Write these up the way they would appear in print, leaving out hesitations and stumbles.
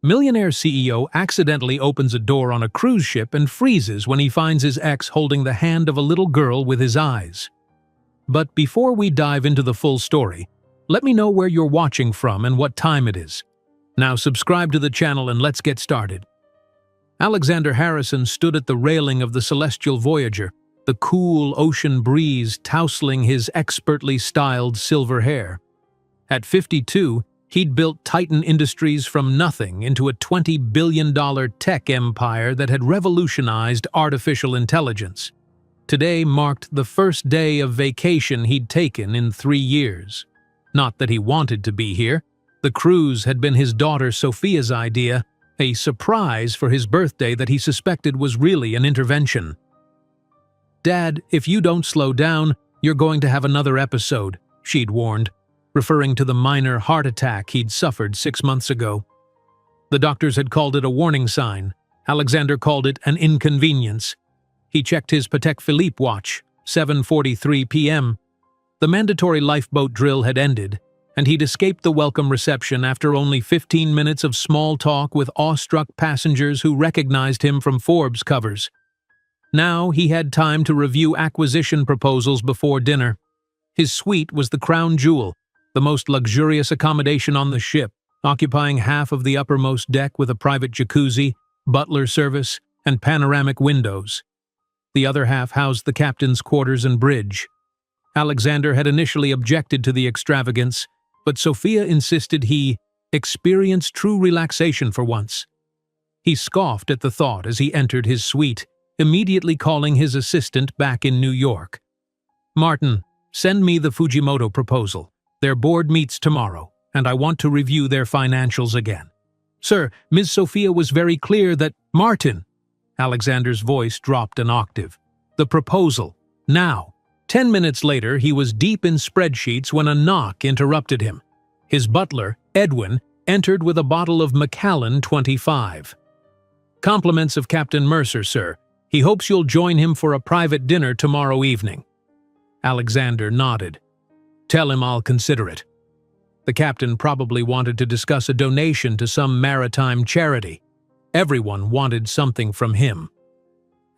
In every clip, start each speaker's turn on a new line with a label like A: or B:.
A: Millionaire CEO accidentally opens a door on a cruise ship and freezes when he finds his ex holding the hand of a little girl with his eyes. But before we dive into the full story, let me know where you're watching from and what time it is. Now subscribe to the channel and let's get started. Alexander Harrison stood at the railing of the Celestial Voyager, the cool ocean breeze tousling his expertly styled silver hair. At 52, he'd built Titan Industries from nothing into a $20 billion tech empire that had revolutionized artificial intelligence. Today marked the first day of vacation he'd taken in 3 years. Not that he wanted to be here. The cruise had been his daughter Sophia's idea, a surprise for his birthday that he suspected was really an intervention. "Dad, if you don't slow down, you're going to have another episode," she'd warned, referring to the minor heart attack he'd suffered 6 months ago. The doctors had called it a warning sign. Alexander called it an inconvenience. He checked his Patek Philippe watch, 7:43 p.m. The mandatory lifeboat drill had ended, and he'd escaped the welcome reception after only 15 minutes of small talk with awestruck passengers who recognized him from Forbes covers. Now he had time to review acquisition proposals before dinner. His suite was the crown jewel, the most luxurious accommodation on the ship, occupying half of the uppermost deck with a private jacuzzi, butler service, and panoramic windows. The other half housed the captain's quarters and bridge. Alexander had initially objected to the extravagance, but Sophia insisted he experience true relaxation for once. He scoffed at the thought as he entered his suite, immediately calling his assistant back in New York. "Martin, send me the Fujimoto proposal. Their board meets tomorrow, and I want to review their financials again." "Sir, Ms. Sophia was very clear that—" "Martin!" Alexander's voice dropped an octave. "The proposal. Now." 10 minutes later, he was deep in spreadsheets when a knock interrupted him. His butler, Edwin, entered with a bottle of Macallan 25. "Compliments of Captain Mercer, sir. He hopes you'll join him for a private dinner tomorrow evening." Alexander nodded. "Tell him I'll consider it." The captain probably wanted to discuss a donation to some maritime charity. Everyone wanted something from him.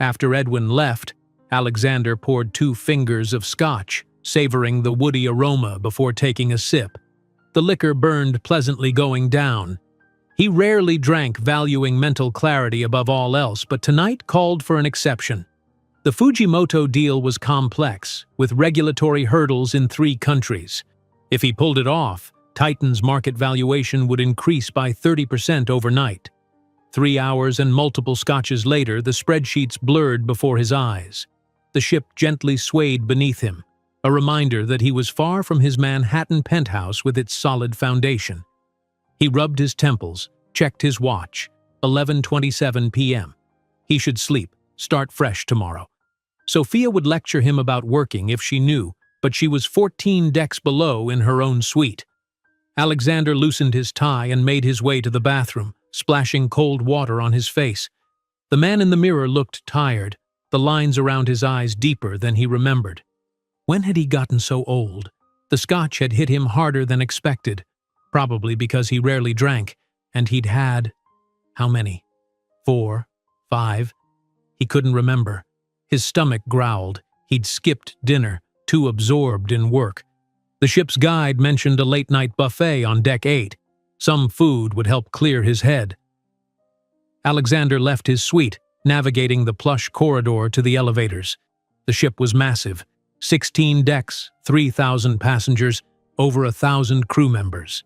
A: After Edwin left, Alexander poured 2 fingers of scotch, savoring the woody aroma before taking a sip. The liquor burned pleasantly going down. He rarely drank, valuing mental clarity above all else, but tonight called for an exception. The Fujimoto deal was complex, with regulatory hurdles in 3 countries. If he pulled it off, Titan's market valuation would increase by 30% overnight. 3 hours and multiple scotches later, the spreadsheets blurred before his eyes. The ship gently swayed beneath him, a reminder that he was far from his Manhattan penthouse with its solid foundation. He rubbed his temples, checked his watch, 11:27 p.m. He should sleep, start fresh tomorrow. Sophia would lecture him about working if she knew, but she was 14 decks below in her own suite. Alexander loosened his tie and made his way to the bathroom, splashing cold water on his face. The man in the mirror looked tired, the lines around his eyes deeper than he remembered. When had he gotten so old? The scotch had hit him harder than expected, probably because he rarely drank, and he'd had— how many? 4? 5? He couldn't remember. His stomach growled. He'd skipped dinner, too absorbed in work. The ship's guide mentioned a late-night buffet on Deck 8. Some food would help clear his head. Alexander left his suite, navigating the plush corridor to the elevators. The ship was massive. 16 decks, 3,000 passengers, over 1,000 crew members.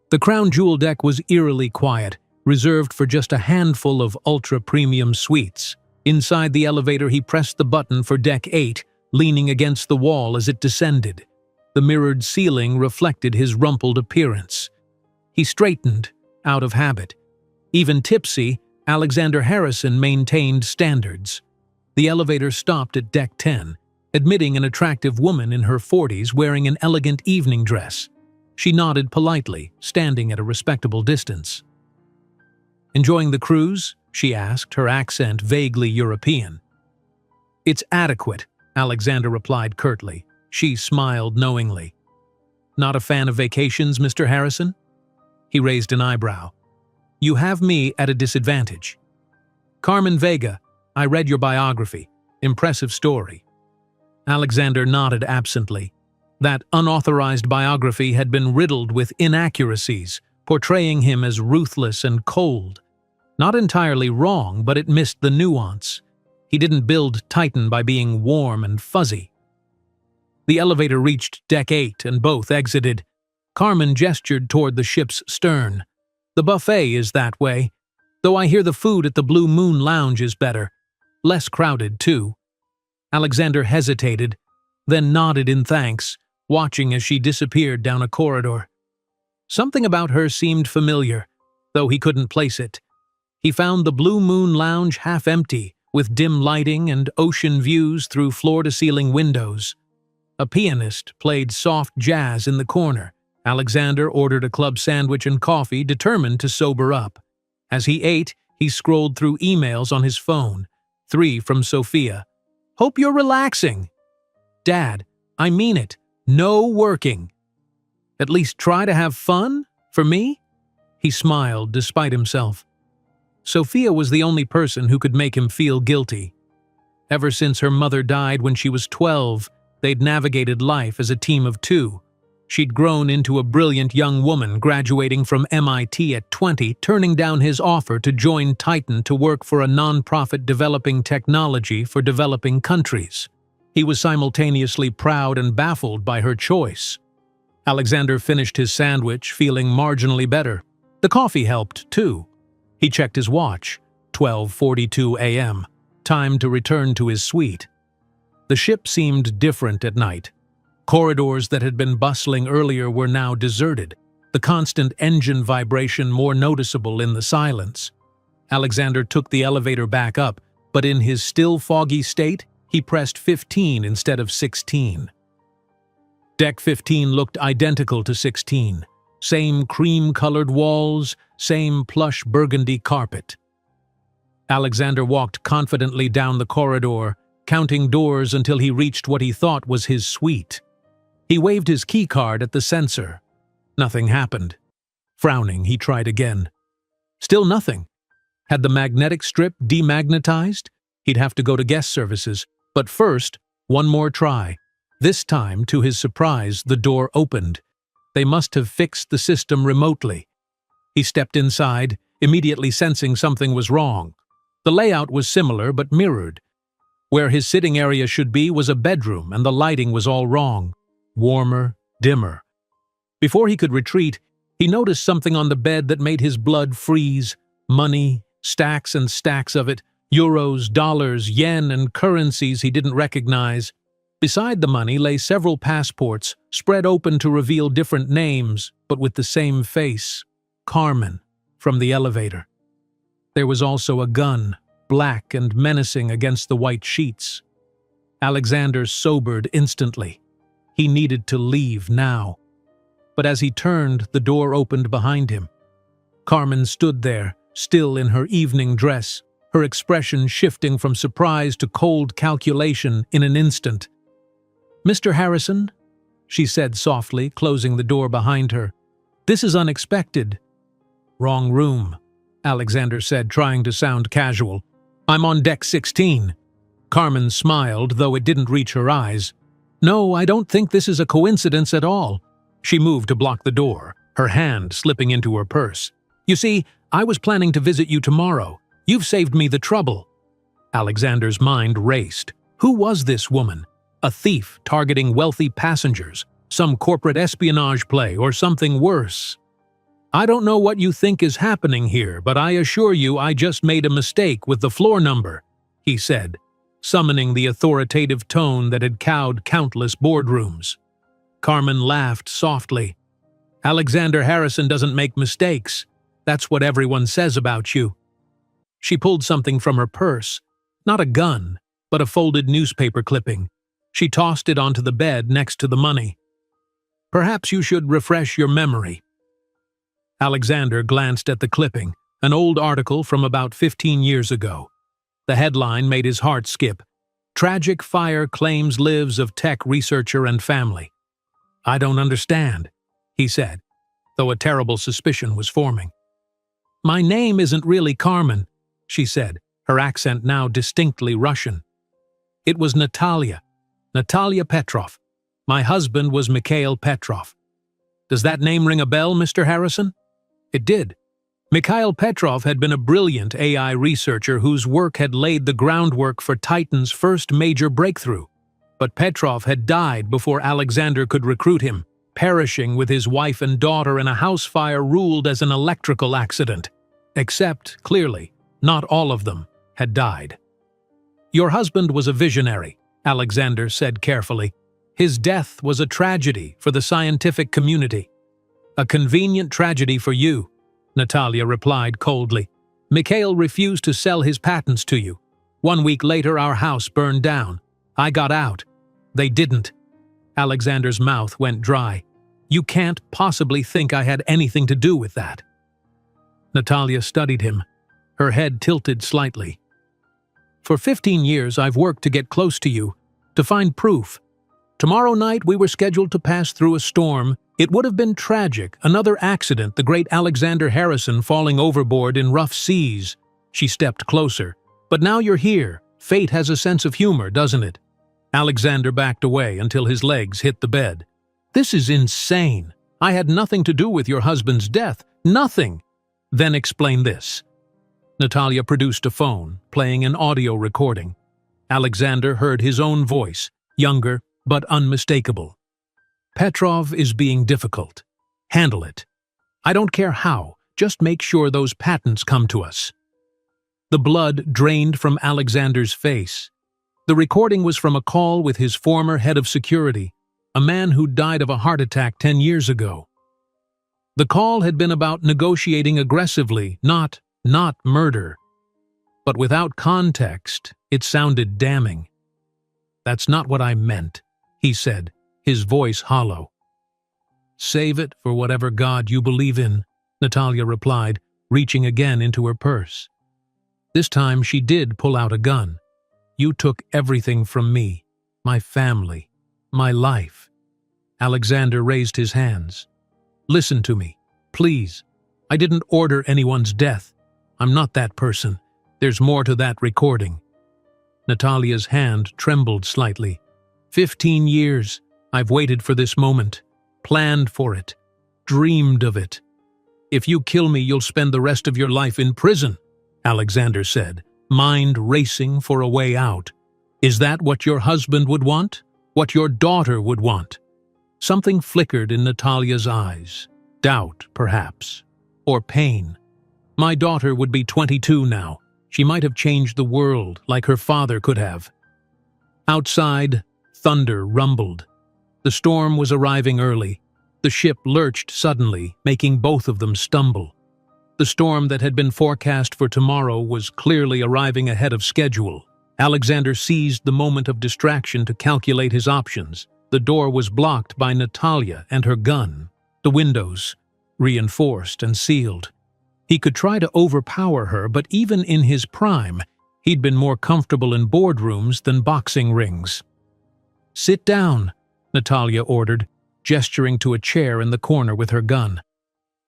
A: The crown jewel deck was eerily quiet, reserved for just a handful of ultra-premium suites. Inside the elevator, he pressed the button for Deck 8, leaning against the wall as it descended. The mirrored ceiling reflected his rumpled appearance. He straightened, out of habit. Even tipsy, Alexander Harrison maintained standards. The elevator stopped at Deck 10, admitting an attractive woman in her 40s wearing an elegant evening dress. She nodded politely, standing at a respectable distance. "Enjoying the cruise?" she asked, her accent vaguely European. "It's adequate," Alexander replied curtly. She smiled knowingly. "Not a fan of vacations, Mr. Harrison?" He raised an eyebrow. You have me at a disadvantage. Carmen Vega, I read your biography. Impressive story. Alexander nodded absently. That unauthorized biography had been riddled with inaccuracies, portraying him as ruthless and cold. Not entirely wrong, but it missed the nuance. He didn't build Titan by being warm and fuzzy. The elevator reached Deck 8 and both exited. Carmen gestured toward the ship's stern. The buffet is that way, though I hear the food at the Blue Moon Lounge is better. Less crowded, too. Alexander hesitated, then nodded in thanks, watching as she disappeared down a corridor. Something about her seemed familiar, though he couldn't place it. He found the Blue Moon Lounge half empty, with dim lighting and ocean views through floor-to-ceiling windows. A pianist played soft jazz in the corner. Alexander ordered a club sandwich and coffee, determined to sober up. As he ate, he scrolled through emails on his phone. 3 from Sophia. Hope you're relaxing. Dad, I mean it. No working. At least try to have fun? For me? He smiled despite himself. Sophia was the only person who could make him feel guilty. Ever since her mother died when she was 12, they'd navigated life as a team of 2. She'd grown into a brilliant young woman, graduating from MIT at 20, turning down his offer to join Titan to work for a nonprofit developing technology for developing countries. He was simultaneously proud and baffled by her choice. Alexander finished his sandwich, feeling marginally better. The coffee helped, too. He checked his watch. 12:42 a.m. Time to return to his suite. The ship seemed different at night. Corridors that had been bustling earlier were now deserted, the constant engine vibration more noticeable in the silence. Alexander took the elevator back up, but in his still foggy state, he pressed 15 instead of 16. Deck 15 looked identical to 16. Same cream-colored walls, same plush burgundy carpet. Alexander walked confidently down the corridor, counting doors until he reached what he thought was his suite. He waved his keycard at the sensor. Nothing happened. Frowning, he tried again. Still nothing. Had the magnetic strip demagnetized? He'd have to go to guest services. But first, one more try. This time, to his surprise, the door opened. They must have fixed the system remotely. He stepped inside, immediately sensing something was wrong. The layout was similar but mirrored. Where his sitting area should be was a bedroom, and the lighting was all wrong. Warmer, dimmer. Before he could retreat, he noticed something on the bed that made his blood freeze. Money, stacks and stacks of it, euros, dollars, yen, and currencies he didn't recognize. Beside the money lay several passports, spread open to reveal different names, but with the same face. Carmen, from the elevator. There was also a gun, black and menacing against the white sheets. Alexander sobered instantly. He needed to leave now. But as he turned, the door opened behind him. Carmen stood there, still in her evening dress, her expression shifting from surprise to cold calculation in an instant. "Mr. Harrison," she said softly, closing the door behind her. "This is unexpected." "Wrong room," Alexander said, trying to sound casual. "I'm on deck 16. Carmen smiled, though it didn't reach her eyes. "No, I don't think this is a coincidence at all." She moved to block the door, her hand slipping into her purse. "You see, I was planning to visit you tomorrow. You've saved me the trouble." Alexander's mind raced. Who was this woman? A thief targeting wealthy passengers, some corporate espionage play, or something worse? "I don't know what you think is happening here, but I assure you I just made a mistake with the floor number," he said, summoning the authoritative tone that had cowed countless boardrooms. Carmen laughed softly. "Alexander Harrison doesn't make mistakes. That's what everyone says about you." She pulled something from her purse. Not a gun, but a folded newspaper clipping. She tossed it onto the bed next to the money. "Perhaps you should refresh your memory." Alexander glanced at the clipping, an old article from about 15 years ago. The headline made his heart skip. "Tragic fire claims lives of tech researcher and family." "I don't understand," he said, though a terrible suspicion was forming. My name isn't really Carmen, she said, her accent now distinctly Russian. It was Natalia Petrov. My husband was Mikhail Petrov. Does that name ring a bell, Mr. Harrison? It did. Mikhail Petrov had been a brilliant AI researcher whose work had laid the groundwork for Titan's first major breakthrough. But Petrov had died before Alexander could recruit him, perishing with his wife and daughter in a house fire ruled as an electrical accident. Except, clearly, not all of them had died. Your husband was a visionary, Alexander said carefully. His death was a tragedy for the scientific community. A convenient tragedy for you, Natalia replied coldly. Mikhail refused to sell his patents to you. 1 week later, our house burned down. I got out. They didn't. Alexander's mouth went dry. You can't possibly think I had anything to do with that. Natalia studied him, her head tilted slightly. For 15 years, I've worked to get close to you, to find proof. Tomorrow night, we were scheduled to pass through a storm. It would have been tragic, another accident, the great Alexander Harrison falling overboard in rough seas. She stepped closer. But now you're here. Fate has a sense of humor, doesn't it? Alexander backed away until his legs hit the bed. This is insane. I had nothing to do with your husband's death. Nothing. Then explain this. Natalia produced a phone, playing an audio recording. Alexander heard his own voice, younger but unmistakable. Petrov is being difficult. Handle it. I don't care how, just make sure those patents come to us. The blood drained from Alexander's face. The recording was from a call with his former head of security, a man who died of a heart attack 10 years ago. The call had been about negotiating aggressively, not murder. But without context, it sounded damning. That's not what I meant, he said, his voice hollow. Save it for whatever God you believe in, Natalia replied, reaching again into her purse. This time she did pull out a gun. You took everything from me, my family, my life. Alexander raised his hands. Listen to me, please. I didn't order anyone's death. I'm not that person. There's more to that recording. Natalia's hand trembled slightly. 15 years, I've waited for this moment, planned for it, dreamed of it. If you kill me, you'll spend the rest of your life in prison, Alexander said, mind racing for a way out. Is that what your husband would want? What your daughter would want? Something flickered in Natalia's eyes. Doubt, perhaps. Or pain. My daughter would be 22 now. She might have changed the world like her father could have. Outside, thunder rumbled. The storm was arriving early. The ship lurched suddenly, making both of them stumble. The storm that had been forecast for tomorrow was clearly arriving ahead of schedule. Alexander seized the moment of distraction to calculate his options. The door was blocked by Natalia and her gun. The windows, reinforced and sealed. He could try to overpower her, but even in his prime, he'd been more comfortable in boardrooms than boxing rings. Sit down, Natalia ordered, gesturing to a chair in the corner with her gun.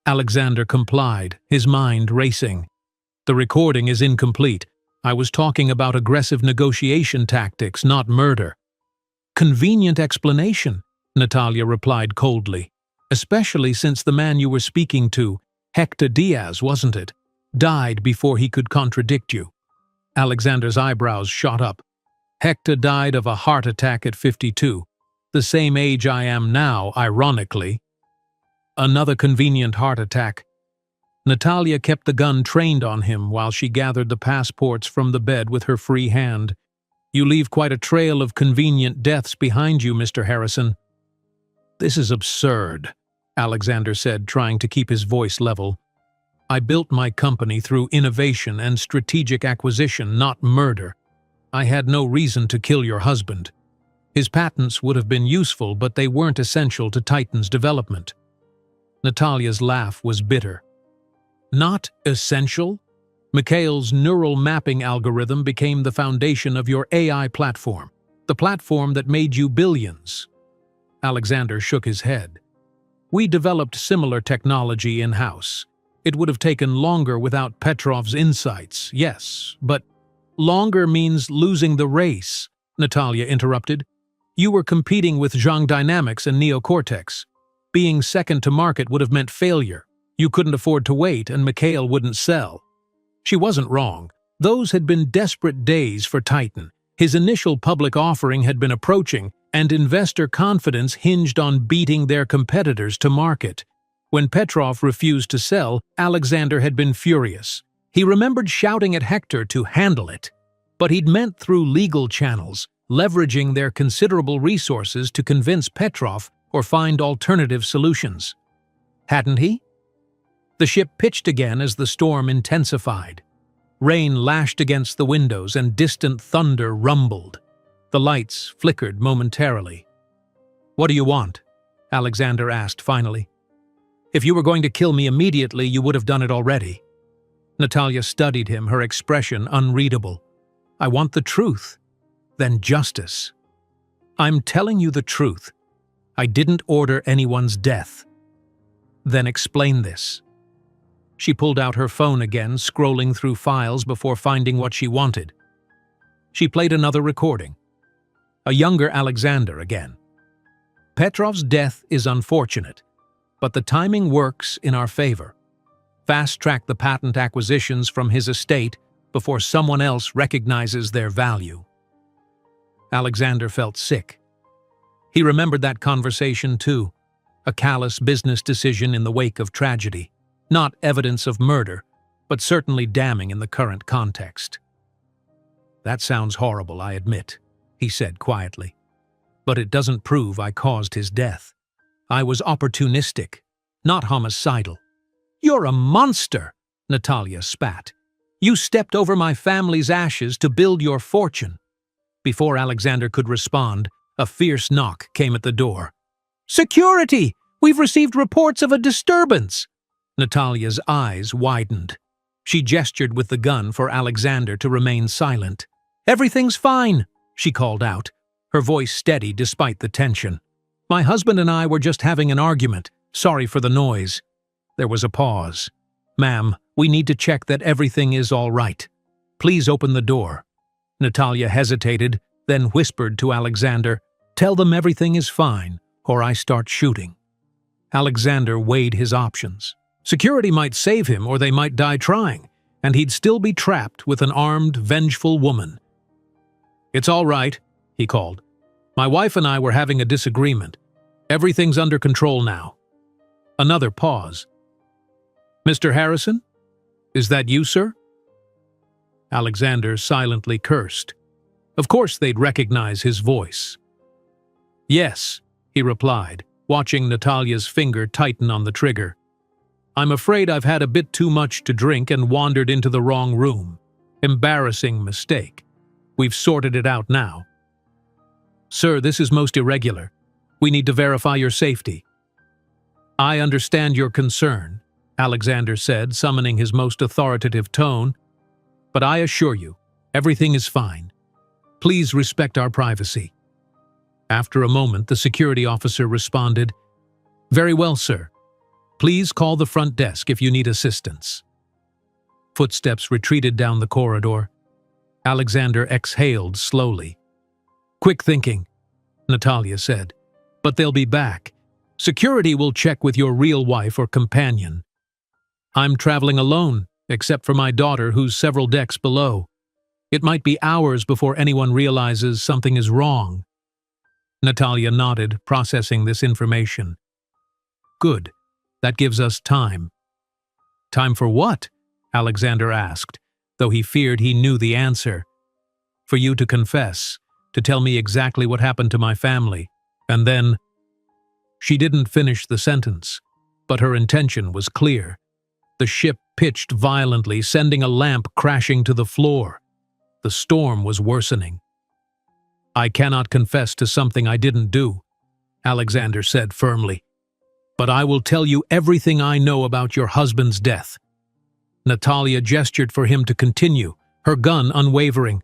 A: Alexander complied, his mind racing. The recording is incomplete. I was talking about aggressive negotiation tactics, not murder. Convenient explanation, Natalia replied coldly. Especially since the man you were speaking to, Hector Diaz, wasn't it, died before he could contradict you. Alexander's eyebrows shot up. Hector died of a heart attack at 52, the same age I am now, ironically. Another convenient heart attack. Natalia kept the gun trained on him while she gathered the passports from the bed with her free hand. You leave quite a trail of convenient deaths behind you, Mr. Harrison. This is absurd, Alexander said, trying to keep his voice level. I built my company through innovation and strategic acquisition, not murder. I had no reason to kill your husband. His patents would have been useful, but they weren't essential to Titan's development. Natalia's laugh was bitter. Not essential? Mikhail's neural mapping algorithm became the foundation of your AI platform, the platform that made you billions. Alexander shook his head. We developed similar technology in-house. It would have taken longer without Petrov's insights, yes, but longer means losing the race, Natalia interrupted. You were competing with Zhang Dynamics and Neocortex. Being second to market would have meant failure. You couldn't afford to wait, and Mikhail wouldn't sell. She wasn't wrong. Those had been desperate days for Titan. His initial public offering had been approaching, and investor confidence hinged on beating their competitors to market. When Petrov refused to sell, Alexander had been furious. He remembered shouting at Hector to handle it. But he'd meant through legal channels, leveraging their considerable resources to convince Petrov or find alternative solutions. Hadn't he? The ship pitched again as the storm intensified. Rain lashed against the windows and distant thunder rumbled. The lights flickered momentarily. "What do you want?" Alexander asked finally. "If you were going to kill me immediately, you would have done it already." Natalia studied him, her expression unreadable. "I want the truth, then justice." "I'm telling you the truth. I didn't order anyone's death." "Then explain this." She pulled out her phone again, scrolling through files before finding what she wanted. She played another recording. A younger Alexander again. "Petrov's death is unfortunate, but the timing works in our favor. Fast-track the patent acquisitions from his estate before someone else recognizes their value." Alexander felt sick. He remembered that conversation too, a callous business decision in the wake of tragedy. Not evidence of murder, but certainly damning in the current context. "That sounds horrible, I admit," he said quietly. "But it doesn't prove I caused his death. I was opportunistic, not homicidal." "You're a monster!" Natalia spat. "You stepped over my family's ashes to build your fortune." Before Alexander could respond, a fierce knock came at the door. "Security! We've received reports of a disturbance!" Natalia's eyes widened. She gestured with the gun for Alexander to remain silent. "Everything's fine," she called out, her voice steady despite the tension. "My husband and I were just having an argument. Sorry for the noise." There was a pause. "Ma'am, we need to check that everything is all right. Please open the door." Natalia hesitated, then whispered to Alexander, "Tell them everything is fine, or I start shooting." Alexander weighed his options. Security might save him, or they might die trying, and he'd still be trapped with an armed, vengeful woman. "It's all right," he called. "My wife and I were having a disagreement. Everything's under control now." Another pause. "Mr. Harrison? Is that you, sir?" Alexander silently cursed. Of course they'd recognize his voice. "Yes," he replied, watching Natalia's finger tighten on the trigger. "I'm afraid I've had a bit too much to drink and wandered into the wrong room. Embarrassing mistake. We've sorted it out now." "Sir, this is most irregular. We need to verify your safety." "I understand your concern," Alexander said, summoning his most authoritative tone. "But I assure you, everything is fine. Please respect our privacy." After a moment, the security officer responded, "Very well, sir. Please call the front desk if you need assistance." Footsteps retreated down the corridor. Alexander exhaled slowly. "Quick thinking," Natalia said. "But they'll be back. Security will check with your real wife or companion. I'm traveling alone, except for my daughter who's several decks below. It might be hours before anyone realizes something is wrong." Natalia nodded, processing this information. "Good. That gives us time." "Time for what?" Alexander asked, though he feared he knew the answer. "For you to confess, to tell me exactly what happened to my family, and then—" She didn't finish the sentence, but her intention was clear. The ship pitched violently, sending a lamp crashing to the floor. The storm was worsening. "I cannot confess to something I didn't do," Alexander said firmly. "But I will tell you everything I know about your husband's death." Natalia gestured for him to continue, her gun unwavering.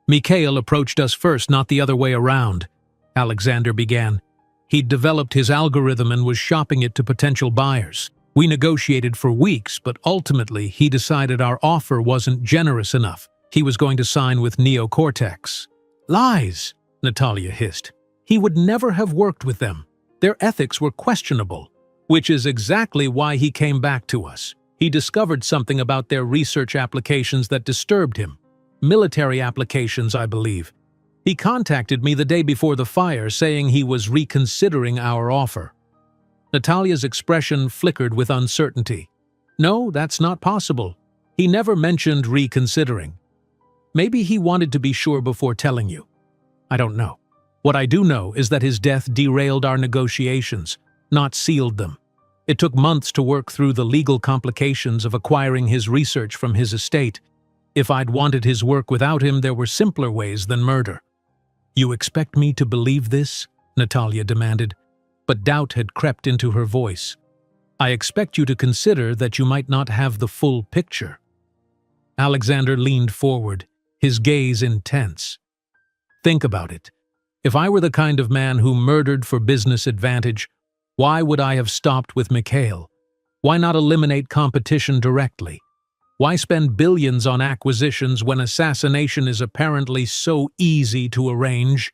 A: "Mikhail approached us first, not the other way around," Alexander began. "He'd developed his algorithm and was shopping it to potential buyers. We negotiated for weeks, but ultimately he decided our offer wasn't generous enough. He was going to sign with Neocortex. Lies, Natalia hissed. He would never have worked with them. Their ethics were questionable, which is exactly why he came back to us. He discovered something about their research applications that disturbed him. Military applications, I believe. He contacted me the day before the fire saying he was reconsidering our offer. Natalia's expression flickered with uncertainty. No, that's not possible. He never mentioned reconsidering. Maybe he wanted to be sure before telling you. I don't know. What I do know is that his death derailed our negotiations, not sealed them. It took months to work through the legal complications of acquiring his research from his estate. If I'd wanted his work without him, there were simpler ways than murder. You expect me to believe this? Natalia demanded, but doubt had crept into her voice. I expect you to consider that you might not have the full picture. Alexander leaned forward, his gaze intense. Think about it. If I were the kind of man who murdered for business advantage, why would I have stopped with Mikhail? Why not eliminate competition directly? Why spend billions on acquisitions when assassination is apparently so easy to arrange?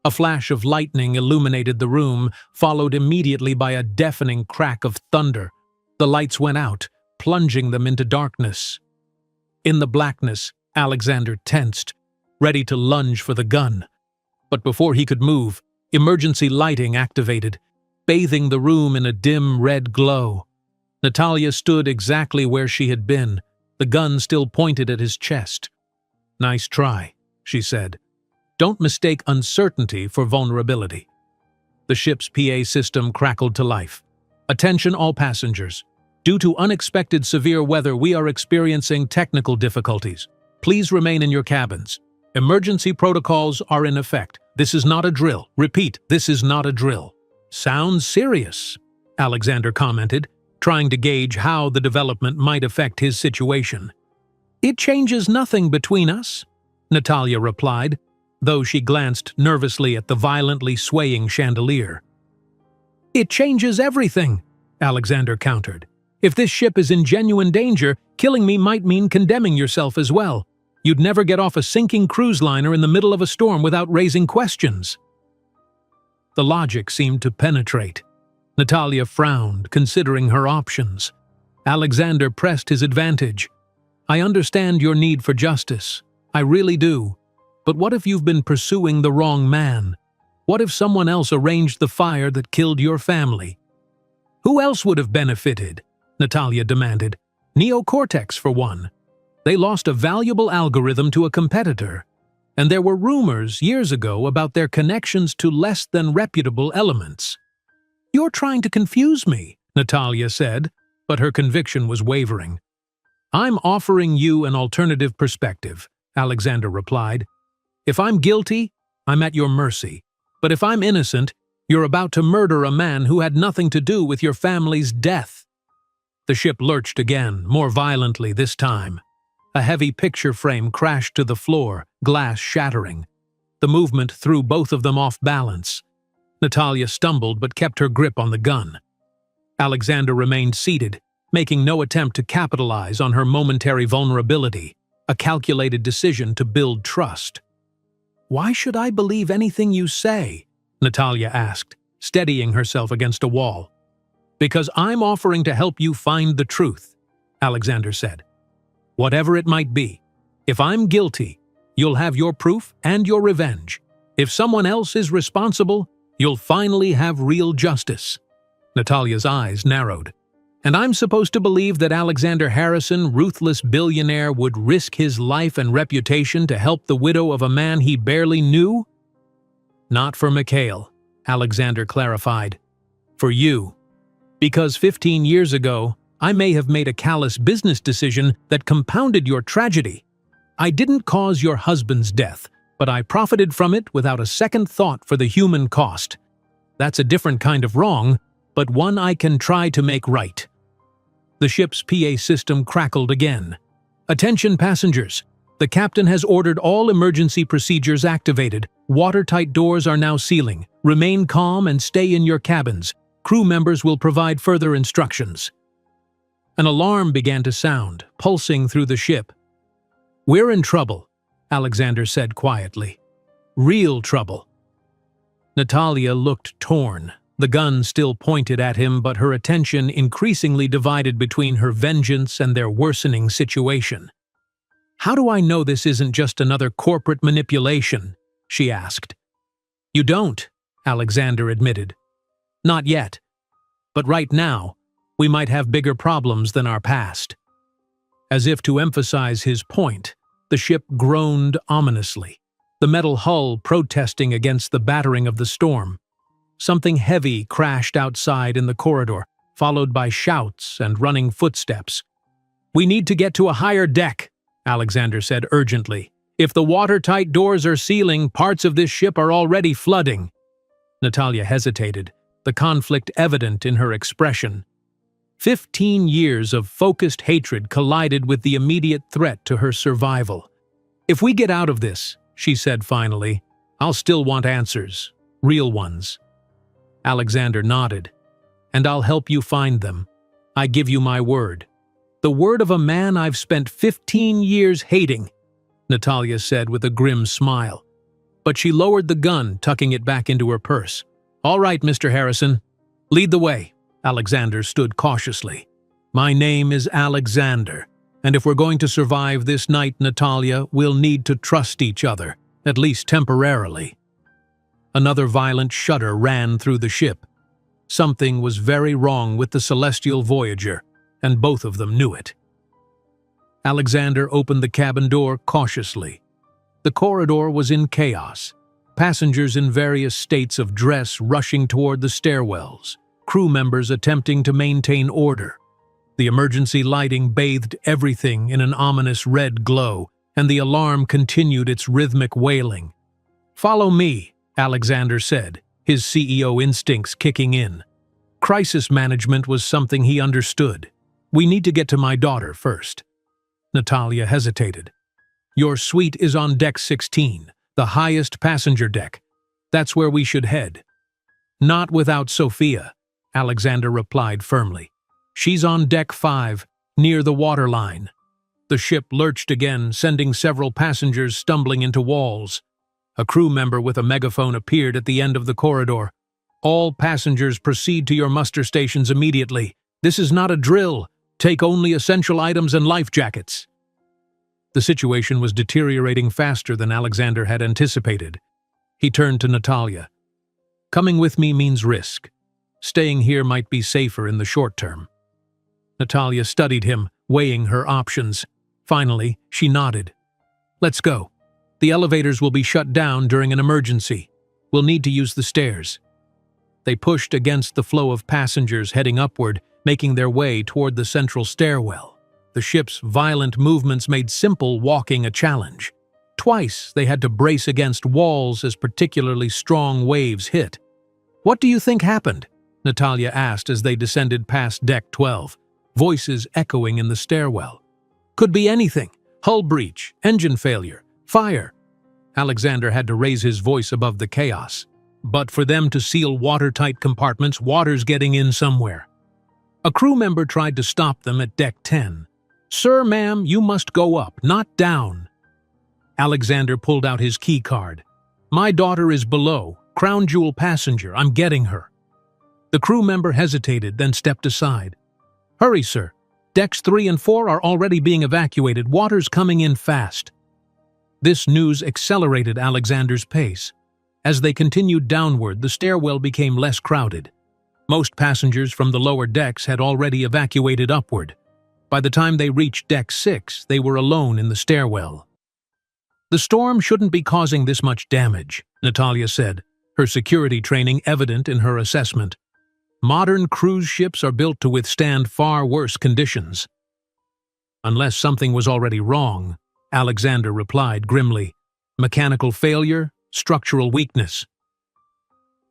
A: A flash of lightning illuminated the room, followed immediately by a deafening crack of thunder. The lights went out, plunging them into darkness. In the blackness, Alexander tensed, ready to lunge for the gun. But before he could move, emergency lighting activated, bathing the room in a dim red glow. Natalia stood exactly where she had been, the gun still pointed at his chest. "Nice try," she said. "Don't mistake uncertainty for vulnerability." The ship's PA system crackled to life. "Attention all passengers. Due to unexpected severe weather, we are experiencing technical difficulties. Please remain in your cabins. Emergency protocols are in effect. This is not a drill. Repeat, this is not a drill." "Sounds serious," Alexander commented, trying to gauge how the development might affect his situation. "It changes nothing between us," Natalia replied, though she glanced nervously at the violently swaying chandelier. "It changes everything," Alexander countered. "If this ship is in genuine danger, killing me might mean condemning yourself as well. You'd never get off a sinking cruise liner in the middle of a storm without raising questions." The logic seemed to penetrate. Natalia frowned, considering her options. Alexander pressed his advantage. "I understand your need for justice. I really do. But what if you've been pursuing the wrong man? What if someone else arranged the fire that killed your family?" "Who else would have benefited?" Natalia demanded. "Neocortex, for one. They lost a valuable algorithm to a competitor. And there were rumors years ago about their connections to less than reputable elements." "You're trying to confuse me," Natalia said, but her conviction was wavering. "I'm offering you an alternative perspective," Alexander replied. "If I'm guilty, I'm at your mercy. But if I'm innocent, you're about to murder a man who had nothing to do with your family's death." The ship lurched again, more violently this time. A heavy picture frame crashed to the floor, glass shattering. The movement threw both of them off balance. Natalia stumbled but kept her grip on the gun. Alexander remained seated, making no attempt to capitalize on her momentary vulnerability, a calculated decision to build trust. "Why should I believe anything you say?" Natalia asked, steadying herself against a wall. "Because I'm offering to help you find the truth," Alexander said. "Whatever it might be. If I'm guilty, you'll have your proof and your revenge. If someone else is responsible, you'll finally have real justice." Natalia's eyes narrowed. "And I'm supposed to believe that Alexander Harrison, ruthless billionaire, would risk his life and reputation to help the widow of a man he barely knew?" "Not for Mikhail," Alexander clarified. "For you. Because 15 years ago, I may have made a callous business decision that compounded your tragedy. I didn't cause your husband's death, but I profited from it without a second thought for the human cost. That's a different kind of wrong, but one I can try to make right." The ship's PA system crackled again. "Attention passengers. The captain has ordered all emergency procedures activated. Watertight doors are now sealing. Remain calm and stay in your cabins. Crew members will provide further instructions." An alarm began to sound, pulsing through the ship. "We're in trouble," Alexander said quietly. "Real trouble." Natalia looked torn. The gun still pointed at him, but her attention increasingly divided between her vengeance and their worsening situation. "How do I know this isn't just another corporate manipulation?" she asked. "You don't," Alexander admitted. "Not yet. But right now, we might have bigger problems than our past." As if to emphasize his point, the ship groaned ominously, the metal hull protesting against the battering of the storm. Something heavy crashed outside in the corridor, followed by shouts and running footsteps. "We need to get to a higher deck," Alexander said urgently. "If the watertight doors are sealing, parts of this ship are already flooding." Natalia hesitated, the conflict evident in her expression. 15 years of focused hatred collided with the immediate threat to her survival. "If we get out of this," she said finally, "I'll still want answers. Real ones." Alexander nodded. "And I'll help you find them. I give you my word." "The word of a man I've spent 15 years hating," Natalia said with a grim smile. But she lowered the gun, tucking it back into her purse. "All right, Mr. Harrison. Lead the way." Alexander stood cautiously. "My name is Alexander, and if we're going to survive this night, Natalia, we'll need to trust each other, at least temporarily." Another violent shudder ran through the ship. Something was very wrong with the celestial voyager, and both of them knew it. Alexander opened the cabin door cautiously. The corridor was in chaos, passengers in various states of dress rushing toward the stairwells, crew members attempting to maintain order. The emergency lighting bathed everything in an ominous red glow, and the alarm continued its rhythmic wailing. "Follow me," Alexander said, his CEO instincts kicking in. Crisis management was something he understood. "We need to get to my daughter first." Natalia hesitated. "Your suite is on deck 16, the highest passenger deck. That's where we should head." "Not without Sophia," Alexander replied firmly. "She's on deck 5, near the waterline." The ship lurched again, sending several passengers stumbling into walls. A crew member with a megaphone appeared at the end of the corridor. "All passengers proceed to your muster stations immediately. This is not a drill. Take only essential items and life jackets." The situation was deteriorating faster than Alexander had anticipated. He turned to Natalia. "Coming with me means risk. Staying here might be safer in the short term." Natalia studied him, weighing her options. Finally, she nodded. "Let's go. The elevators will be shut down during an emergency. We'll need to use the stairs." They pushed against the flow of passengers heading upward, making their way toward the central stairwell. The ship's violent movements made simple walking a challenge. Twice they had to brace against walls as particularly strong waves hit. "What do you think happened?" Natalia asked as they descended past deck 12, voices echoing in the stairwell. "Could be anything. Hull breach, engine failure, fire." Alexander had to raise his voice above the chaos. "But for them to seal watertight compartments, water's getting in somewhere." A crew member tried to stop them at deck 10. "Sir, ma'am, you must go up, not down." Alexander pulled out his key card. "My daughter is below, crown jewel passenger, I'm getting her." The crew member hesitated, then stepped aside. "Hurry, sir. Decks 3 and 4 are already being evacuated, water's coming in fast." This news accelerated Alexander's pace. As they continued downward, the stairwell became less crowded. Most passengers from the lower decks had already evacuated upward. By the time they reached deck 6, they were alone in the stairwell. "The storm shouldn't be causing this much damage," Natalia said, her security training evident in her assessment. "Modern cruise ships are built to withstand far worse conditions." "Unless something was already wrong," Alexander replied grimly. "Mechanical failure, structural weakness."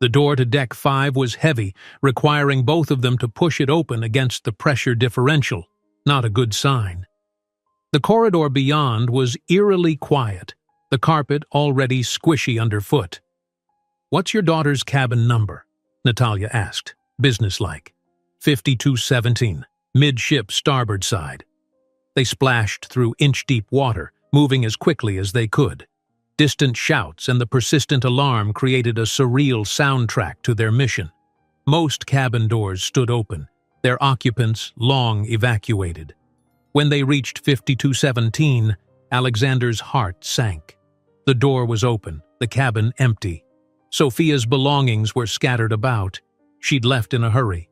A: The door to deck 5 was heavy, requiring both of them to push it open against the pressure differential. Not a good sign. The corridor beyond was eerily quiet, the carpet already squishy underfoot. "What's your daughter's cabin number?" Natalia asked, businesslike. 5217. midship starboard side. They splashed through inch-deep water, moving as quickly as they could. Distant shouts and the persistent alarm created a surreal soundtrack to their mission. Most cabin doors stood open, their occupants long evacuated. When they reached 5217, Alexander's heart sank. The door was open, the cabin empty. Sophia's belongings were scattered about. She'd left in a hurry.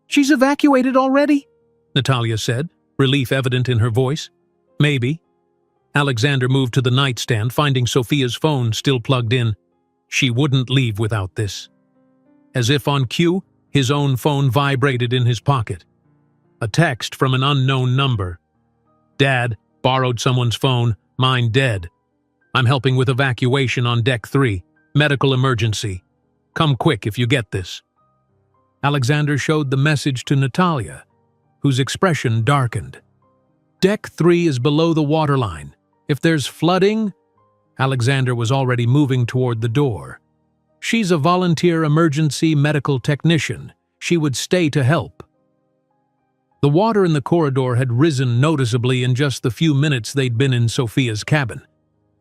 A: "She's evacuated already?" Natalia said, relief evident in her voice. "Maybe." Alexander moved to the nightstand, finding Sophia's phone still plugged in. She wouldn't leave without this. As if on cue, his own phone vibrated in his pocket. A text from an unknown number. "Dad, borrowed someone's phone, mine dead. I'm helping with evacuation on deck 3. Medical emergency. Come quick if you get this." Alexander showed the message to Natalia, whose expression darkened. "Deck 3 is below the waterline. If there's flooding..." Alexander was already moving toward the door. "She's a volunteer emergency medical technician. She would stay to help." The water in the corridor had risen noticeably in just the few minutes they'd been in Sophia's cabin.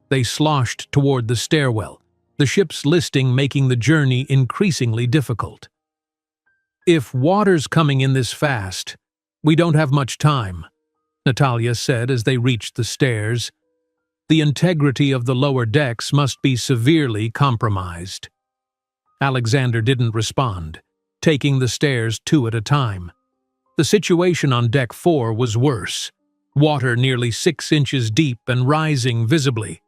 A: They sloshed toward the stairwell, the ship's listing making the journey increasingly difficult. "If water's coming in this fast, we don't have much time," Natalia said as they reached the stairs. "The integrity of the lower decks must be severely compromised." Alexander didn't respond, taking the stairs 2 at a time. The situation on deck 4 was worse, water nearly 6 inches deep and rising visibly.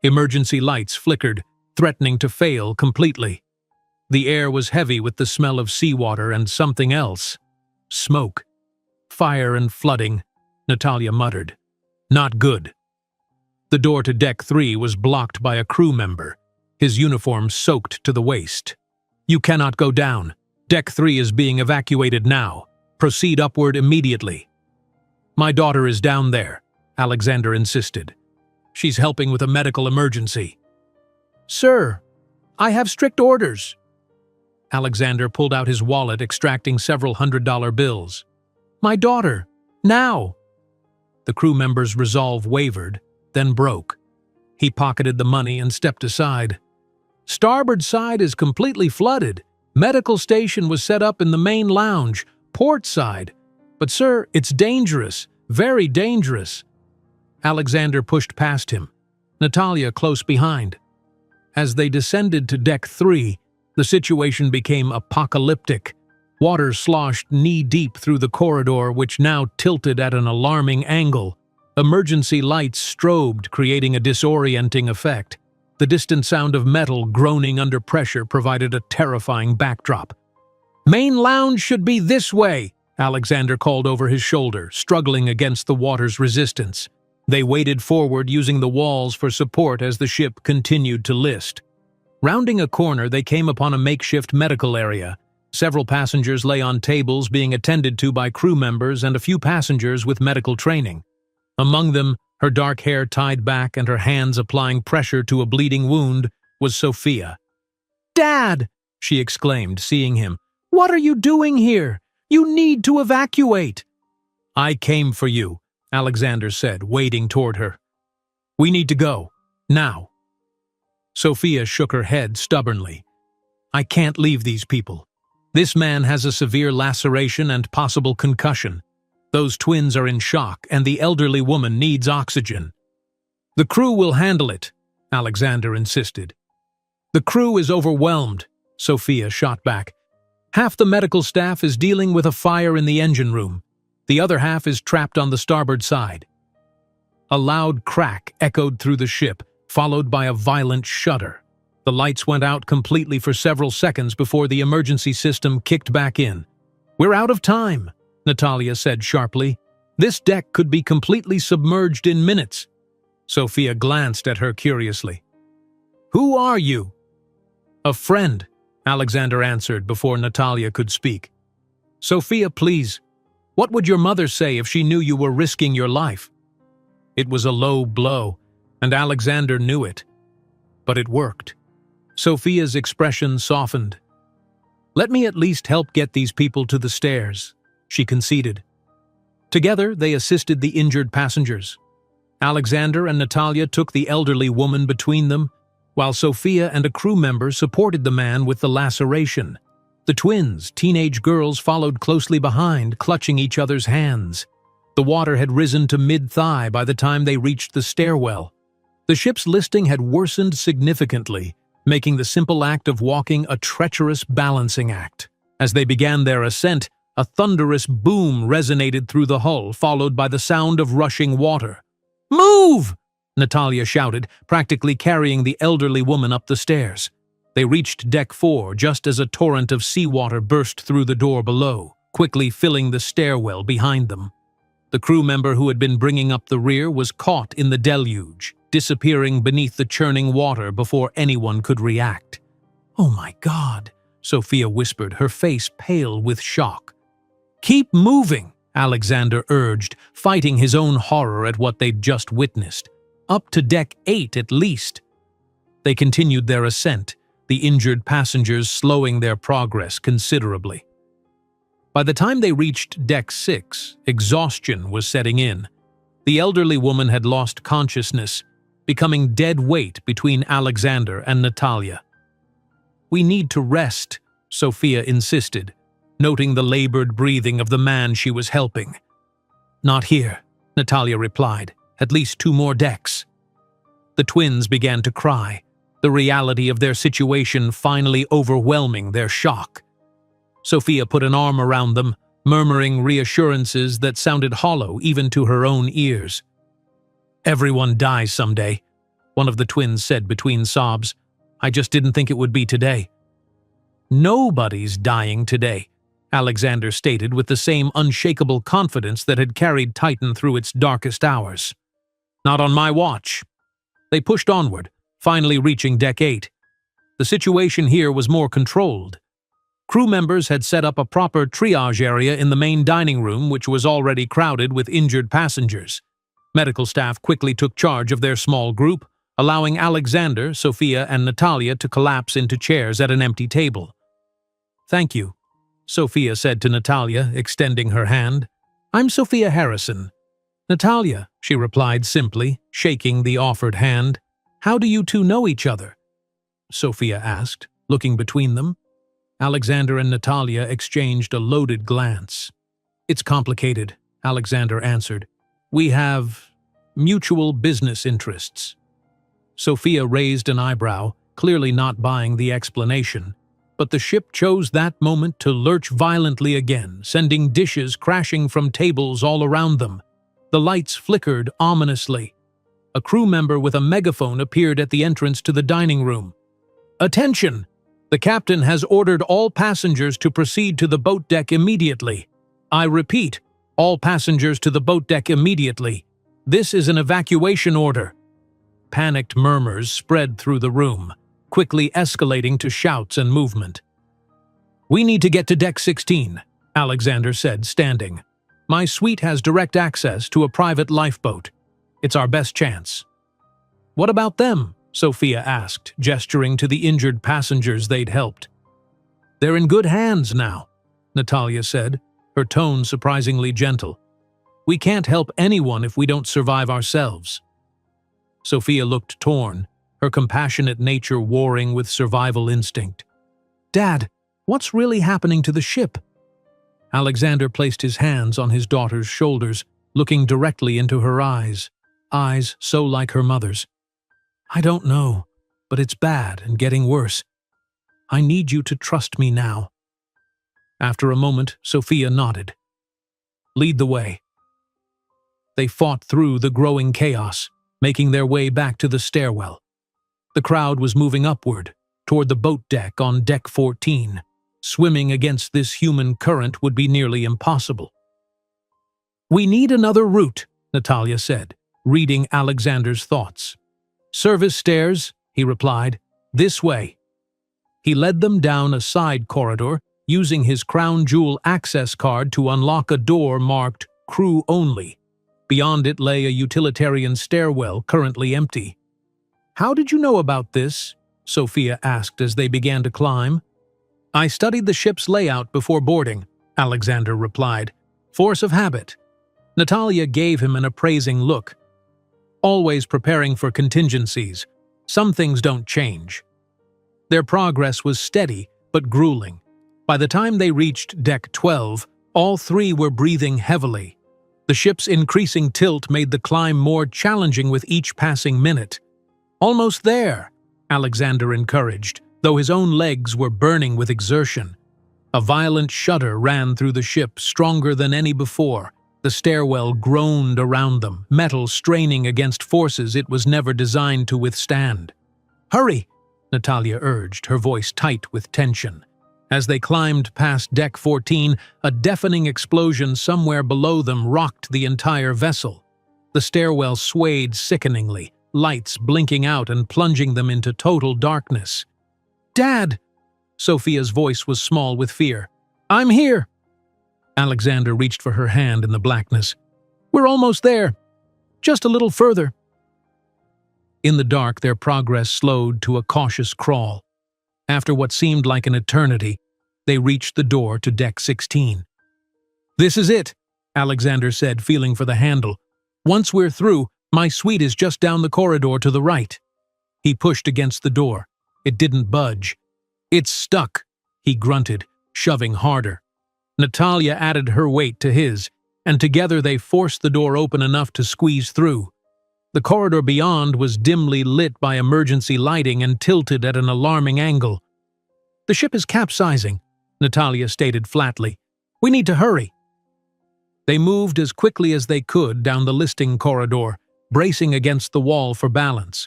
A: Emergency lights flickered, threatening to fail completely. The air was heavy with the smell of seawater and something else. Smoke. "Fire and flooding," Natalia muttered. "Not good." The door to deck 3 was blocked by a crew member, his uniform soaked to the waist. "You cannot go down. Deck 3 is being evacuated now. Proceed upward immediately." "My daughter is down there," Alexander insisted. "She's helping with a medical emergency." "Sir, I have strict orders." Alexander pulled out his wallet, extracting several $100 bills. "My daughter, now!" The crew member's resolve wavered, then broke. He pocketed the money and stepped aside. "Starboard side is completely flooded. Medical station was set up in the main lounge, port side. But sir, it's dangerous, very dangerous." Alexander pushed past him, Natalia close behind. As they descended to deck 3, the situation became apocalyptic. Water sloshed knee-deep through the corridor, which now tilted at an alarming angle. Emergency lights strobed, creating a disorienting effect. The distant sound of metal groaning under pressure provided a terrifying backdrop. "Main lounge should be this way," Alexander called over his shoulder, struggling against the water's resistance. They waded forward, using the walls for support as the ship continued to list. Rounding a corner, they came upon a makeshift medical area. Several passengers lay on tables being attended to by crew members and a few passengers with medical training. Among them, her dark hair tied back and her hands applying pressure to a bleeding wound, was Sophia. "Dad!" she exclaimed, seeing him. "What are you doing here? You need to evacuate." "I came for you," Alexander said, wading toward her. "We need to go. Now." Sophia shook her head stubbornly. "I can't leave these people. This man has a severe laceration and possible concussion. Those twins are in shock, and the elderly woman needs oxygen." "The crew will handle it," Alexander insisted. "The crew is overwhelmed," Sophia shot back. "Half the medical staff is dealing with a fire in the engine room. The other half is trapped on the starboard side." A loud crack echoed through the ship, followed by a violent shudder. The lights went out completely for several seconds before the emergency system kicked back in. "We're out of time," Natalia said sharply. "This deck could be completely submerged in minutes." Sophia glanced at her curiously. "Who are you?" "A friend," Alexander answered before Natalia could speak. "Sophia, please. What would your mother say if she knew you were risking your life?" It was a low blow, and Alexander knew it. But it worked. Sophia's expression softened. "Let me at least help get these people to the stairs," she conceded. Together, they assisted the injured passengers. Alexander and Natalia took the elderly woman between them, while Sophia and a crew member supported the man with the laceration. The twins, teenage girls, followed closely behind, clutching each other's hands. The water had risen to mid-thigh by the time they reached the stairwell. The ship's listing had worsened significantly, making the simple act of walking a treacherous balancing act. As they began their ascent, a thunderous boom resonated through the hull, followed by the sound of rushing water. "Move!" Natalia shouted, practically carrying the elderly woman up the stairs. They reached deck 4 just as a torrent of seawater burst through the door below, quickly filling the stairwell behind them. The crew member who had been bringing up the rear was caught in the deluge, disappearing beneath the churning water before anyone could react. "Oh my God," Sophia whispered, her face pale with shock. "Keep moving," Alexander urged, fighting his own horror at what they'd just witnessed. "Up to deck 8 at least." They continued their ascent, the injured passengers slowing their progress considerably. By the time they reached deck 6, exhaustion was setting in. The elderly woman had lost consciousness, becoming dead weight between Alexander and Natalia. "We need to rest," Sophia insisted, noting the labored breathing of the man she was helping. "Not here," Natalia replied. "At least 2 more decks." The twins began to cry, the reality of their situation finally overwhelming their shock. Sophia put an arm around them, murmuring reassurances that sounded hollow even to her own ears. "Everyone dies someday," one of the twins said between sobs. "I just didn't think it would be today." "Nobody's dying today," Alexander stated with the same unshakable confidence that had carried Titan through its darkest hours. "Not on my watch." They pushed onward, finally reaching deck 8. The situation here was more controlled. Crew members had set up a proper triage area in the main dining room, which was already crowded with injured passengers. Medical staff quickly took charge of their small group, allowing Alexander, Sophia, and Natalia to collapse into chairs at an empty table. "Thank you," Sophia said to Natalia, extending her hand. "I'm Sophia Harrison." "Natalia," she replied simply, shaking the offered hand. "How do you two know each other?" Sophia asked, looking between them. Alexander and Natalia exchanged a loaded glance. "It's complicated," Alexander answered. "We have mutual business interests." Sophia raised an eyebrow, clearly not buying the explanation, but the ship chose that moment to lurch violently again, sending dishes crashing from tables all around them. The lights flickered ominously. A crew member with a megaphone appeared at the entrance to the dining room. "Attention! The captain has ordered all passengers to proceed to the boat deck immediately. I repeat, all passengers to the boat deck immediately. This is an evacuation order." Panicked murmurs spread through the room, quickly escalating to shouts and movement. "We need to get to deck 16, Alexander said, standing. "My suite has direct access to a private lifeboat. It's our best chance." "What about them?" Sophia asked, gesturing to the injured passengers they'd helped. "They're in good hands now," Natalia said, her tone surprisingly gentle. "We can't help anyone if we don't survive ourselves." Sophia looked torn, her compassionate nature warring with survival instinct. "Dad, what's really happening to the ship?" Alexander placed his hands on his daughter's shoulders, looking directly into her eyes so like her mother's. "I don't know, but it's bad and getting worse. I need you to trust me now." After a moment, Sophia nodded. "Lead the way." They fought through the growing chaos, making their way back to the stairwell. The crowd was moving upward, toward the boat deck on deck 14. Swimming against this human current would be nearly impossible. "We need another route," Natalia said, reading Alexander's thoughts. "Service stairs," he replied. "This way." He led them down a side corridor, using his crown jewel access card to unlock a door marked "Crew Only." Beyond it lay a utilitarian stairwell, currently empty. "How did you know about this?" Sophia asked as they began to climb. "I studied the ship's layout before boarding," Alexander replied. "Force of habit." Natalia gave him an appraising look. Always preparing for contingencies, some things don't change. Their progress was steady but grueling. By the time they reached Deck 12, all three were breathing heavily. The ship's increasing tilt made the climb more challenging with each passing minute. "Almost there," Alexander encouraged, though his own legs were burning with exertion. A violent shudder ran through the ship, stronger than any before. The stairwell groaned around them, metal straining against forces it was never designed to withstand. "Hurry!" Natalia urged, her voice tight with tension. As they climbed past Deck 14, a deafening explosion somewhere below them rocked the entire vessel. The stairwell swayed sickeningly, lights blinking out and plunging them into total darkness. "Dad!" Sophia's voice was small with fear. "I'm here!" Alexander reached for her hand in the blackness. "We're almost there. Just a little further." In the dark, their progress slowed to a cautious crawl. After what seemed like an eternity, they reached the door to Deck 16. "This is it," Alexander said, feeling for the handle. "Once we're through, my suite is just down the corridor to the right." He pushed against the door. It didn't budge. "It's stuck," he grunted, shoving harder. Natalia added her weight to his, and together they forced the door open enough to squeeze through. The corridor beyond was dimly lit by emergency lighting and tilted at an alarming angle. "The ship is capsizing," Natalia stated flatly. "We need to hurry." They moved as quickly as they could down the listing corridor, bracing against the wall for balance.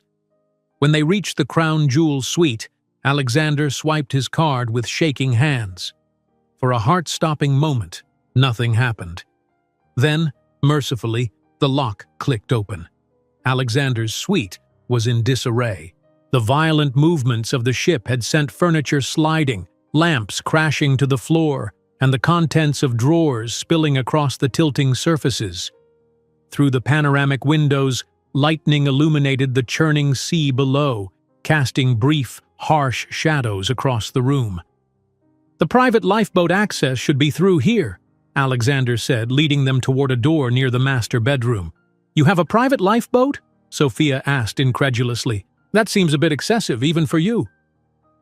A: When they reached the crown jewel suite, Alexander swiped his card with shaking hands. For a heart-stopping moment, nothing happened. Then, mercifully, the lock clicked open. Alexander's suite was in disarray. The violent movements of the ship had sent furniture sliding, lamps crashing to the floor, and the contents of drawers spilling across the tilting surfaces. Through the panoramic windows, lightning illuminated the churning sea below, casting brief, harsh shadows across the room. "The private lifeboat access should be through here," Alexander said, leading them toward a door near the master bedroom. "You have a private lifeboat?" Sophia asked incredulously. "That seems a bit excessive, even for you."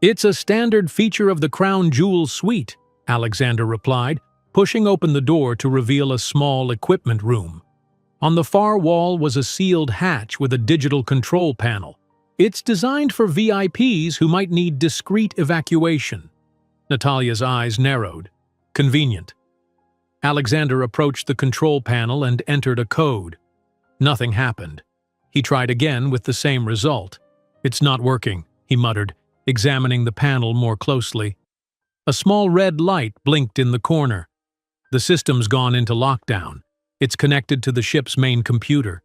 A: "It's a standard feature of the crown jewel suite," Alexander replied, pushing open the door to reveal a small equipment room. On the far wall was a sealed hatch with a digital control panel. "It's designed for VIPs who might need discreet evacuation." Natalia's eyes narrowed. Convenient. Alexander approached the control panel and entered a code. Nothing happened. He tried again with the same result. "It's not working," he muttered, examining the panel more closely. A small red light blinked in the corner. "The system's gone into lockdown. It's connected to the ship's main computer."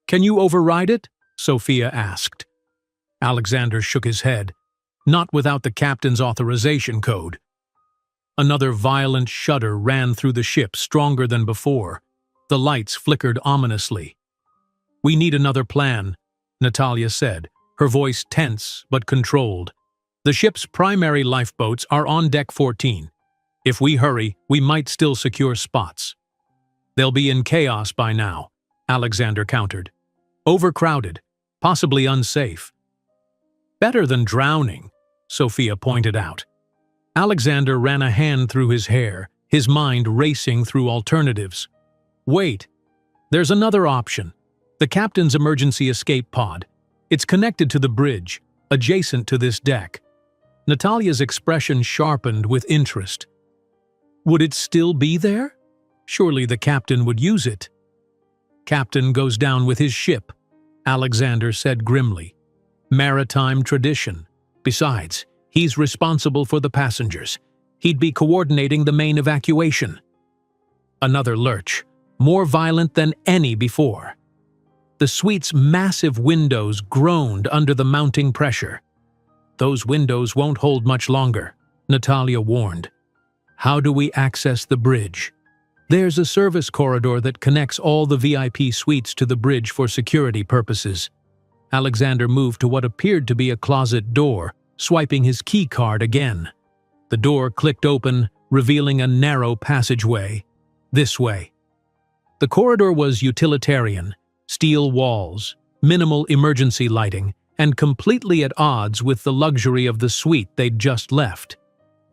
A: "Can you override it?" Sophia asked. Alexander shook his head. "Not without the captain's authorization code." Another violent shudder ran through the ship, stronger than before. The lights flickered ominously. "We need another plan," Natalia said, her voice tense but controlled. "The ship's primary lifeboats are on Deck 14. If we hurry, we might still secure spots." "They'll be in chaos by now," Alexander countered. "Overcrowded, possibly unsafe." "Better than drowning," Sophia pointed out. Alexander ran a hand through his hair, his mind racing through alternatives. "Wait, there's another option. The captain's emergency escape pod. It's connected to the bridge, adjacent to this deck." Natalia's expression sharpened with interest. "Would it still be there? Surely the captain would use it." "Captain goes down with his ship," Alexander said grimly. "Maritime tradition. Besides, he's responsible for the passengers. He'd be coordinating the main evacuation." Another lurch, more violent than any before. The suite's massive windows groaned under the mounting pressure. "Those windows won't hold much longer," Natalia warned. "How do we access the bridge?" "There's a service corridor that connects all the VIP suites to the bridge for security purposes." Alexander moved to what appeared to be a closet door, swiping his key card again. The door clicked open, revealing a narrow passageway. "This way." The corridor was utilitarian, steel walls, minimal emergency lighting, and completely at odds with the luxury of the suite they'd just left.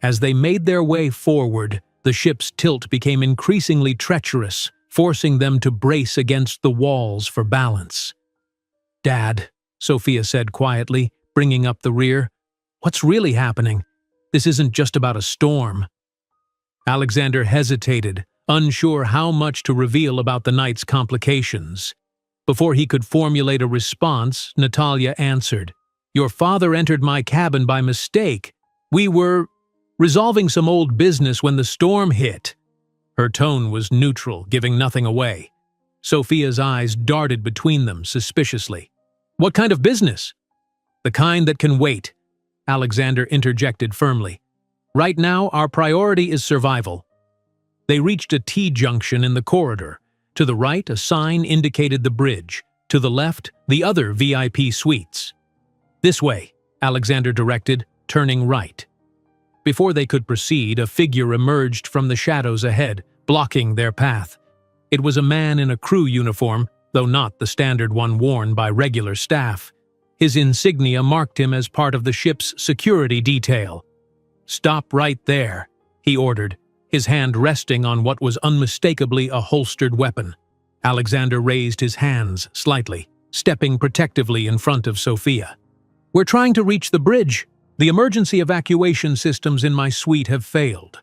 A: As they made their way forward, the ship's tilt became increasingly treacherous, forcing them to brace against the walls for balance. "Dad," Sophia said quietly, bringing up the rear, "what's really happening? This isn't just about a storm." Alexander hesitated, unsure how much to reveal about the night's complications. Before he could formulate a response, Natalia answered, "Your father entered my cabin by mistake. We were resolving some old business when the storm hit." Her tone was neutral, giving nothing away. Sophia's eyes darted between them suspiciously. "What kind of business?" "The kind that can wait," Alexander interjected firmly. "Right now, our priority is survival." They reached a T-junction in the corridor. To the right, a sign indicated the bridge. To the left, the other VIP suites. "This way," Alexander directed, turning right. Before they could proceed, a figure emerged from the shadows ahead, blocking their path. It was a man in a crew uniform, though not the standard one worn by regular staff. His insignia marked him as part of the ship's security detail. "Stop right there," he ordered, his hand resting on what was unmistakably a holstered weapon. Alexander raised his hands slightly, stepping protectively in front of Sophia. "We're trying to reach the bridge. The emergency evacuation systems in my suite have failed."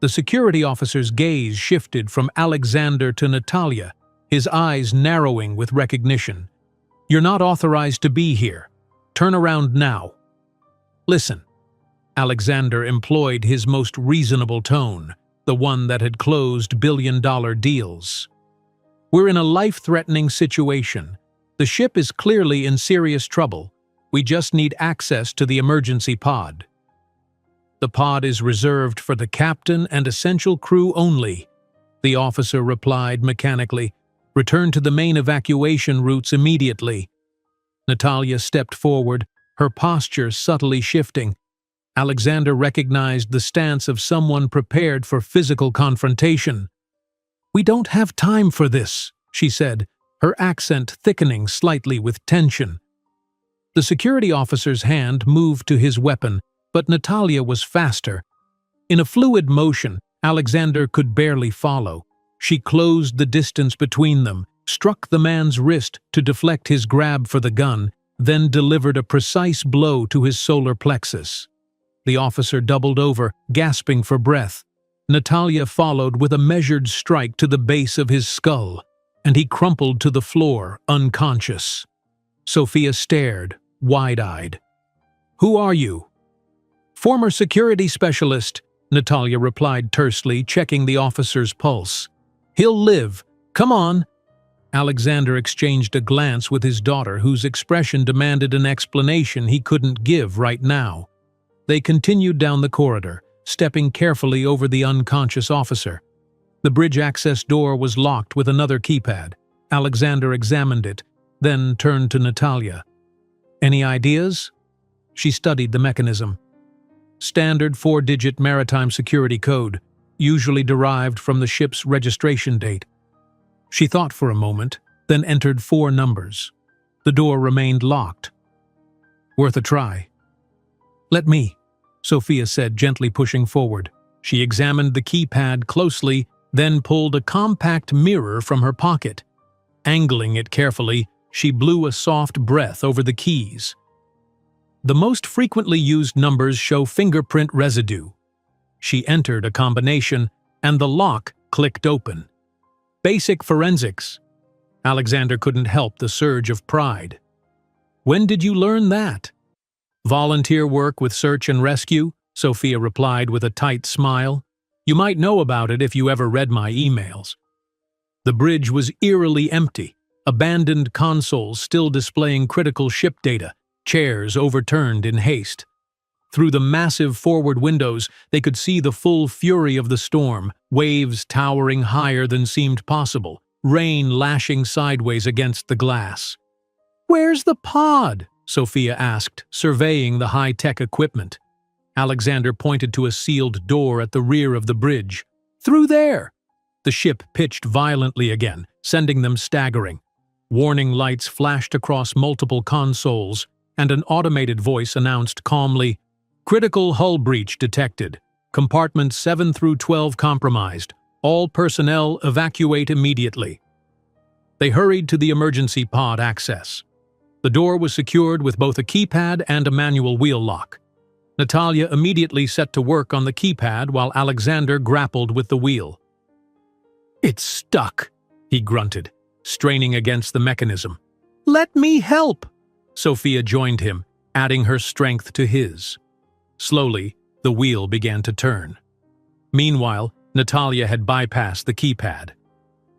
A: The security officer's gaze shifted from Alexander to Natalia, his eyes narrowing with recognition. "You're not authorized to be here. Turn around now." "Listen." Alexander employed his most reasonable tone, the one that had closed billion-dollar deals. "We're in a life-threatening situation. The ship is clearly in serious trouble. We just need access to the emergency pod." "The pod is reserved for the captain and essential crew only," the officer replied mechanically. "Return to the main evacuation routes immediately." Natalia stepped forward, her posture subtly shifting. Alexander recognized the stance of someone prepared for physical confrontation. "We don't have time for this," she said, her accent thickening slightly with tension. The security officer's hand moved to his weapon, but Natalia was faster. In a fluid motion, Alexander could barely follow. She closed the distance between them, struck the man's wrist to deflect his grab for the gun, then delivered a precise blow to his solar plexus. The officer doubled over, gasping for breath. Natalia followed with a measured strike to the base of his skull, and he crumpled to the floor, unconscious. Sophia stared, wide-eyed. "Who are you?" "Former security specialist," Natalia replied tersely, checking the officer's pulse. "He'll live. Come on." Alexander exchanged a glance with his daughter, whose expression demanded an explanation he couldn't give right now. They continued down the corridor, stepping carefully over the unconscious officer. The bridge access door was locked with another keypad. Alexander examined it, then turned to Natalia. "Any ideas?" She studied the mechanism. Standard 4-digit maritime security code, usually derived from the ship's registration date. She thought for a moment, then entered 4 numbers. The door remained locked. "Worth a try." "Let me," Sophia said, gently pushing forward. She examined the keypad closely, then pulled a compact mirror from her pocket. Angling it carefully, she blew a soft breath over the keys. The most frequently used numbers show fingerprint residue. She entered a combination, and the lock clicked open. "Basic forensics." Alexander couldn't help the surge of pride. "When did you learn that?" "Volunteer work with search and rescue," Sophia replied with a tight smile. "You might know about it if you ever read my emails." The bridge was eerily empty, abandoned consoles still displaying critical ship data, chairs overturned in haste. Through the massive forward windows, they could see the full fury of the storm, waves towering higher than seemed possible, rain lashing sideways against the glass. "Where's the pod?" Sophia asked, surveying the high-tech equipment. Alexander pointed to a sealed door at the rear of the bridge. "Through there." The ship pitched violently again, sending them staggering. Warning lights flashed across multiple consoles, and an automated voice announced calmly, "Critical hull breach detected. Compartments 7 through 12 compromised. All personnel evacuate immediately." They hurried to the emergency pod access. The door was secured with both a keypad and a manual wheel lock. Natalia immediately set to work on the keypad while Alexander grappled with the wheel. "It's stuck," he grunted, straining against the mechanism. "Let me help!" Sophia joined him, adding her strength to his. Slowly, the wheel began to turn. Meanwhile, Natalia had bypassed the keypad.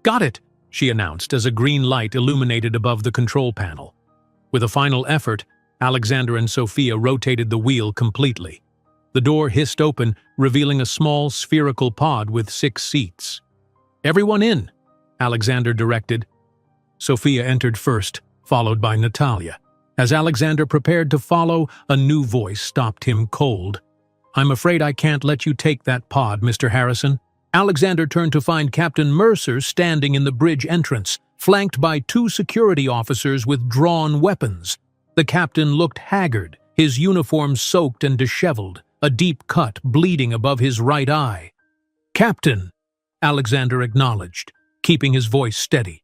A: "Got it," she announced as a green light illuminated above the control panel. With a final effort, Alexander and Sophia rotated the wheel completely. The door hissed open, revealing a small spherical pod with 6 seats. "Everyone in," Alexander directed. Sophia entered first, followed by Natalia. As Alexander prepared to follow, a new voice stopped him cold. "I'm afraid I can't let you take that pod, Mr. Harrison." Alexander turned to find Captain Mercer standing in the bridge entrance, flanked by 2 security officers with drawn weapons. The captain looked haggard, his uniform soaked and disheveled, a deep cut bleeding above his right eye. "Captain," Alexander acknowledged, keeping his voice steady.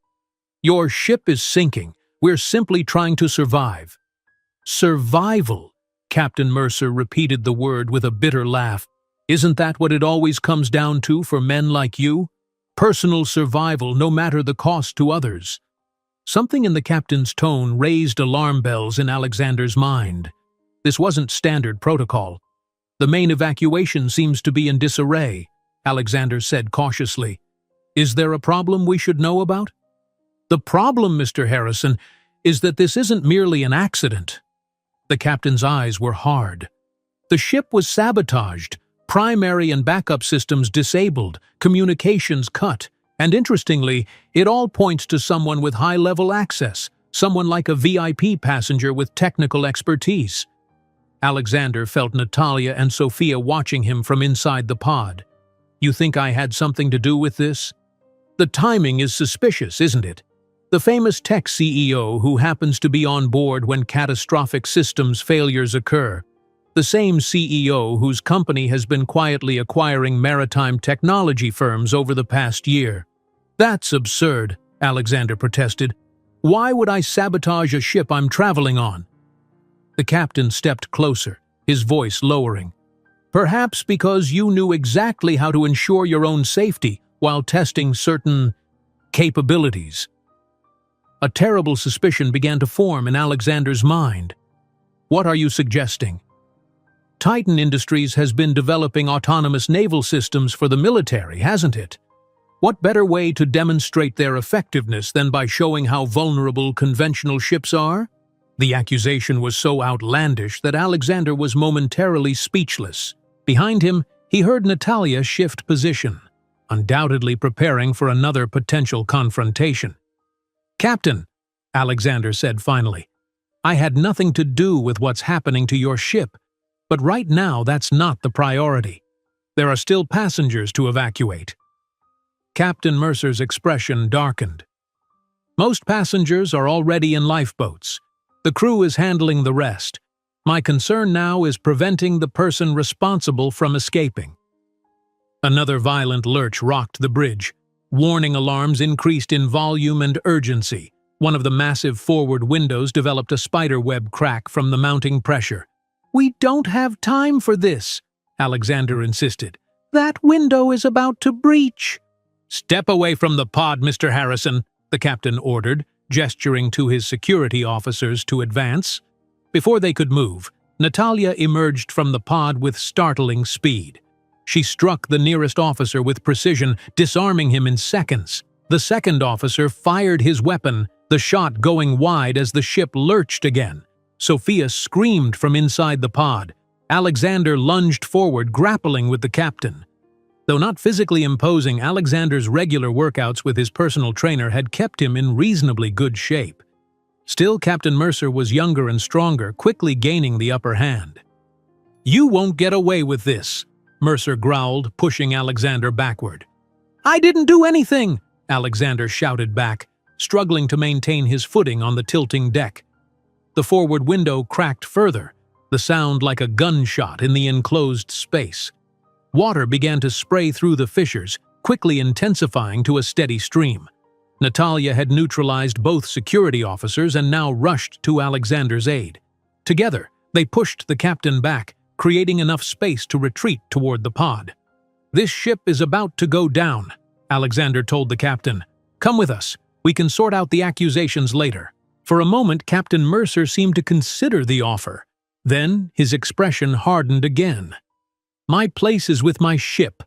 A: "Your ship is sinking. We're simply trying to survive." "Survival," Captain Mercer repeated the word with a bitter laugh. "Isn't that what it always comes down to for men like you? Personal survival, no matter the cost to others." Something in the captain's tone raised alarm bells in Alexander's mind. This wasn't standard protocol. "The main evacuation seems to be in disarray," Alexander said cautiously. "Is there a problem we should know about?" "The problem, Mr. Harrison, is that this isn't merely an accident." The captain's eyes were hard. "The ship was sabotaged, primary and backup systems disabled, communications cut, and interestingly, it all points to someone with high-level access, someone like a VIP passenger with technical expertise." Alexander felt Natalia and Sophia watching him from inside the pod. "You think I had something to do with this? The timing is suspicious, isn't it? The famous tech CEO who happens to be on board when catastrophic systems failures occur. The same CEO whose company has been quietly acquiring maritime technology firms over the past year." "That's absurd," Alexander protested. "Why would I sabotage a ship I'm traveling on?" The captain stepped closer, his voice lowering. "Perhaps because you knew exactly how to ensure your own safety while testing certain capabilities." A terrible suspicion began to form in Alexander's mind. "What are you suggesting?" "Titan Industries has been developing autonomous naval systems for the military, hasn't it? What better way to demonstrate their effectiveness than by showing how vulnerable conventional ships are?" The accusation was so outlandish that Alexander was momentarily speechless. Behind him, he heard Natalia shift position, undoubtedly preparing for another potential confrontation. "Captain," Alexander said finally, "I had nothing to do with what's happening to your ship, but right now that's not the priority. There are still passengers to evacuate." Captain Mercer's expression darkened. "Most passengers are already in lifeboats. The crew is handling the rest. My concern now is preventing the person responsible from escaping." Another violent lurch rocked the bridge. Warning alarms increased in volume and urgency. One of the massive forward windows developed a spiderweb crack from the mounting pressure. "We don't have time for this," Alexander insisted. "That window is about to breach." "Step away from the pod, Mr. Harrison," the captain ordered, gesturing to his security officers to advance. Before they could move, Natalia emerged from the pod with startling speed. She struck the nearest officer with precision, disarming him in seconds. The second officer fired his weapon, the shot going wide as the ship lurched again. Sophia screamed from inside the pod. Alexander lunged forward, grappling with the captain. Though not physically imposing, Alexander's regular workouts with his personal trainer had kept him in reasonably good shape. Still, Captain Mercer was younger and stronger, quickly gaining the upper hand. "You won't get away with this," Mercer growled, pushing Alexander backward. "I didn't do anything!" Alexander shouted back, struggling to maintain his footing on the tilting deck. The forward window cracked further, the sound like a gunshot in the enclosed space. Water began to spray through the fissures, quickly intensifying to a steady stream. Natalia had neutralized both security officers and now rushed to Alexander's aid. Together, they pushed the captain back, creating enough space to retreat toward the pod. "This ship is about to go down," Alexander told the captain. "Come with us. We can sort out the accusations later." For a moment, Captain Mercer seemed to consider the offer. Then, his expression hardened again. "My place is with my ship."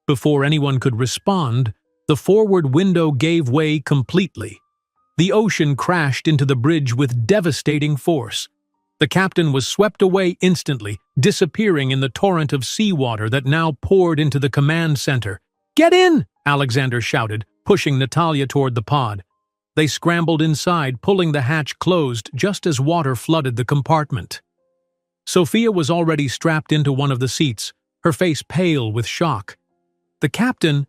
A: Before anyone could respond, the forward window gave way completely. The ocean crashed into the bridge with devastating force. The captain was swept away instantly, disappearing in the torrent of seawater that now poured into the command center. "Get in!" Alexander shouted, pushing Natalia toward the pod. They scrambled inside, pulling the hatch closed just as water flooded the compartment. Sophia was already strapped into one of the seats, her face pale with shock. "The captain,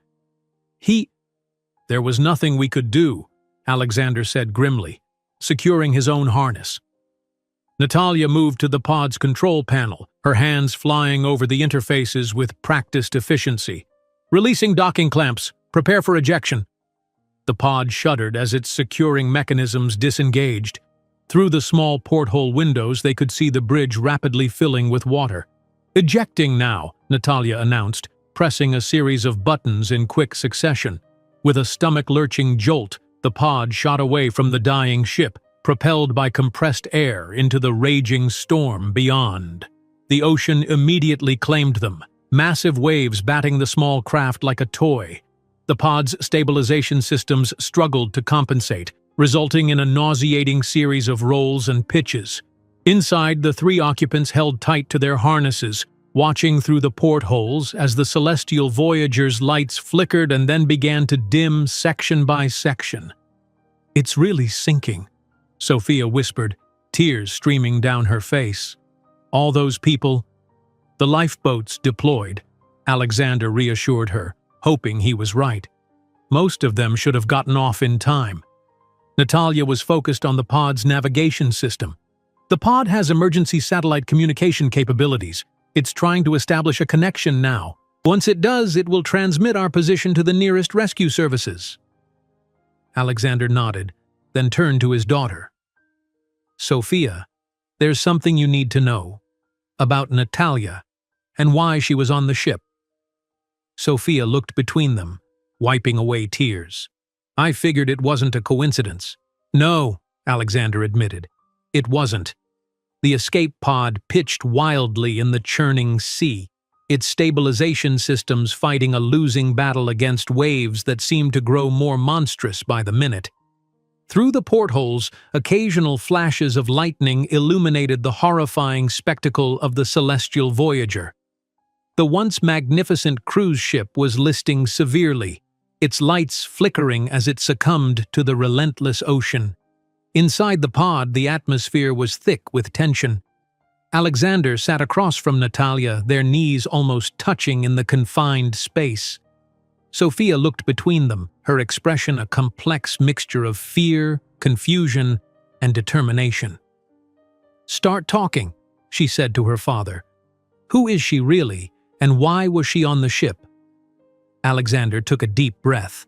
A: There was nothing we could do," Alexander said grimly, securing his own harness. Natalia moved to the pod's control panel, her hands flying over the interfaces with practiced efficiency. "Releasing docking clamps. Prepare for ejection." The pod shuddered as its securing mechanisms disengaged. Through the small porthole windows, they could see the bridge rapidly filling with water. "Ejecting now," Natalia announced, pressing a series of buttons in quick succession. With a stomach-lurching jolt, the pod shot away from the dying ship, propelled by compressed air into the raging storm beyond. The ocean immediately claimed them, massive waves batting the small craft like a toy. The pod's stabilization systems struggled to compensate, resulting in a nauseating series of rolls and pitches. Inside, the three occupants held tight to their harnesses, watching through the portholes as the celestial Voyager's lights flickered and then began to dim section by section. "It's really sinking," Sophia whispered, tears streaming down her face. "All those people—" "The lifeboats deployed," Alexander reassured her, hoping he was right. "Most of them should have gotten off in time." Natalia was focused on the pod's navigation system. "The pod has emergency satellite communication capabilities. It's trying to establish a connection now. Once it does, it will transmit our position to the nearest rescue services." Alexander nodded, then turned to his daughter. "Sophia, there's something you need to know about Natalia and why she was on the ship." Sophia looked between them, wiping away tears. "I figured it wasn't a coincidence." "No," Alexander admitted. "It wasn't." The escape pod pitched wildly in the churning sea, its stabilization systems fighting a losing battle against waves that seemed to grow more monstrous by the minute. Through the portholes, occasional flashes of lightning illuminated the horrifying spectacle of the celestial Voyager. The once magnificent cruise ship was listing severely, its lights flickering as it succumbed to the relentless ocean. Inside the pod, the atmosphere was thick with tension. Alexander sat across from Natalia, their knees almost touching in the confined space. Sophia looked between them, her expression a complex mixture of fear, confusion, and determination. "Start talking," she said to her father. "Who is she really, and why was she on the ship?" Alexander took a deep breath.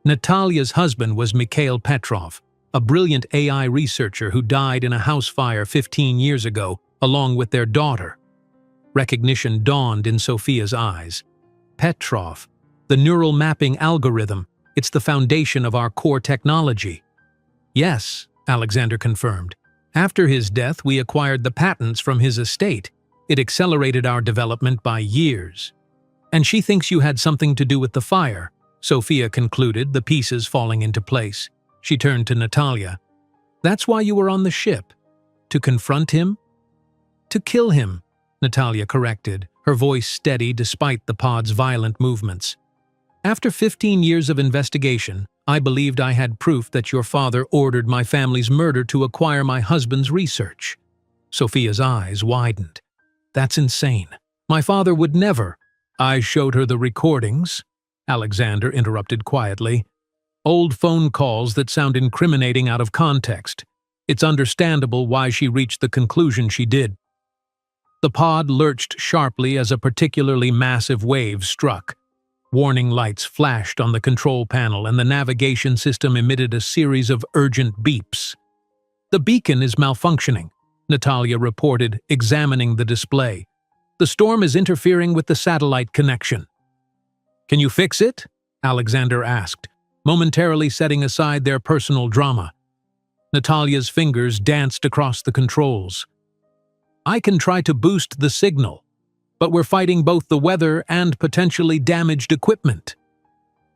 A: Natalia's husband was Mikhail Petrov, a brilliant AI researcher who died in a house fire 15 years ago, along with their daughter. Recognition dawned in Sophia's eyes. "Petrov, the neural mapping algorithm, it's the foundation of our core technology." "Yes," Alexander confirmed. "After his death, we acquired the patents from his estate. It accelerated our development by years." "And she thinks you had something to do with the fire," Sophia concluded, the pieces falling into place. She turned to Natalia. "That's why you were on the ship? To confront him?" "To kill him," Natalia corrected, her voice steady despite the pod's violent movements. "After 15 years of investigation, I believed I had proof that your father ordered my family's murder to acquire my husband's research." Sophia's eyes widened. "That's insane. My father would never." "I showed her the recordings," Alexander interrupted quietly. Old phone calls that sound incriminating out of context. It's understandable why she reached the conclusion she did. The pod lurched sharply as a particularly massive wave struck. Warning lights flashed on the control panel and the navigation system emitted a series of urgent beeps. "The beacon is malfunctioning," Natalia reported, examining the display. "The storm is interfering with the satellite connection." "Can you fix it?" Alexander asked, momentarily setting aside their personal drama. Natalia's fingers danced across the controls. "I can try to boost the signal, but we're fighting both the weather and potentially damaged equipment."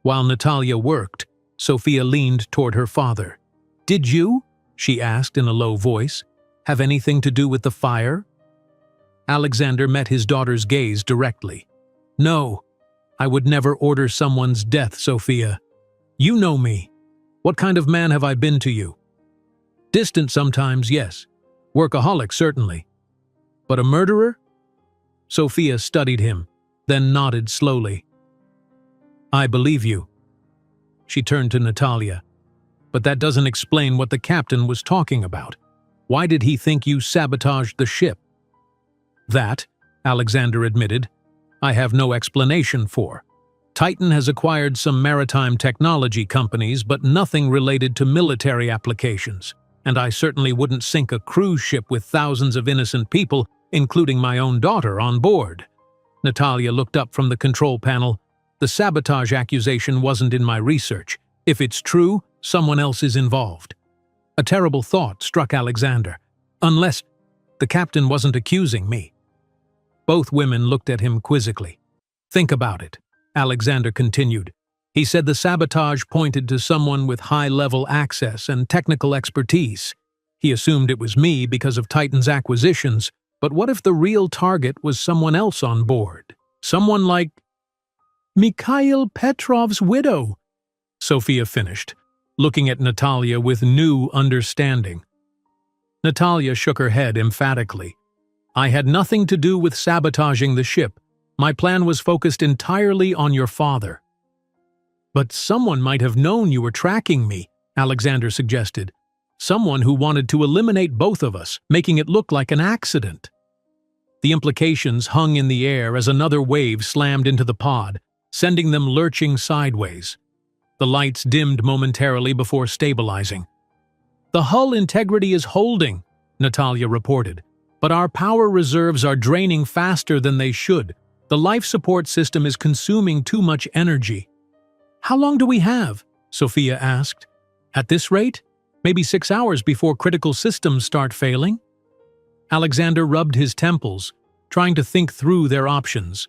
A: While Natalia worked, Sophia leaned toward her father. "Did you," she asked in a low voice, "have anything to do with the fire?" Alexander met his daughter's gaze directly. "No, I would never order someone's death, Sophia. You know me. What kind of man have I been to you? Distant sometimes, yes. Workaholic, certainly. But a murderer?" Sophia studied him, then nodded slowly. "I believe you." She turned to Natalia. "But that doesn't explain what the captain was talking about. Why did he think you sabotaged the ship?" "That," Alexander admitted, "I have no explanation for. Titan has acquired some maritime technology companies, but nothing related to military applications. And I certainly wouldn't sink a cruise ship with thousands of innocent people, including my own daughter, on board." Natalia looked up from the control panel. "The sabotage accusation wasn't in my research. If it's true, someone else is involved." A terrible thought struck Alexander. Unless the captain wasn't accusing me. Both women looked at him quizzically. "Think about it," Alexander continued. "He said the sabotage pointed to someone with high-level access and technical expertise. He assumed it was me because of Titan's acquisitions, but what if the real target was someone else on board? Someone like Mikhail Petrov's widow," Sophia finished, looking at Natalia with new understanding. Natalia shook her head emphatically. "I had nothing to do with sabotaging the ship. My plan was focused entirely on your father." "But someone might have known you were tracking me," Alexander suggested. "Someone who wanted to eliminate both of us, making it look like an accident." The implications hung in the air as another wave slammed into the pod, sending them lurching sideways. The lights dimmed momentarily before stabilizing. "The hull integrity is holding," Natalia reported, "but our power reserves are draining faster than they should. The life support system is consuming too much energy." "How long do we have?" Sophia asked. "At this rate? Maybe 6 hours before critical systems start failing?" Alexander rubbed his temples, trying to think through their options.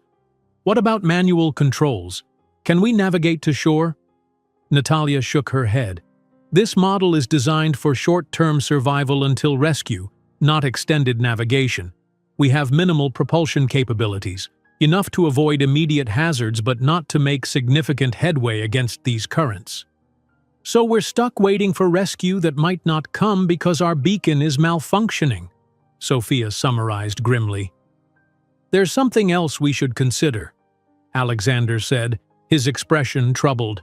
A: "What about manual controls? Can we navigate to shore?" Natalia shook her head. "This model is designed for short-term survival until rescue, not extended navigation. We have minimal propulsion capabilities. Enough to avoid immediate hazards but not to make significant headway against these currents. So we're stuck waiting for rescue that might not come because our beacon is malfunctioning," Sophia summarized grimly. "There's something else we should consider," Alexander said, his expression troubled.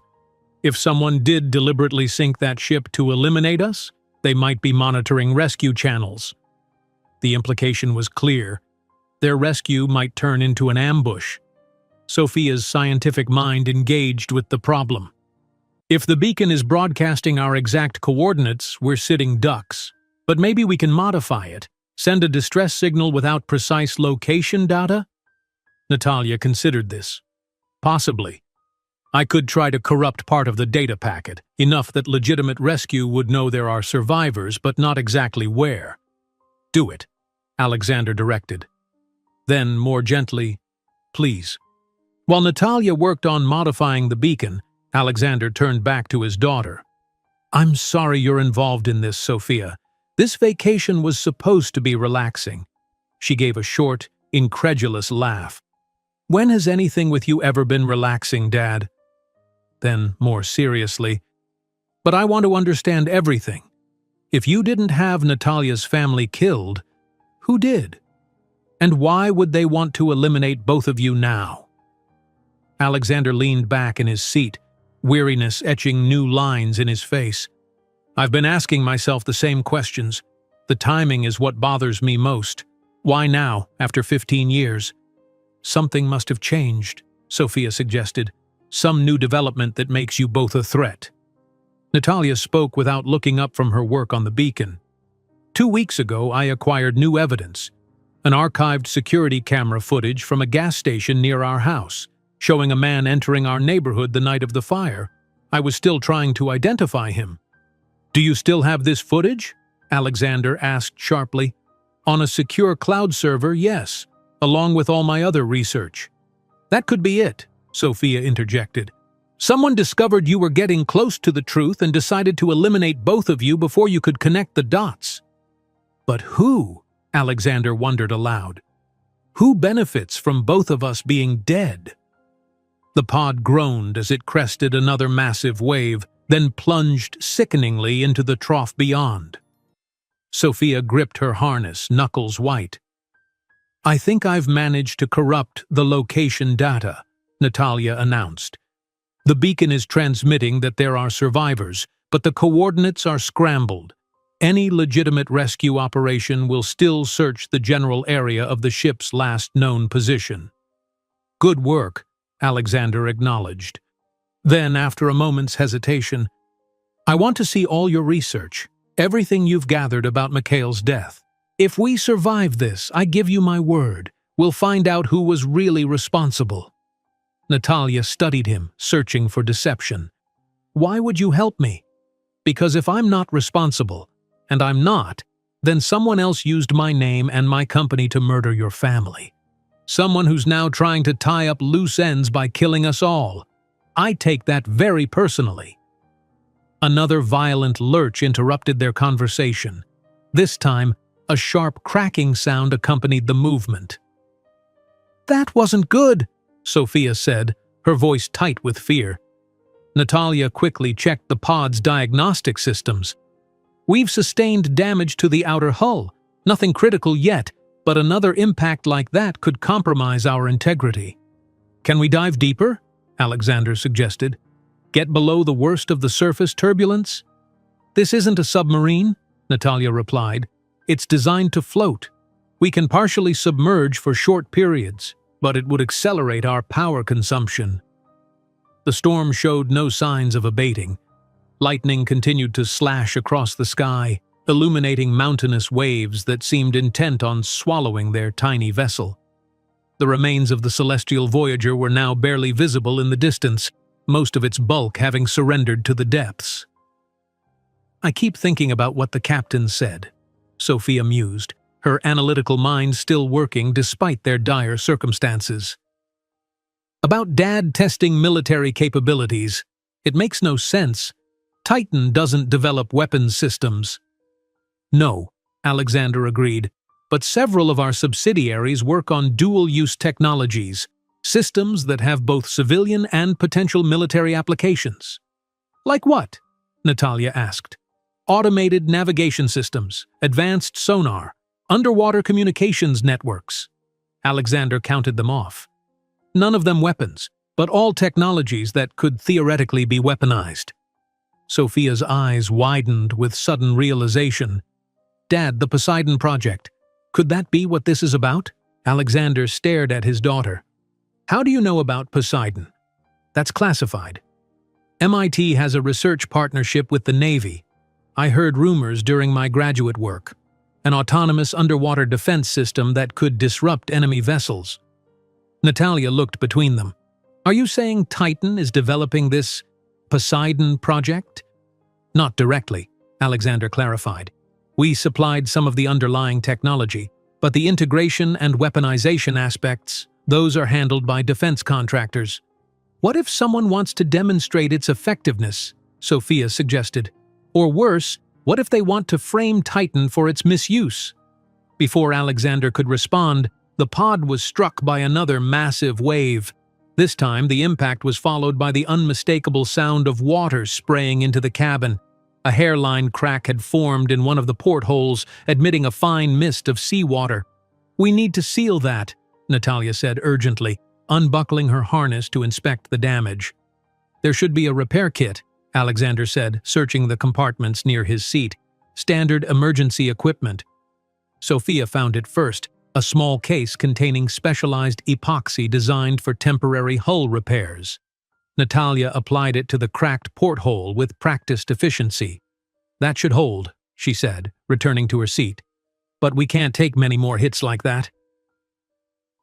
A: "If someone did deliberately sink that ship to eliminate us, they might be monitoring rescue channels." The implication was clear. Their rescue might turn into an ambush. Sophia's scientific mind engaged with the problem. "If the beacon is broadcasting our exact coordinates, we're sitting ducks. But maybe we can modify it, send a distress signal without precise location data?" Natalia considered this. "Possibly. I could try to corrupt part of the data packet, enough that legitimate rescue would know there are survivors, but not exactly where." "Do it," Alexander directed. Then, more gently, "Please." While Natalia worked on modifying the beacon, Alexander turned back to his daughter. "I'm sorry you're involved in this, Sophia. This vacation was supposed to be relaxing." She gave a short, incredulous laugh. "When has anything with you ever been relaxing, Dad?" Then, more seriously, "But I want to understand everything. If you didn't have Natalia's family killed, who did? And why would they want to eliminate both of you now?" Alexander leaned back in his seat, weariness etching new lines in his face. I've been asking myself the same questions. The timing is what bothers me most. Why now, after 15 years? Something must have changed, Sophia suggested. Some new development that makes you both a threat. Natalia spoke without looking up from her work on the beacon. 2 weeks ago, I acquired new evidence. An archived security camera footage from a gas station near our house, showing a man entering our neighborhood the night of the fire. I was still trying to identify him. Do you still have this footage? Alexander asked sharply. On a secure cloud server, yes, along with all my other research. That could be it, Sophia interjected. Someone discovered you were getting close to the truth and decided to eliminate both of you before you could connect the dots. But who? Alexander wondered aloud. Who benefits from both of us being dead? The pod groaned as it crested another massive wave, then plunged sickeningly into the trough beyond. Sophia gripped her harness, knuckles white. I think I've managed to corrupt the location data, Natalia announced. The beacon is transmitting that there are survivors, but the coordinates are scrambled. Any legitimate rescue operation will still search the general area of the ship's last known position. Good work, Alexander acknowledged. Then, after a moment's hesitation, I want to see all your research, everything you've gathered about Mikhail's death. If we survive this, I give you my word, we'll find out who was really responsible. Natalia studied him, searching for deception. Why would you help me? Because if I'm not responsible, and I'm not, then someone else used my name and my company to murder your family. Someone who's now trying to tie up loose ends by killing us all. I take that very personally. Another violent lurch interrupted their conversation. This time, a sharp cracking sound accompanied the movement. That wasn't good, Sophia said, her voice tight with fear. Natalia quickly checked the pod's diagnostic systems. We've sustained damage to the outer hull, nothing critical yet, but another impact like that could compromise our integrity. Can we dive deeper? Alexander suggested. Get below the worst of the surface turbulence? This isn't a submarine, Natalia replied. It's designed to float. We can partially submerge for short periods, but it would accelerate our power consumption. The storm showed no signs of abating. Lightning continued to slash across the sky, illuminating mountainous waves that seemed intent on swallowing their tiny vessel. The remains of the celestial voyager were now barely visible in the distance, most of its bulk having surrendered to the depths. I keep thinking about what the captain said, Sophia mused, her analytical mind still working despite their dire circumstances. About Dad testing military capabilities. It makes no sense. Titan doesn't develop weapons systems. No, Alexander agreed, but several of our subsidiaries work on dual-use technologies, systems that have both civilian and potential military applications. Like what? Natalia asked. Automated navigation systems, advanced sonar, underwater communications networks. Alexander counted them off. None of them weapons, but all technologies that could theoretically be weaponized. Sophia's eyes widened with sudden realization. Dad, the Poseidon Project. Could that be what this is about? Alexander stared at his daughter. How do you know about Poseidon? That's classified. MIT has a research partnership with the Navy. I heard rumors during my graduate work. An autonomous underwater defense system that could disrupt enemy vessels. Natalia looked between them. Are you saying Titan is developing this Poseidon project? Not directly, Alexander clarified. We supplied some of the underlying technology, but the integration and weaponization aspects, those are handled by defense contractors. What if someone wants to demonstrate its effectiveness? Sophia suggested. Or worse, what if they want to frame Titan for its misuse? Before Alexander could respond, the pod was struck by another massive wave. This time, the impact was followed by the unmistakable sound of water spraying into the cabin. A hairline crack had formed in one of the portholes, admitting a fine mist of seawater. We need to seal that, Natalia said urgently. unbuckling her harness to inspect the damage. "There should be a repair kit," Alexander said, searching the compartments near his seat. "Standard emergency equipment." Sophia found it first, a small case containing specialized epoxy designed for temporary hull repairs. Natalia applied it to the cracked porthole with practiced efficiency. "That should hold," she said, returning to her seat. "But we can't take many more hits like that."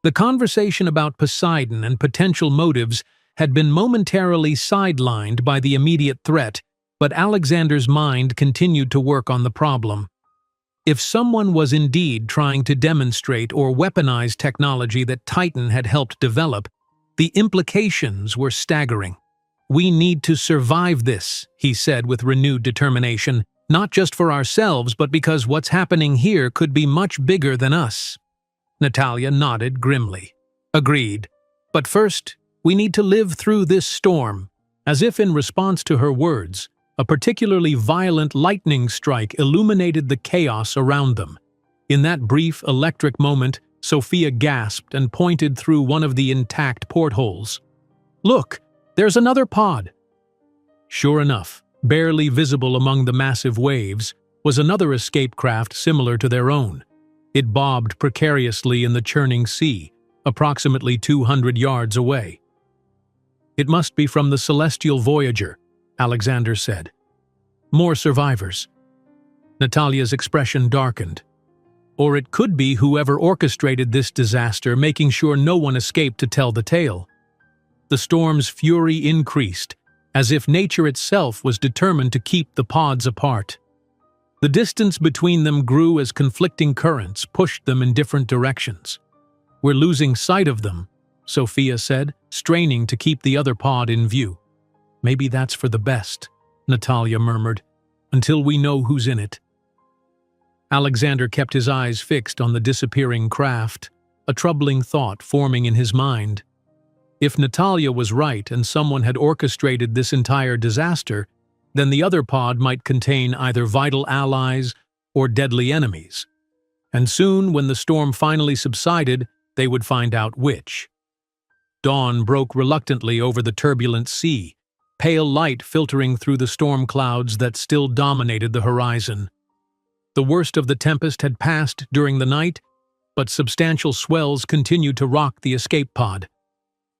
A: The conversation about Poseidon and potential motives had been momentarily sidelined by the immediate threat, but Alexander's mind continued to work on the problem. If someone was indeed trying to demonstrate or weaponize technology that Titan had helped develop, the implications were staggering. "We need to survive this," he said with renewed determination, "not just for ourselves, but because what's happening here could be much bigger than us." Natalia nodded grimly. "Agreed. But first, we need to live through this storm." As if in response to her words, a particularly violent lightning strike illuminated the chaos around them. In that brief electric moment, Sophia gasped and pointed through one of the intact portholes. "Look, there's another pod." Sure enough, barely visible among the massive waves, was another escape craft similar to their own. It bobbed precariously in the churning sea, approximately 200 yards away. "It must be from the Celestial Voyager," Alexander said. "More survivors." Natalia's expression darkened. "Or it could be whoever orchestrated this disaster, making sure no one escaped to tell the tale." The storm's fury increased, as if nature itself was determined to keep the pods apart. The distance between them grew as conflicting currents pushed them in different directions. "We're losing sight of them," Sophia said, straining to keep the other pod in view. "Maybe that's for the best," Natalia murmured, "until we know who's in it." Alexander kept his eyes fixed on the disappearing craft, a troubling thought forming in his mind. If Natalia was right and someone had orchestrated this entire disaster, then the other pod might contain either vital allies or deadly enemies. And soon, when the storm finally subsided, they would find out which. Dawn broke reluctantly over the turbulent sea, pale light filtering through the storm clouds that still dominated the horizon. The worst of the tempest had passed during the night, but substantial swells continued to rock the escape pod.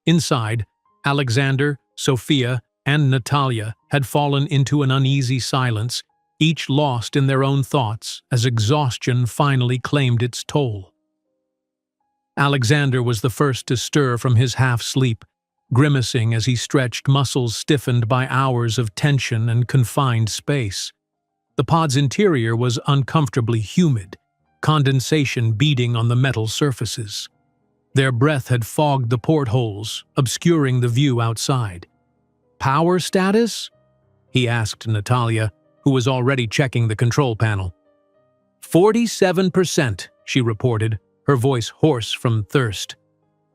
A: Inside, Alexander, Sophia, and Natalia had fallen into an uneasy silence, each lost in their own thoughts as exhaustion finally claimed its toll. Alexander was the first to stir from his half-sleep, grimacing as he stretched muscles stiffened by hours of tension and confined space. The pod's interior was uncomfortably humid, condensation beading on the metal surfaces. Their breath had fogged the portholes, obscuring the view outside. "Power status?" he asked Natalia, who was already checking the control panel. 47%, she reported, her voice hoarse from thirst.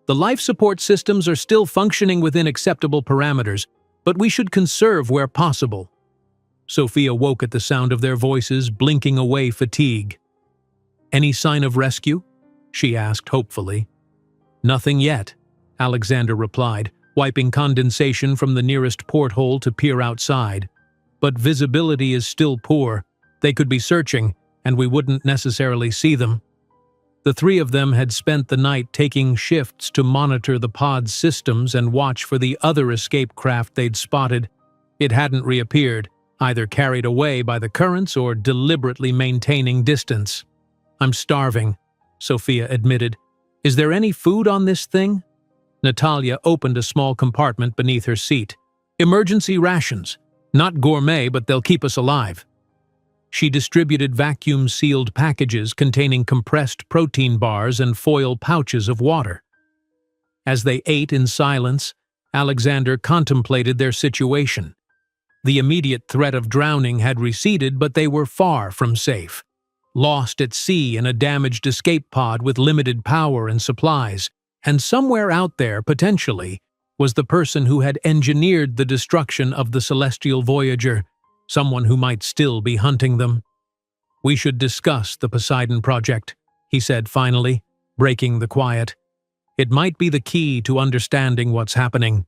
A: "The life support systems are still functioning within acceptable parameters, but we should conserve where possible." Sophia woke at the sound of their voices, blinking away fatigue. "Any sign of rescue?" she asked hopefully. "Nothing yet," Alexander replied, wiping condensation from the nearest porthole to peer outside. "But visibility is still poor. They could be searching, and we wouldn't necessarily see them." The three of them had spent the night taking shifts to monitor the pod's systems and watch for the other escape craft they'd spotted. It hadn't reappeared, either carried away by the currents or deliberately maintaining distance. "I'm starving," Sophia admitted. "Is there any food on this thing?" Natalia opened a small compartment beneath her seat. "Emergency rations. Not gourmet, but they'll keep us alive." She distributed vacuum-sealed packages containing compressed protein bars and foil pouches of water. As they ate in silence, Alexander contemplated their situation. The immediate threat of drowning had receded, but they were far from safe. Lost at sea in a damaged escape pod with limited power and supplies, and somewhere out there, potentially, was the person who had engineered the destruction of the Celestial Voyager, someone who might still be hunting them. "We should discuss the Poseidon project," he said finally, breaking the quiet. It might be the key to understanding what's happening.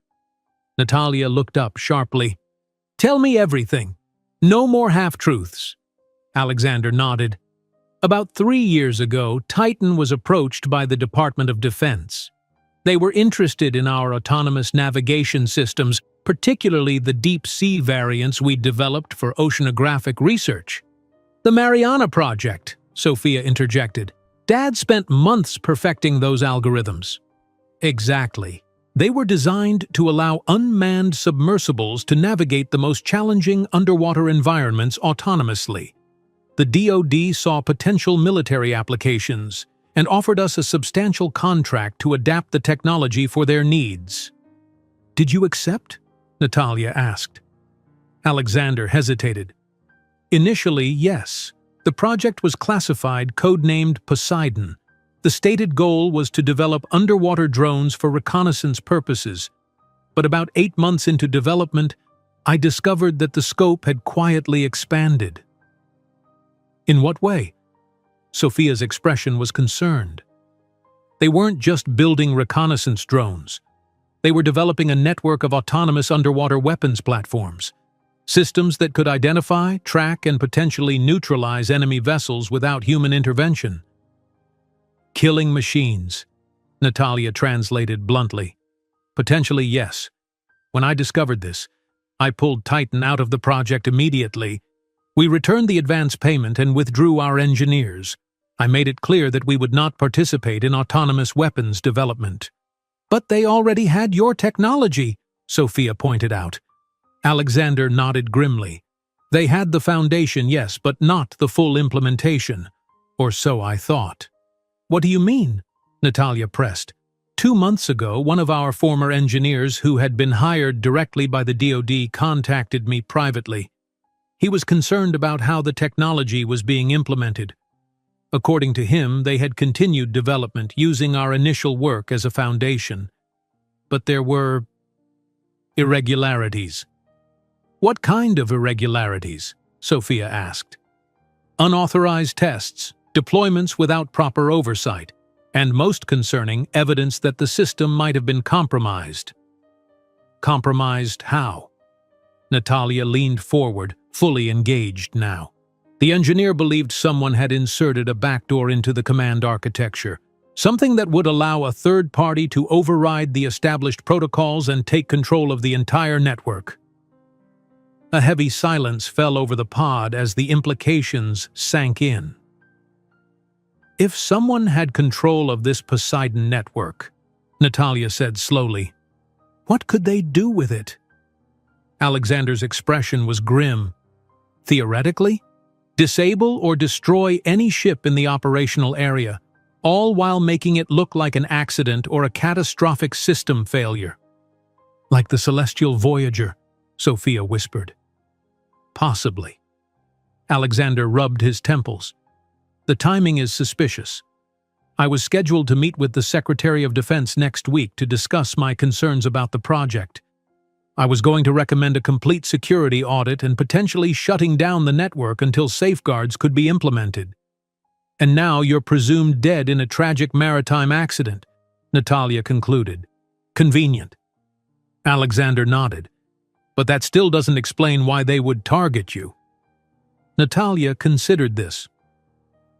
A: Natalia looked up sharply. Tell me everything. No more half-truths. Alexander nodded. About 3 years ago, Titan was approached by the Department of Defense. They were interested in our autonomous navigation systems, particularly the deep-sea variants we developed for oceanographic research. The Mariana Project, Sophia interjected. Dad spent months perfecting those algorithms. Exactly. They were designed to allow unmanned submersibles to navigate the most challenging underwater environments autonomously. The DoD saw potential military applications and offered us a substantial contract to adapt the technology for their needs. Did you accept? Natalia asked. Alexander hesitated. Initially, yes. The project was classified, codenamed Poseidon. The stated goal was to develop underwater drones for reconnaissance purposes. But about 8 months into development, I discovered that the scope had quietly expanded. In what way? Sophia's expression was concerned. They weren't just building reconnaissance drones. They were developing a network of autonomous underwater weapons platforms. Systems that could identify, track, and potentially neutralize enemy vessels without human intervention. Killing machines, Natalia translated bluntly. Potentially, yes. When I discovered this, I pulled Titan out of the project immediately. We returned the advance payment and withdrew our engineers. I made it clear that we would not participate in autonomous weapons development. But they already had your technology, Sophia pointed out. Alexander nodded grimly. They had the foundation, yes, but not the full implementation. Or so I thought. What do you mean? Natalia pressed. 2 months ago, one of our former engineers who had been hired directly by the DoD contacted me privately. He was concerned about how the technology was being implemented. According to him, they had continued development using our initial work as a foundation. But there were irregularities. What kind of irregularities? Sophia asked. Unauthorized tests, deployments without proper oversight, and most concerning, evidence that the system might have been compromised. Compromised how? Natalia leaned forward, fully engaged now. The engineer believed someone had inserted a backdoor into the command architecture, something that would allow a third party to override the established protocols and take control of the entire network. A heavy silence fell over the pod as the implications sank in. If someone had control of this Poseidon network, Natalia said slowly, what could they do with it? Alexander's expression was grim. Theoretically, disable or destroy any ship in the operational area, all while making it look like an accident or a catastrophic system failure. Like the Celestial Voyager, Sophia whispered. Possibly. Alexander rubbed his temples. The timing is suspicious. I was scheduled to meet with the Secretary of Defense next week to discuss my concerns about the project. I was going to recommend a complete security audit and potentially shutting down the network until safeguards could be implemented. And now you're presumed dead in a tragic maritime accident, Natalia concluded. Convenient. Alexander nodded. But that still doesn't explain why they would target you. Natalia considered this.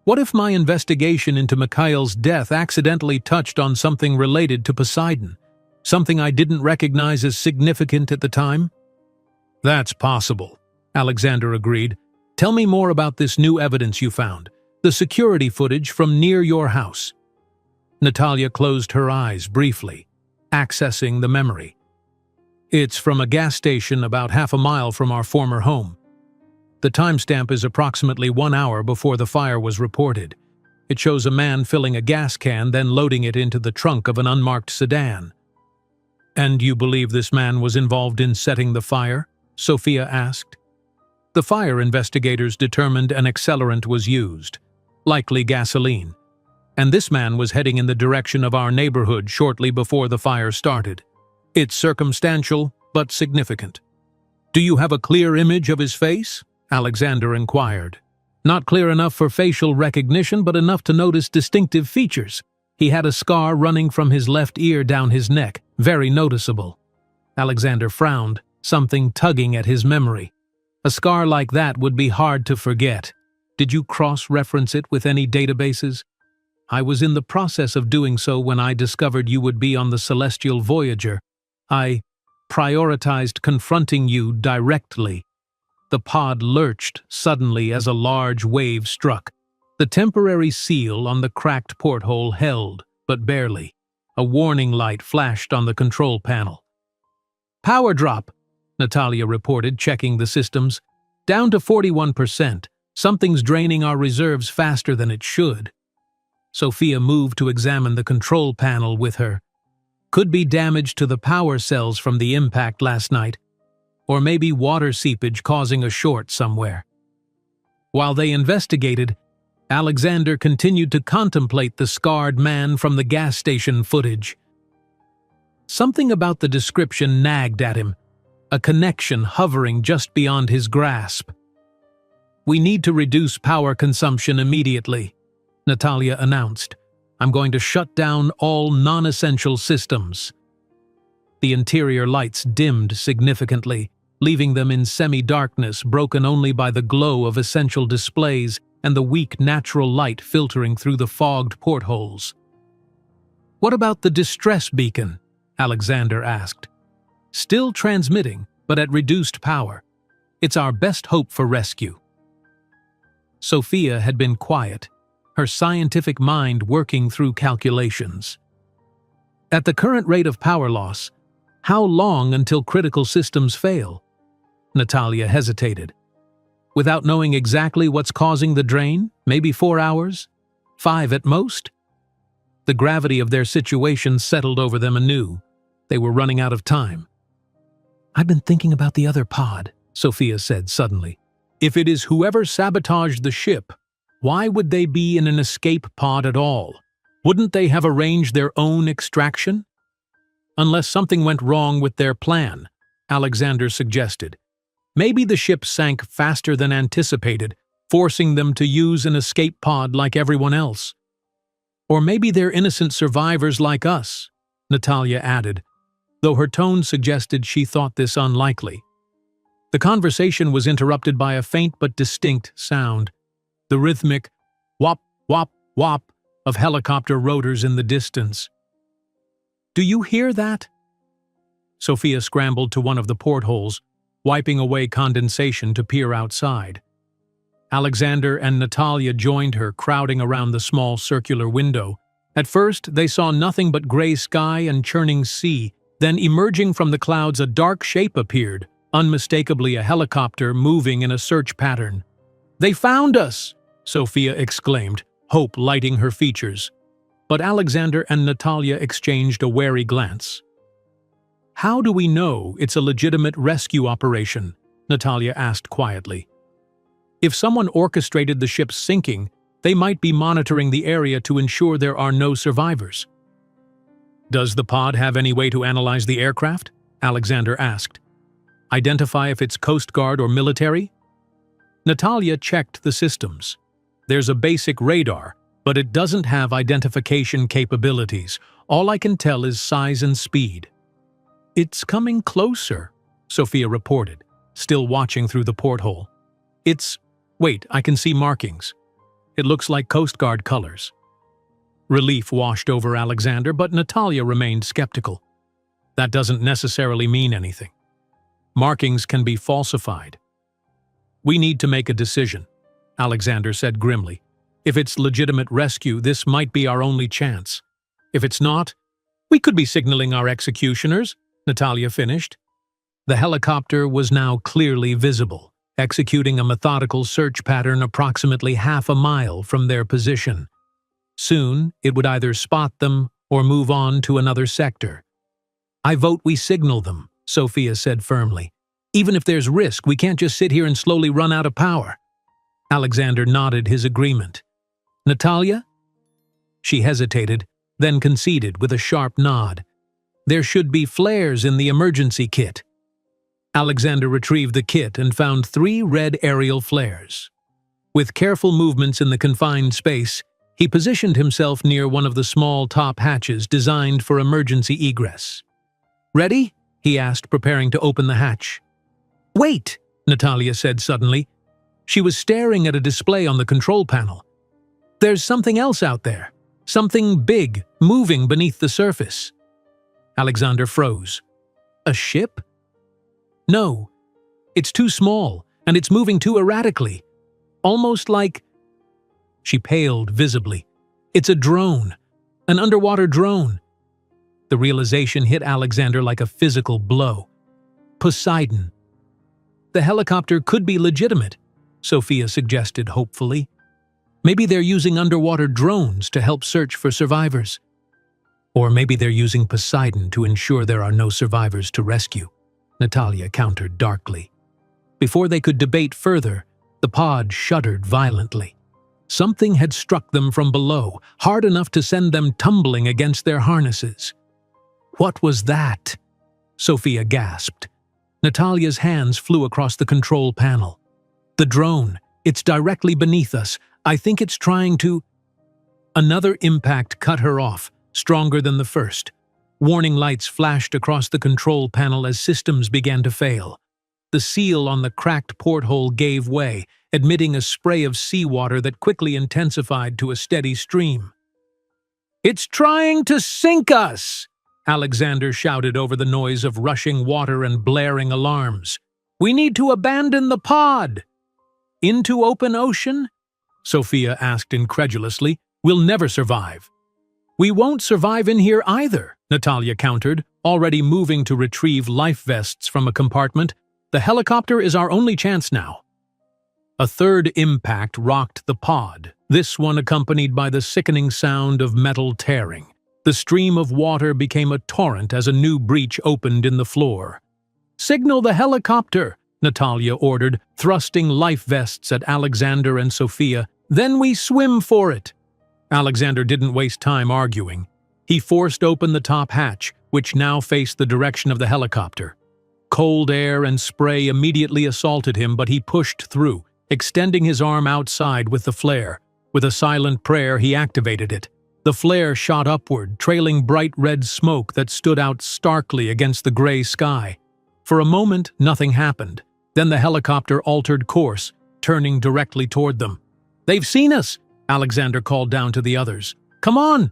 A: What if my investigation into Mikhail's death accidentally touched on something related to Poseidon? Something I didn't recognize as significant at the time? That's possible, Alexander agreed. Tell me more about this new evidence you found, the security footage from near your house. Natalia closed her eyes briefly, accessing the memory. It's from a gas station about half a mile from our former home. The timestamp is approximately 1 hour before the fire was reported. It shows a man filling a gas can, then loading it into the trunk of an unmarked sedan. And you believe this man was involved in setting the fire? Sophia asked. The fire investigators determined an accelerant was used, likely gasoline, and this man was heading in the direction of our neighborhood shortly before the fire started. It's circumstantial, but significant. Do you have a clear image of his face? Alexander inquired. Not clear enough for facial recognition, but enough to notice distinctive features. He had a scar running from his left ear down his neck, very noticeable. Alexander frowned, something tugging at his memory. A scar like that would be hard to forget. Did you cross-reference it with any databases? I was in the process of doing so when I discovered you would be on the Celestial Voyager. I prioritized confronting you directly. The pod lurched suddenly as a large wave struck. The temporary seal on the cracked porthole held, but barely. A warning light flashed on the control panel. "Power drop," Natalia reported, checking the systems. "Down to 41%. Something's draining our reserves faster than it should." Sophia moved to examine the control panel with her. Could be damage to the power cells from the impact last night, or maybe water seepage causing a short somewhere. While they investigated, Alexander continued to contemplate the scarred man from the gas station footage. Something about the description nagged at him, a connection hovering just beyond his grasp. "We need to reduce power consumption immediately," Natalia announced. "I'm going to shut down all non-essential systems." The interior lights dimmed significantly, leaving them in semi-darkness broken only by the glow of essential displays and the weak natural light filtering through the fogged portholes. "What about the distress beacon?" Alexander asked. "Still transmitting, but at reduced power. It's our best hope for rescue." Sophia had been quiet, her scientific mind working through calculations. At the current rate of power loss, how long until critical systems fail? Natalia hesitated. Without knowing exactly what's causing the drain, maybe 4 hours? 5 at most? The gravity of their situation settled over them anew. They were running out of time. "I've been thinking about the other pod," Sophia said suddenly. "If it is whoever sabotaged the ship, why would they be in an escape pod at all? Wouldn't they have arranged their own extraction?" "Unless something went wrong with their plan," Alexander suggested. "Maybe the ship sank faster than anticipated, forcing them to use an escape pod like everyone else. Or maybe they're innocent survivors like us," Natalia added, though her tone suggested she thought this unlikely. The conversation was interrupted by a faint but distinct sound, the rhythmic whop, whop, whop of helicopter rotors in the distance. "Do you hear that?" Sophia scrambled to one of the portholes, wiping away condensation to peer outside. Alexander and Natalia joined her, crowding around the small circular window. At first, they saw nothing but gray sky and churning sea. Then, emerging from the clouds, a dark shape appeared, unmistakably a helicopter moving in a search pattern. "They found us!" Sophia exclaimed, hope lighting her features. But Alexander and Natalia exchanged a wary glance. "How do we know it's a legitimate rescue operation?" Natalia asked quietly. "If someone orchestrated the ship's sinking, they might be monitoring the area to ensure there are no survivors." "Does the pod have any way to analyze the aircraft?" Alexander asked. "Identify if it's Coast Guard or military?" Natalia checked the systems. "There's a basic radar, but it doesn't have identification capabilities. All I can tell is size and speed." "It's coming closer," Sophia reported, still watching through the porthole. Wait, I can see markings. It looks like Coast Guard colors." Relief washed over Alexander, but Natalia remained skeptical. "That doesn't necessarily mean anything. Markings can be falsified." "We need to make a decision," Alexander said grimly. "If it's legitimate rescue, this might be our only chance. If it's not, we could be signaling our executioners," Natalia finished. The helicopter was now clearly visible, executing a methodical search pattern approximately half a mile from their position. Soon, it would either spot them or move on to another sector. "I vote we signal them," Sophia said firmly. "Even if there's risk, we can't just sit here and slowly run out of power." Alexander nodded his agreement. "Natalia?" She hesitated, then conceded with a sharp nod. "There should be flares in the emergency kit." Alexander retrieved the kit and found 3 red aerial flares. With careful movements in the confined space, He positioned himself near one of the small top hatches designed for emergency egress. "Ready?" he asked, preparing to open the hatch. "Wait!" Natalia said suddenly. She was staring at a display on the control panel. "There's something else out there. Something big, moving beneath the surface." Alexander froze. "A ship?" "No. It's too small, and it's moving too erratically. Almost like—" She paled visibly. "It's a drone. An underwater drone." The realization hit Alexander like a physical blow. Poseidon. "The helicopter could be legitimate," Sophia suggested hopefully. "Maybe they're using underwater drones to help search for survivors. Or maybe they're using Poseidon to ensure there are no survivors to rescue," Natalia countered darkly. Before they could debate further, the pod shuddered violently. Something had struck them from below, hard enough to send them tumbling against their harnesses. "What was that?" Sophia gasped. Natalia's hands flew across the control panel. "The drone. It's directly beneath us. I think it's trying to—" Another impact cut her off, stronger than the first. Warning lights flashed across the control panel as systems began to fail. The seal on the cracked porthole gave way, emitting a spray of seawater that quickly intensified to a steady stream. "It's trying to sink us!" Alexander shouted over the noise of rushing water and blaring alarms. "We need to abandon the pod!" "Into open ocean?" Sophia asked incredulously. "We'll never survive." "We won't survive in here either," Natalia countered, already moving to retrieve life vests from a compartment. "The helicopter is our only chance now." A third impact rocked the pod, this one accompanied by the sickening sound of metal tearing. The stream of water became a torrent as a new breach opened in the floor. "Signal the helicopter," Natalia ordered, thrusting life vests at Alexander and Sophia. "Then we swim for it." Alexander didn't waste time arguing. He forced open the top hatch, which now faced the direction of the helicopter. Cold air and spray immediately assaulted him, but he pushed through, extending his arm outside with the flare. With a silent prayer, he activated it. The flare shot upward, trailing bright red smoke that stood out starkly against the gray sky. For a moment, nothing happened. Then the helicopter altered course, turning directly toward them. "They've seen us!" Alexander called down to the others. "Come on!"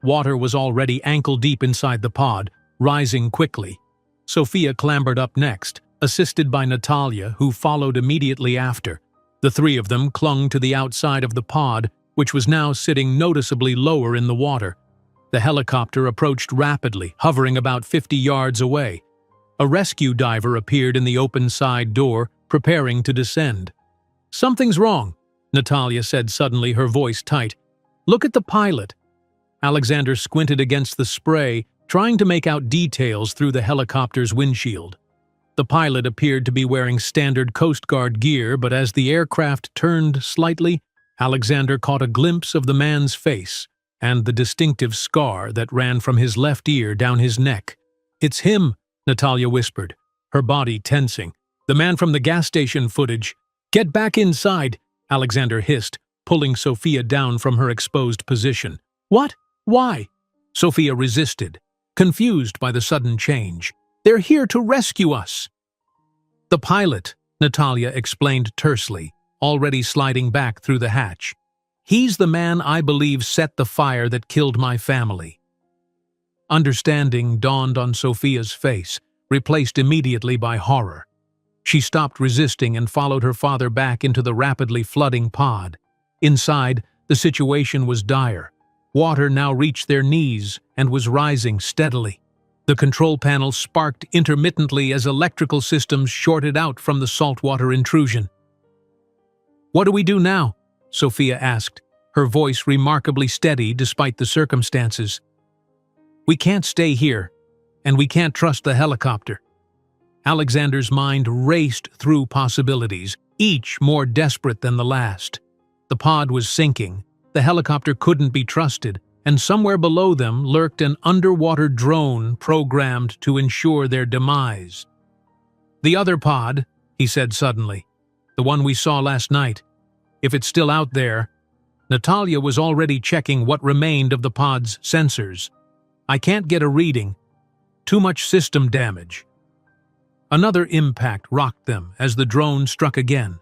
A: Water was already ankle-deep inside the pod, rising quickly. Sophia clambered up next, assisted by Natalia, who followed immediately after. The three of them clung to the outside of the pod, which was now sitting noticeably lower in the water. The helicopter approached rapidly, hovering about 50 yards away. A rescue diver appeared in the open side door, preparing to descend. "Something's wrong," Natalia said suddenly, her voice tight. "Look at the pilot." Alexander squinted against the spray, trying to make out details through the helicopter's windshield. The pilot appeared to be wearing standard Coast Guard gear, but as the aircraft turned slightly, Alexander caught a glimpse of the man's face and the distinctive scar that ran from his left ear down his neck. "It's him," Natalia whispered, her body tensing. "The man from the gas station footage." "Get back inside," Alexander hissed, pulling Sophia down from her exposed position. "What? Why?" Sophia resisted, confused by the sudden change. "They're here to rescue us." "The pilot," Natalia explained tersely, already sliding back through the hatch. "He's the man I believe set the fire that killed my family." Understanding dawned on Sophia's face, replaced immediately by horror. She stopped resisting and followed her father back into the rapidly flooding pod. Inside, the situation was dire. Water now reached their knees and was rising steadily. The control panel sparked intermittently as electrical systems shorted out from the saltwater intrusion. "What do we do now?" Sophia asked, her voice remarkably steady despite the circumstances. "We can't stay here, and we can't trust the helicopter." Alexander's mind raced through possibilities, each more desperate than the last. The pod was sinking, the helicopter couldn't be trusted, and somewhere below them lurked an underwater drone programmed to ensure their demise. "The other pod," he said suddenly. "The one we saw last night. If it's still out there—" Natalia was already checking what remained of the pod's sensors. I can't get a reading. Too much system damage. Another impact rocked them as the drone struck again.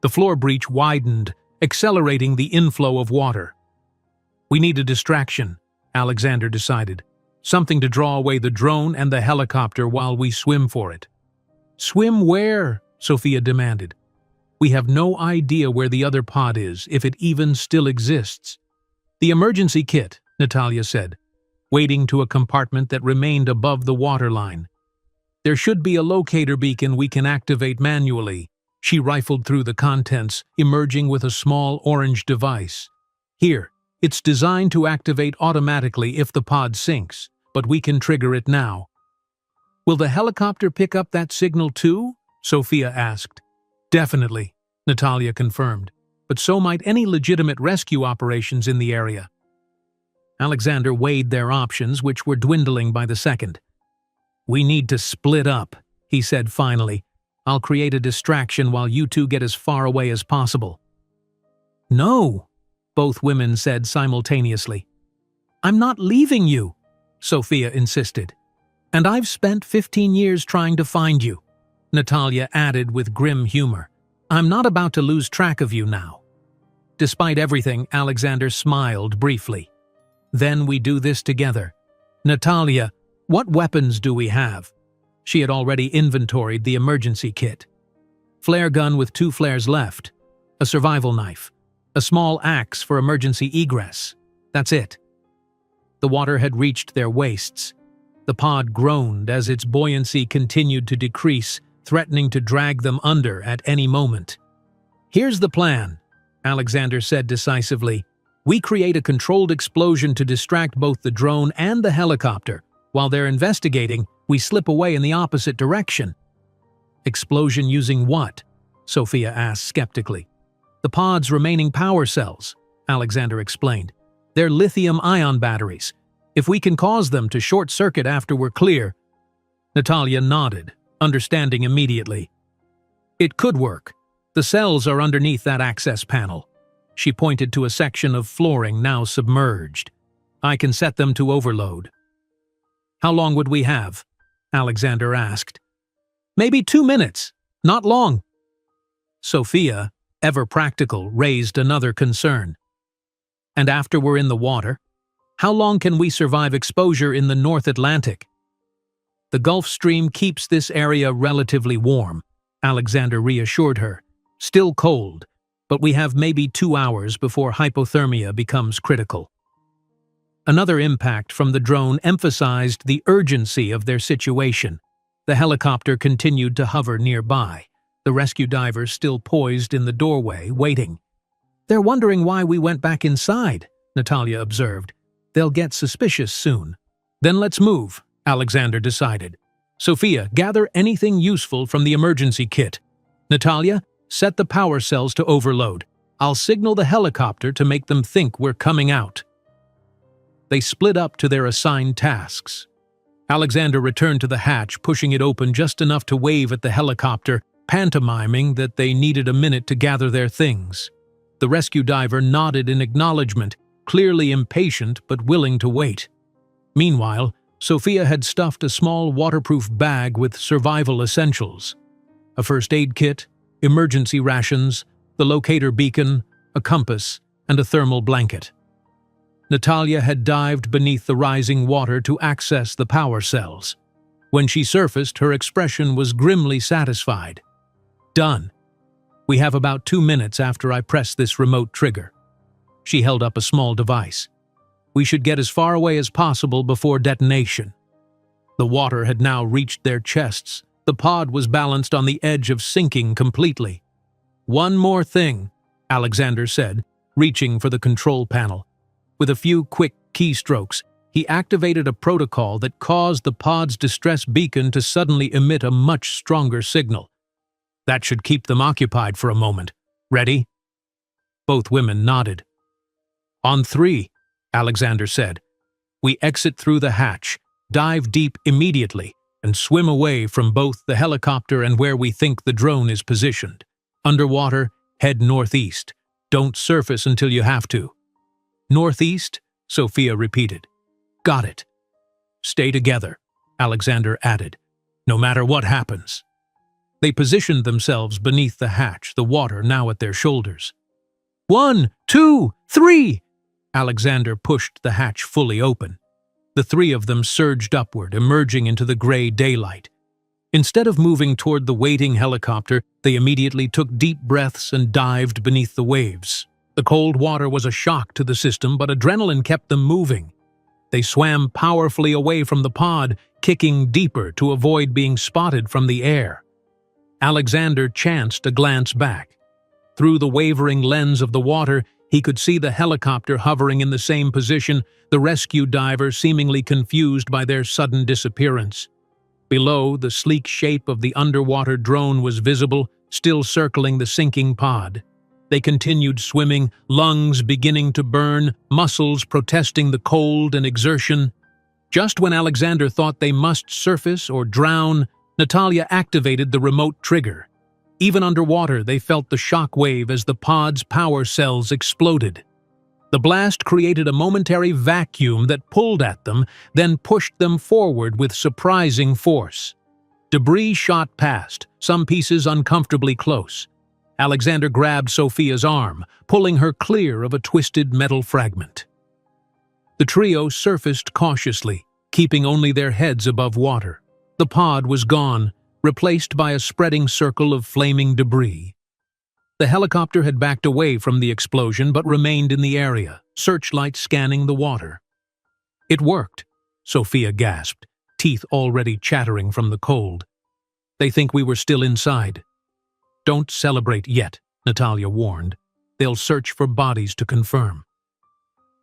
A: The floor breach widened, accelerating the inflow of water. We need a distraction, Alexander decided. Something to draw away the drone and the helicopter while we swim for it. Swim where? Sophia demanded. We have no idea where the other pod is, if it even still exists. The emergency kit, Natalia said, wading to a compartment that remained above the waterline. There should be a locator beacon we can activate manually. She rifled through the contents, emerging with a small orange device. Here, it's designed to activate automatically if the pod sinks, but we can trigger it now. Will the helicopter pick up that signal too? Sophia asked. Definitely, Natalia confirmed, but so might any legitimate rescue operations in the area. Alexander weighed their options, which were dwindling by the second. We need to split up, he said finally. I'll create a distraction while you two get as far away as possible. No, both women said simultaneously. I'm not leaving you, Sophia insisted. And I've spent 15 years trying to find you, Natalia added with grim humor. I'm not about to lose track of you now. Despite everything, Alexander smiled briefly. Then we do this together. Natalia, what weapons do we have? She had already inventoried the emergency kit. Flare gun with 2 flares left, a survival knife, a small axe for emergency egress. That's it. The water had reached their waists. The pod groaned as its buoyancy continued to decrease, threatening to drag them under at any moment. Here's the plan, Alexander said decisively. We create a controlled explosion to distract both the drone and the helicopter. While they're investigating, we slip away in the opposite direction. Explosion using what? Sophia asked skeptically. The pod's remaining power cells, Alexander explained. They're lithium-ion batteries. If we can cause them to short-circuit after we're clear. Natalia nodded, understanding immediately. It could work. The cells are underneath that access panel. She pointed to a section of flooring now submerged. I can set them to overload. How long would we have? Alexander asked. Maybe 2 minutes. Not long. Sophia, ever practical, raised another concern. And after we're in the water, how long can we survive exposure in the North Atlantic? The Gulf Stream keeps this area relatively warm, Alexander reassured her. Still cold, but we have maybe 2 hours before hypothermia becomes critical. Another impact from the drone emphasized the urgency of their situation. The helicopter continued to hover nearby, the rescue divers still poised in the doorway, waiting. They're wondering why we went back inside, Natalia observed. They'll get suspicious soon. Then let's move, Alexander decided. Sophia, gather anything useful from the emergency kit. Natalia, set the power cells to overload. I'll signal the helicopter to make them think we're coming out. They split up to their assigned tasks. Alexander returned to the hatch, pushing it open just enough to wave at the helicopter, pantomiming that they needed a minute to gather their things. The rescue diver nodded in acknowledgement, clearly impatient but willing to wait. Meanwhile, Sophia had stuffed a small waterproof bag with survival essentials. A first aid kit, emergency rations, the locator beacon, a compass, and a thermal blanket. Natalia had dived beneath the rising water to access the power cells. When she surfaced, her expression was grimly satisfied. Done. We have about 2 minutes after I press this remote trigger. She held up a small device. We should get as far away as possible before detonation. The water had now reached their chests. The pod was balanced on the edge of sinking completely. One more thing, Alexander said, reaching for the control panel. With a few quick keystrokes, he activated a protocol that caused the pod's distress beacon to suddenly emit a much stronger signal. That should keep them occupied for a moment. Ready? Both women nodded. On 3, Alexander said. We exit through the hatch, dive deep immediately, and swim away from both the helicopter and where we think the drone is positioned. Underwater, head northeast. Don't surface until you have to. Northeast, Sophia repeated. Got it. Stay together, Alexander added. No matter what happens. They positioned themselves beneath the hatch, the water now at their shoulders. 1, 2, 3! Alexander pushed the hatch fully open. The three of them surged upward, emerging into the gray daylight. Instead of moving toward the waiting helicopter, they immediately took deep breaths and dived beneath the waves. The cold water was a shock to the system, but adrenaline kept them moving. They swam powerfully away from the pod, kicking deeper to avoid being spotted from the air. Alexander chanced a glance back. Through the wavering lens of the water, he could see the helicopter hovering in the same position, the rescue diver seemingly confused by their sudden disappearance. Below, the sleek shape of the underwater drone was visible, still circling the sinking pod. They continued swimming, lungs beginning to burn, muscles protesting the cold and exertion. Just when Alexander thought they must surface or drown, Natalia activated the remote trigger. Even underwater, they felt the shock wave as the pod's power cells exploded. The blast created a momentary vacuum that pulled at them, then pushed them forward with surprising force. Debris shot past, some pieces uncomfortably close. Alexander grabbed Sophia's arm, pulling her clear of a twisted metal fragment. The trio surfaced cautiously, keeping only their heads above water. The pod was gone, replaced by a spreading circle of flaming debris. The helicopter had backed away from the explosion but remained in the area, searchlights scanning the water. It worked, Sophia gasped, teeth already chattering from the cold. They think we were still inside. Don't celebrate yet, Natalia warned. They'll search for bodies to confirm.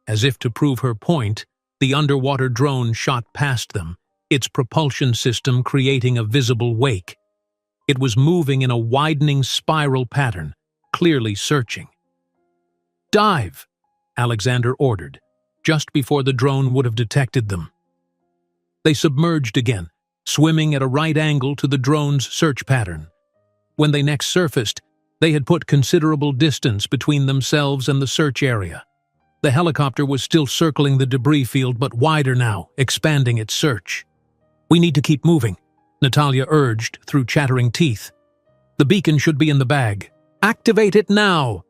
A: As if to prove her point, the underwater drone shot past them, its propulsion system creating a visible wake. It was moving in a widening spiral pattern, clearly searching. Dive, Alexander ordered, just before the drone would have detected them. They submerged again, swimming at a right angle to the drone's search pattern. When they next surfaced, they had put considerable distance between themselves and the search area. The helicopter was still circling the debris field, but wider now, expanding its search. We need to keep moving, Natalia urged through chattering teeth. The beacon should be in the bag. Activate it now!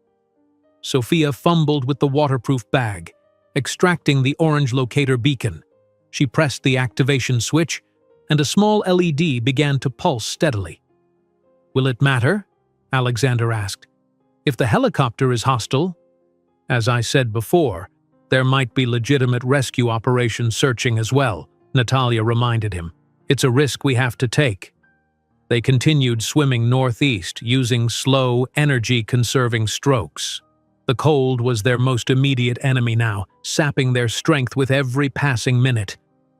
A: Sophia fumbled with the waterproof bag, extracting the orange locator beacon. She pressed the activation switch, and a small LED began to pulse steadily. Will it matter? Alexander asked. If the helicopter is hostile, as I said before, there might be legitimate rescue operations searching as well, Natalia reminded him. It's a risk we have to take. They continued swimming northeast, using slow, energy-conserving strokes. The cold was their most immediate enemy now, sapping their strength with every passing minute.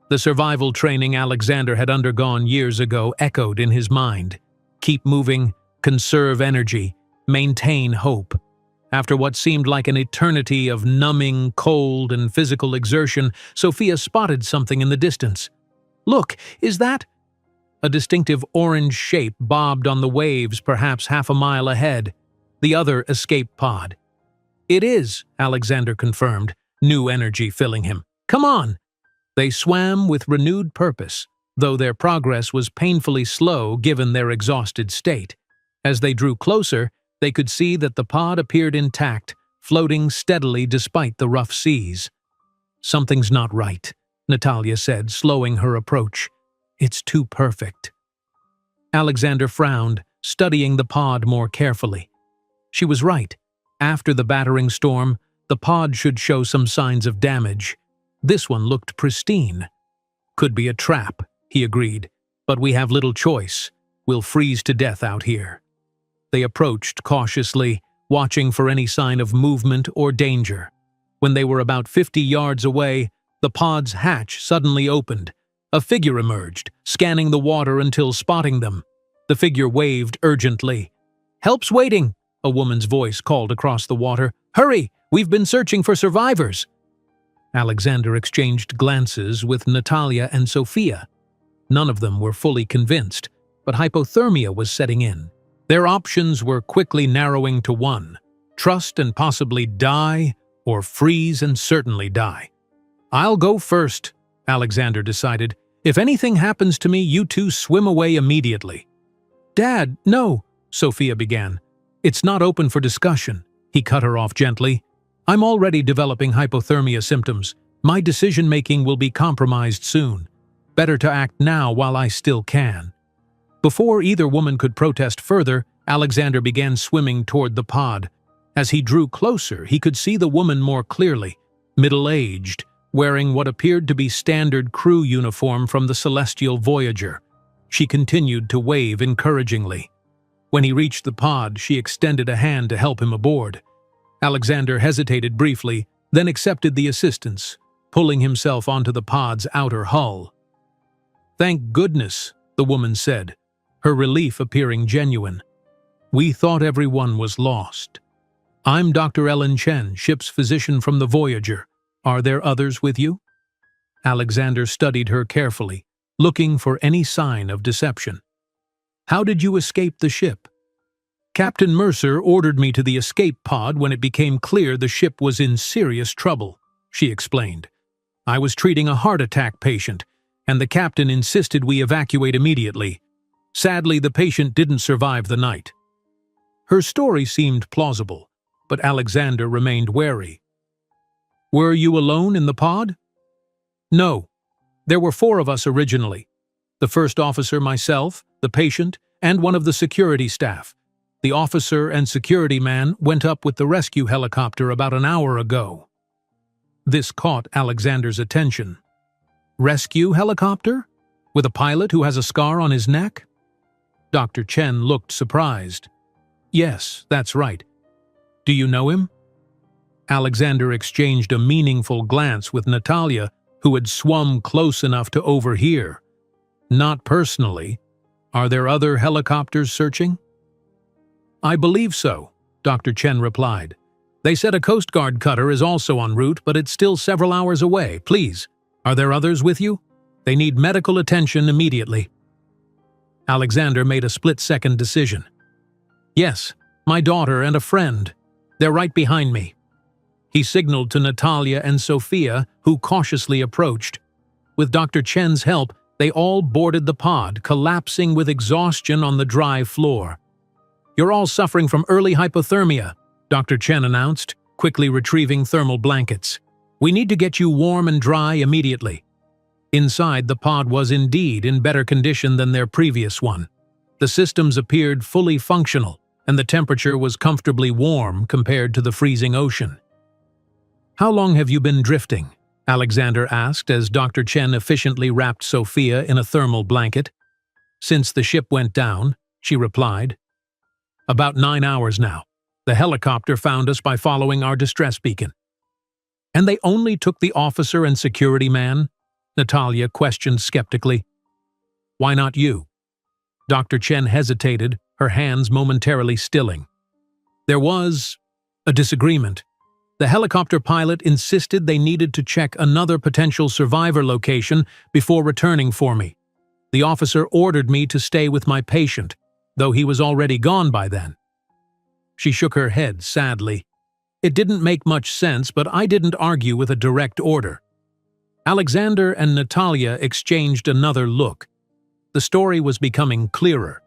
A: The survival training Alexander had undergone years ago echoed in his mind. Keep moving, conserve energy, maintain hope. After what seemed like an eternity of numbing, cold, and physical exertion, Sophia spotted something in the distance. Look, is that? A distinctive orange shape bobbed on the waves perhaps half a mile ahead. The other escape pod. It is, Alexander confirmed, new energy filling him. Come on! They swam with renewed purpose, though their progress was painfully slow given their exhausted state. As they drew closer, they could see that the pod appeared intact, floating steadily despite the rough seas. Something's not right, Natalia said, slowing her approach. It's too perfect. Alexander frowned, studying the pod more carefully. She was right. After the battering storm, the pod should show some signs of damage. This one looked pristine. Could be a trap, he agreed, but we have little choice. We'll freeze to death out here. They approached cautiously, watching for any sign of movement or danger. When they were about 50 yards away, the pod's hatch suddenly opened. A figure emerged, scanning the water until spotting them. The figure waved urgently. "Help's waiting," a woman's voice called across the water. "Hurry, we've been searching for survivors." Alexander exchanged glances with Natalia and Sophia. None of them were fully convinced, but hypothermia was setting in. Their options were quickly narrowing to one: Trust and possibly die, or freeze and certainly die. I'll go first, Alexander decided. If anything happens to me, you two swim away immediately. Dad, no, Sophia began. It's not open for discussion, he cut her off gently. I'm already developing hypothermia symptoms. My decision-making will be compromised soon. Better to act now while I still can. Before either woman could protest further, Alexander began swimming toward the pod. As he drew closer, he could see the woman more clearly, middle-aged, wearing what appeared to be standard crew uniform from the Celestial Voyager. She continued to wave encouragingly. When he reached the pod, she extended a hand to help him aboard. Alexander hesitated briefly, then accepted the assistance, pulling himself onto the pod's outer hull. Thank goodness, the woman said, her relief appearing genuine. We thought everyone was lost. I'm Dr. Ellen Chen, ship's physician from the Voyager. Are there others with you? Alexander studied her carefully, looking for any sign of deception. How did you escape the ship? Captain Mercer ordered me to the escape pod when it became clear the ship was in serious trouble, she explained. I was treating a heart attack patient, and the captain insisted we evacuate immediately. Sadly, the patient didn't survive the night. Her story seemed plausible, but Alexander remained wary. Were you alone in the pod? No. There were 4 of us originally. The first officer, myself, the patient, and one of the security staff. The officer and security man went up with the rescue helicopter about an hour ago. This caught Alexander's attention. Rescue helicopter? With a pilot who has a scar on his neck? Dr. Chen looked surprised. Yes, that's right. Do you know him? Alexander exchanged a meaningful glance with Natalia, who had swum close enough to overhear. Not personally. Are there other helicopters searching? I believe so, Dr. Chen replied. They said a Coast Guard cutter is also en route, but it's still several hours away. Please, are there others with you? They need medical attention immediately. Alexander made a split-second decision. Yes, my daughter and a friend. They're right behind me. He signaled to Natalia and Sophia, who cautiously approached. With Dr. Chen's help, they all boarded the pod, collapsing with exhaustion on the dry floor. You're all suffering from early hypothermia, Dr. Chen announced, quickly retrieving thermal blankets. We need to get you warm and dry immediately. Inside, the pod was indeed in better condition than their previous one. The systems appeared fully functional, and the temperature was comfortably warm compared to the freezing ocean. How long have you been drifting? Alexander asked as Dr. Chen efficiently wrapped Sophia in a thermal blanket. Since the ship went down, she replied. About 9 hours now. The helicopter found us by following our distress beacon. And they only took the officer and security man? Natalia questioned skeptically. Why not you? Dr. Chen hesitated, her hands momentarily stilling. There was a disagreement. The helicopter pilot insisted they needed to check another potential survivor location before returning for me. The officer ordered me to stay with my patient, though he was already gone by then. She shook her head sadly. It didn't make much sense, but I didn't argue with a direct order. Alexander and Natalia exchanged another look. The story was becoming clearer.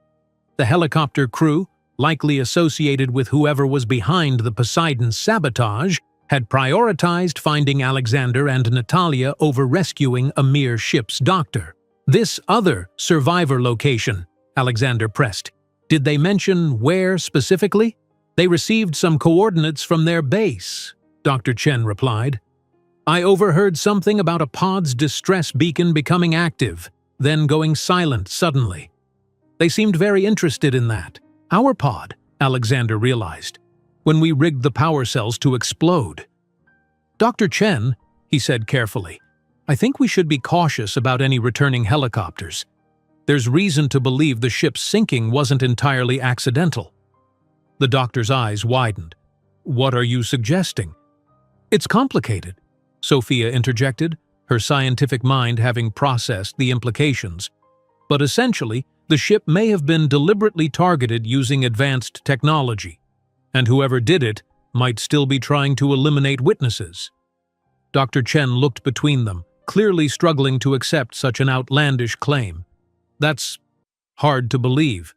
A: The helicopter crew, likely associated with whoever was behind the Poseidon sabotage, had prioritized finding Alexander and Natalia over rescuing a mere ship's doctor. This other survivor location, Alexander pressed. Did they mention where specifically? They received some coordinates from their base, Dr. Chen replied. I overheard something about a pod's distress beacon becoming active, then going silent suddenly. They seemed very interested in that. Our pod, Alexander realized, when we rigged the power cells to explode. Dr. Chen, he said carefully, I think we should be cautious about any returning helicopters. There's reason to believe the ship's sinking wasn't entirely accidental. The doctor's eyes widened. What are you suggesting? It's complicated, Sophia interjected, her scientific mind having processed the implications. But essentially, the ship may have been deliberately targeted using advanced technology, and whoever did it might still be trying to eliminate witnesses. Dr. Chen looked between them, clearly struggling to accept such an outlandish claim. That's hard to believe.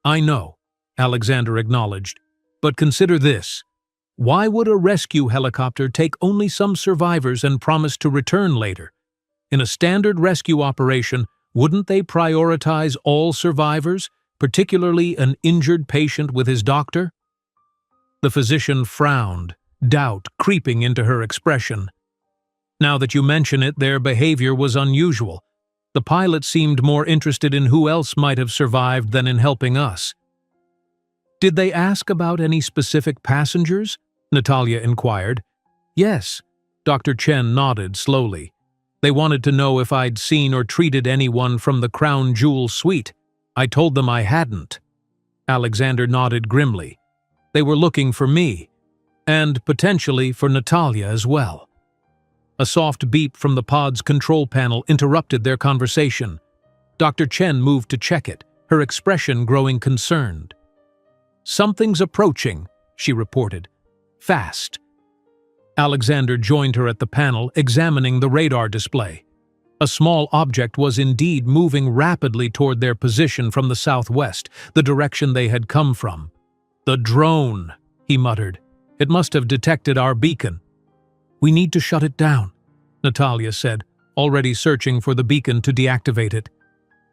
A: I know, Alexander acknowledged, but consider this. Why would a rescue helicopter take only some survivors and promise to return later? In a standard rescue operation, wouldn't they prioritize all survivors, particularly an injured patient with his doctor? The physician frowned, doubt creeping into her expression. Now that you mention it, their behavior was unusual. The pilot seemed more interested in who else might have survived than in helping us. Did they ask about any specific passengers? Natalia inquired. Yes, Dr. Chen nodded slowly. They wanted to know if I'd seen or treated anyone from the Crown Jewel suite. I told them I hadn't. Alexander nodded grimly. They were looking for me, and potentially for Natalia as well. A soft beep from the pod's control panel interrupted their conversation. Dr. Chen moved to check it, her expression growing concerned. Something's approaching, she reported. Fast. Alexander joined her at the panel, examining the radar display. A small object was indeed moving rapidly toward their position from the southwest, the direction they had come from. The drone, he muttered. It must have detected our beacon. We need to shut it down, Natalia said, already searching for the beacon to deactivate it.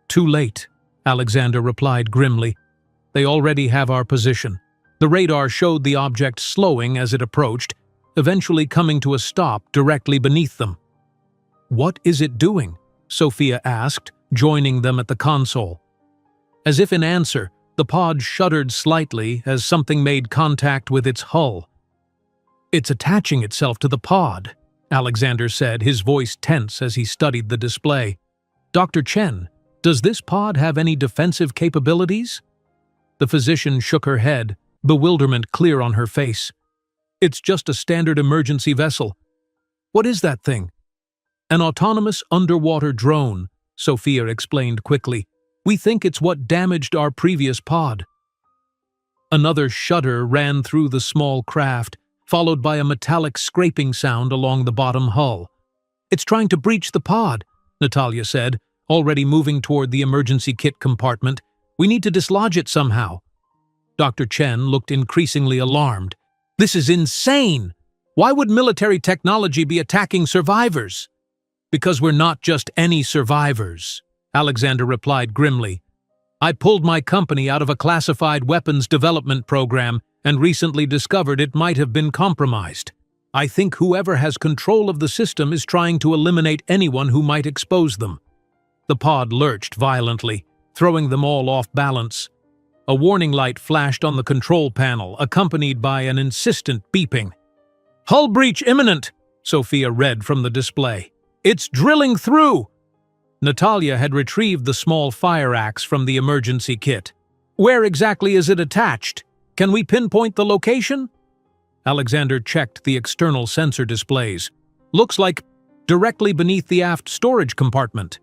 A: Too late, Alexander replied grimly. They already have our position. The radar showed the object slowing as it approached, eventually coming to a stop directly beneath them. What is it doing? Sophia asked, joining them at the console. As if in answer, the pod shuddered slightly as something made contact with its hull. It's attaching itself to the pod, Alexander said, his voice tense as he studied the display. Dr. Chen, does this pod have any defensive capabilities? The physician shook her head, bewilderment clear on her face. It's just a standard emergency vessel. What is that thing? An autonomous underwater drone, Sophia explained quickly. We think it's what damaged our previous pod. Another shudder ran through the small craft, followed by a metallic scraping sound along the bottom hull. It's trying to breach the pod, Natalia said, already moving toward the emergency kit compartment. We need to dislodge it somehow. Dr. Chen looked increasingly alarmed. This is insane! Why would military technology be attacking survivors? Because we're not just any survivors, Alexander replied grimly. I pulled my company out of a classified weapons development program and recently discovered it might have been compromised. I think whoever has control of the system is trying to eliminate anyone who might expose them. The pod lurched violently, throwing them all off balance. A warning light flashed on the control panel, accompanied by an insistent beeping. Hull breach imminent, Sophia read from the display. It's drilling through! Natalia had retrieved the small fire axe from the emergency kit. Where exactly is it attached? Can we pinpoint the location? Alexander checked the external sensor displays. Looks like directly beneath the aft storage compartment.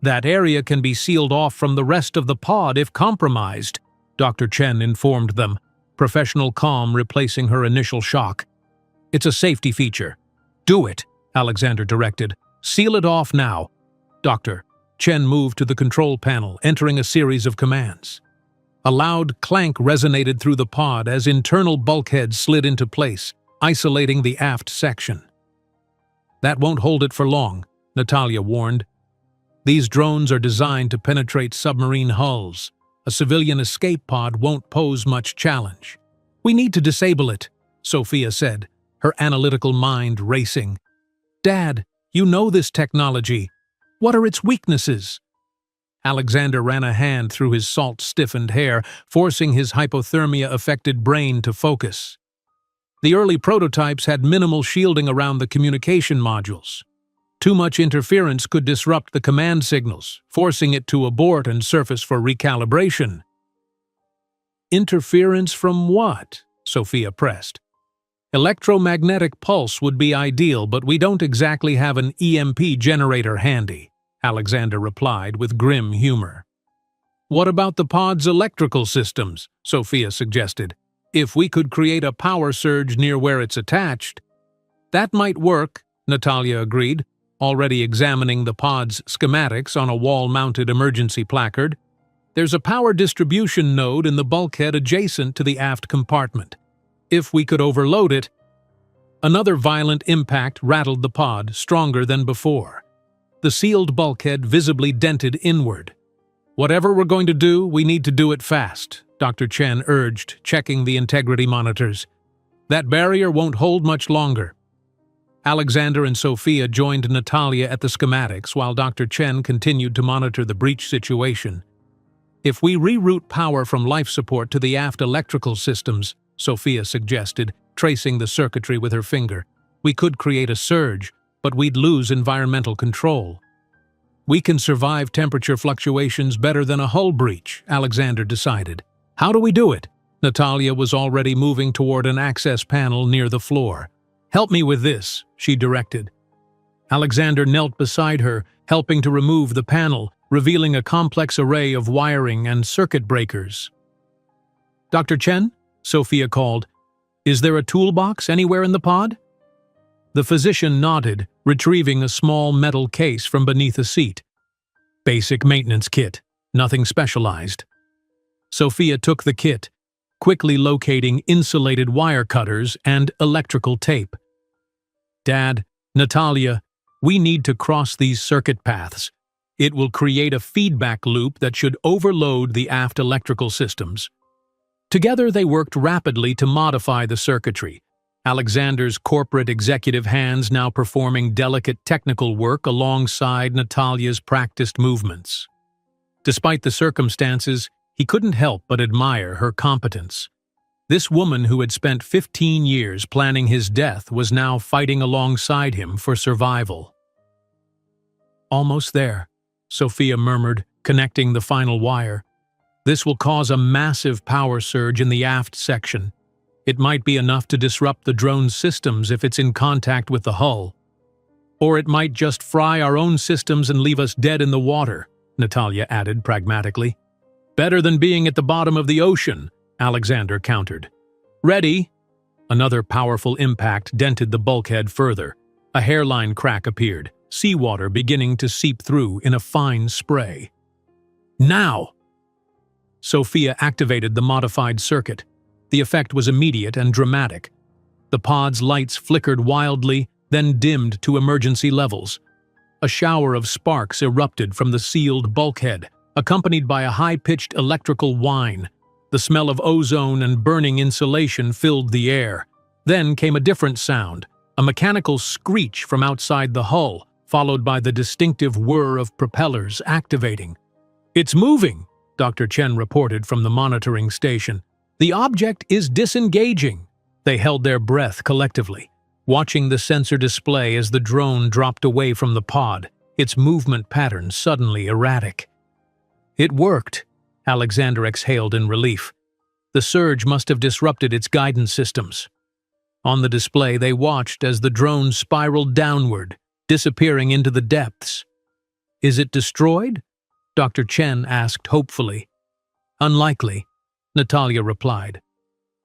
A: That area can be sealed off from the rest of the pod if compromised, Dr. Chen informed them, professional calm replacing her initial shock. It's a safety feature. Do it, Alexander directed. Seal it off now. Doctor, Chen moved to the control panel, entering a series of commands. A loud clank resonated through the pod as internal bulkheads slid into place, isolating the aft section. That won't hold it for long, Natalia warned. These drones are designed to penetrate submarine hulls. A civilian escape pod won't pose much challenge. We need to disable it, Sophia said, her analytical mind racing. Dad, you know this technology. What are its weaknesses? Alexander ran a hand through his salt-stiffened hair, forcing his hypothermia-affected brain to focus. The early prototypes had minimal shielding around the communication modules. Too much interference could disrupt the command signals, forcing it to abort and surface for recalibration. Interference from what? Sophia pressed. Electromagnetic pulse would be ideal, but we don't exactly have an EMP generator handy, Alexander replied with grim humor. What about the pod's electrical systems? Sophia suggested. If we could create a power surge near where it's attached, that might work, Natalia agreed, already examining the pod's schematics on a wall-mounted emergency placard. There's a power distribution node in the bulkhead adjacent to the aft compartment. If we could overload it. Another violent impact rattled the pod, stronger than before. The sealed bulkhead visibly dented inward. Whatever we're going to do, we need to do it fast, Dr. Chen urged, checking the integrity monitors. That barrier won't hold much longer. Alexander and Sophia joined Natalia at the schematics while Dr. Chen continued to monitor the breach situation. If we reroute power from life support to the aft electrical systems, Sophia suggested, tracing the circuitry with her finger, we could create a surge, but we'd lose environmental control. We can survive temperature fluctuations better than a hull breach, Alexander decided. How do we do it? Natalia was already moving toward an access panel near the floor. Help me with this, she directed. Alexander knelt beside her, helping to remove the panel, revealing a complex array of wiring and circuit breakers. Dr. Chen? Sophia called. Is there a toolbox anywhere in the pod? The physician nodded, retrieving a small metal case from beneath a seat. Basic maintenance kit, nothing specialized. Sophia took the kit, quickly locating insulated wire cutters and electrical tape. Dad, Natalia, we need to cross these circuit paths. It will create a feedback loop that should overload the aft electrical systems. Together they worked rapidly to modify the circuitry, Alexander's corporate executive hands now performing delicate technical work alongside Natalia's practiced movements. Despite the circumstances, he couldn't help but admire her competence. This woman who had spent 15 years planning his death was now fighting alongside him for survival. Almost there, Sophia murmured, connecting the final wire. This will cause a massive power surge in the aft section. It might be enough to disrupt the drone's systems if it's in contact with the hull. Or it might just fry our own systems and leave us dead in the water, Natalia added pragmatically. Better than being at the bottom of the ocean, Alexander countered. Ready? Another powerful impact dented the bulkhead further. A hairline crack appeared, seawater beginning to seep through in a fine spray. Now! Sophia activated the modified circuit. The effect was immediate and dramatic. The pod's lights flickered wildly, then dimmed to emergency levels. A shower of sparks erupted from the sealed bulkhead, accompanied by a high-pitched electrical whine. The smell of ozone and burning insulation filled the air. Then came a different sound, a mechanical screech from outside the hull, followed by the distinctive whir of propellers activating. It's moving, Dr. Chen reported from the monitoring station. The object is disengaging. They held their breath collectively, watching the sensor display as the drone dropped away from the pod, its movement pattern suddenly erratic. It worked, Alexander exhaled in relief. The surge must have disrupted its guidance systems. On the display, they watched as the drone spiraled downward, disappearing into the depths. Is it destroyed? Dr. Chen asked hopefully. Unlikely, Natalia replied.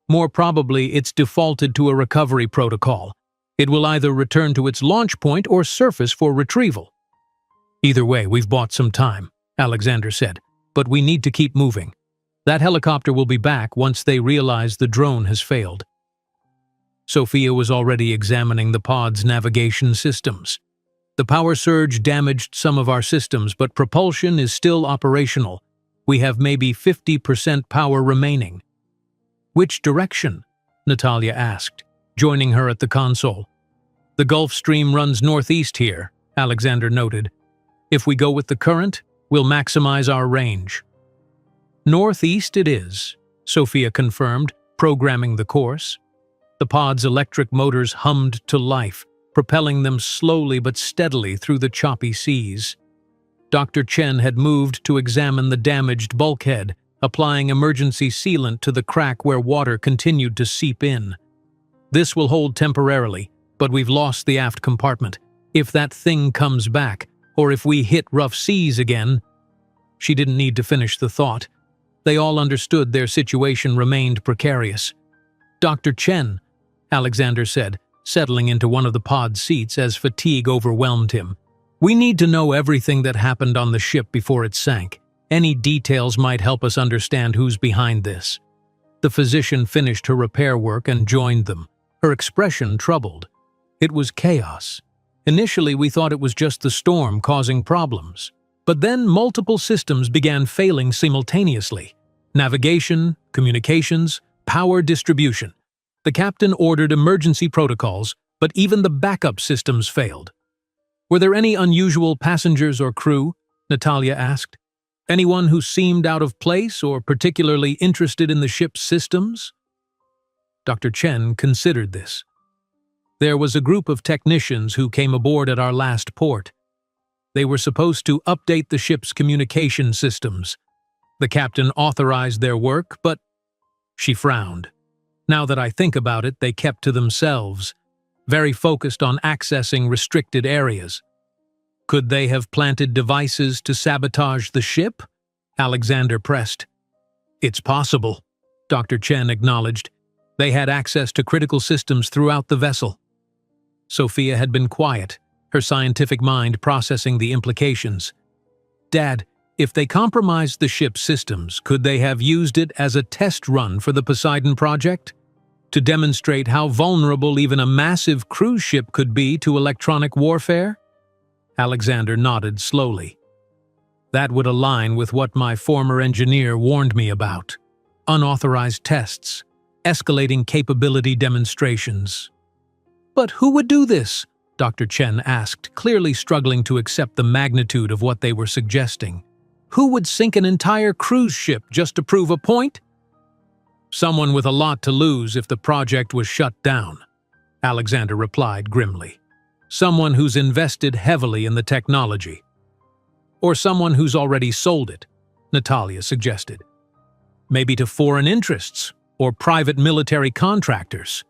A: More probably, it's defaulted to a recovery protocol. It will either return to its launch point or surface for retrieval. Either way, we've bought some time, Alexander said, but we need to keep moving. That helicopter will be back once they realize the drone has failed. Sophia was already examining the pod's navigation systems. The power surge damaged some of our systems, but propulsion is still operational. We have maybe 50% power remaining. Which direction? Natalia asked, joining her at the console. The Gulf Stream runs northeast here, Alexander noted. If we go with the current, we'll maximize our range. Northeast it is, Sophia confirmed, programming the course. The pod's electric motors hummed to life, propelling them slowly but steadily through the choppy seas. Dr. Chen had moved to examine the damaged bulkhead, applying emergency sealant to the crack where water continued to seep in. This will hold temporarily, but we've lost the aft compartment. If that thing comes back, or if we hit rough seas again… She didn't need to finish the thought. They all understood their situation remained precarious. Dr. Chen, Alexander said, settling into one of the pod seats as fatigue overwhelmed him. We need to know everything that happened on the ship before it sank. Any details might help us understand who's behind this. The physician finished her repair work and joined them, her expression troubled. It was chaos. Initially, we thought it was just the storm causing problems. But then multiple systems began failing simultaneously. Navigation, communications, power distribution. The captain ordered emergency protocols, but even the backup systems failed. Were there any unusual passengers or crew? Natalia asked. Anyone who seemed out of place or particularly interested in the ship's systems? Dr. Chen considered this. There was a group of technicians who came aboard at our last port. They were supposed to update the ship's communication systems. The captain authorized their work, but she frowned. Now that I think about it, they kept to themselves, very focused on accessing restricted areas. Could they have planted devices to sabotage the ship? Alexander pressed. It's possible, Dr. Chen acknowledged. They had access to critical systems throughout the vessel. Sophia had been quiet, her scientific mind processing the implications. Dad, if they compromised the ship's systems, could they have used it as a test run for the Poseidon project? To demonstrate how vulnerable even a massive cruise ship could be to electronic warfare? Alexander nodded slowly. That would align with what my former engineer warned me about. Unauthorized tests, escalating capability demonstrations. But who would do this? Dr. Chen asked, clearly struggling to accept the magnitude of what they were suggesting. Who would sink an entire cruise ship just to prove a point? Someone with a lot to lose if the project was shut down, Alexander replied grimly. Someone who's invested heavily in the technology. Or someone who's already sold it, Natalia suggested. Maybe to foreign interests or private military contractors.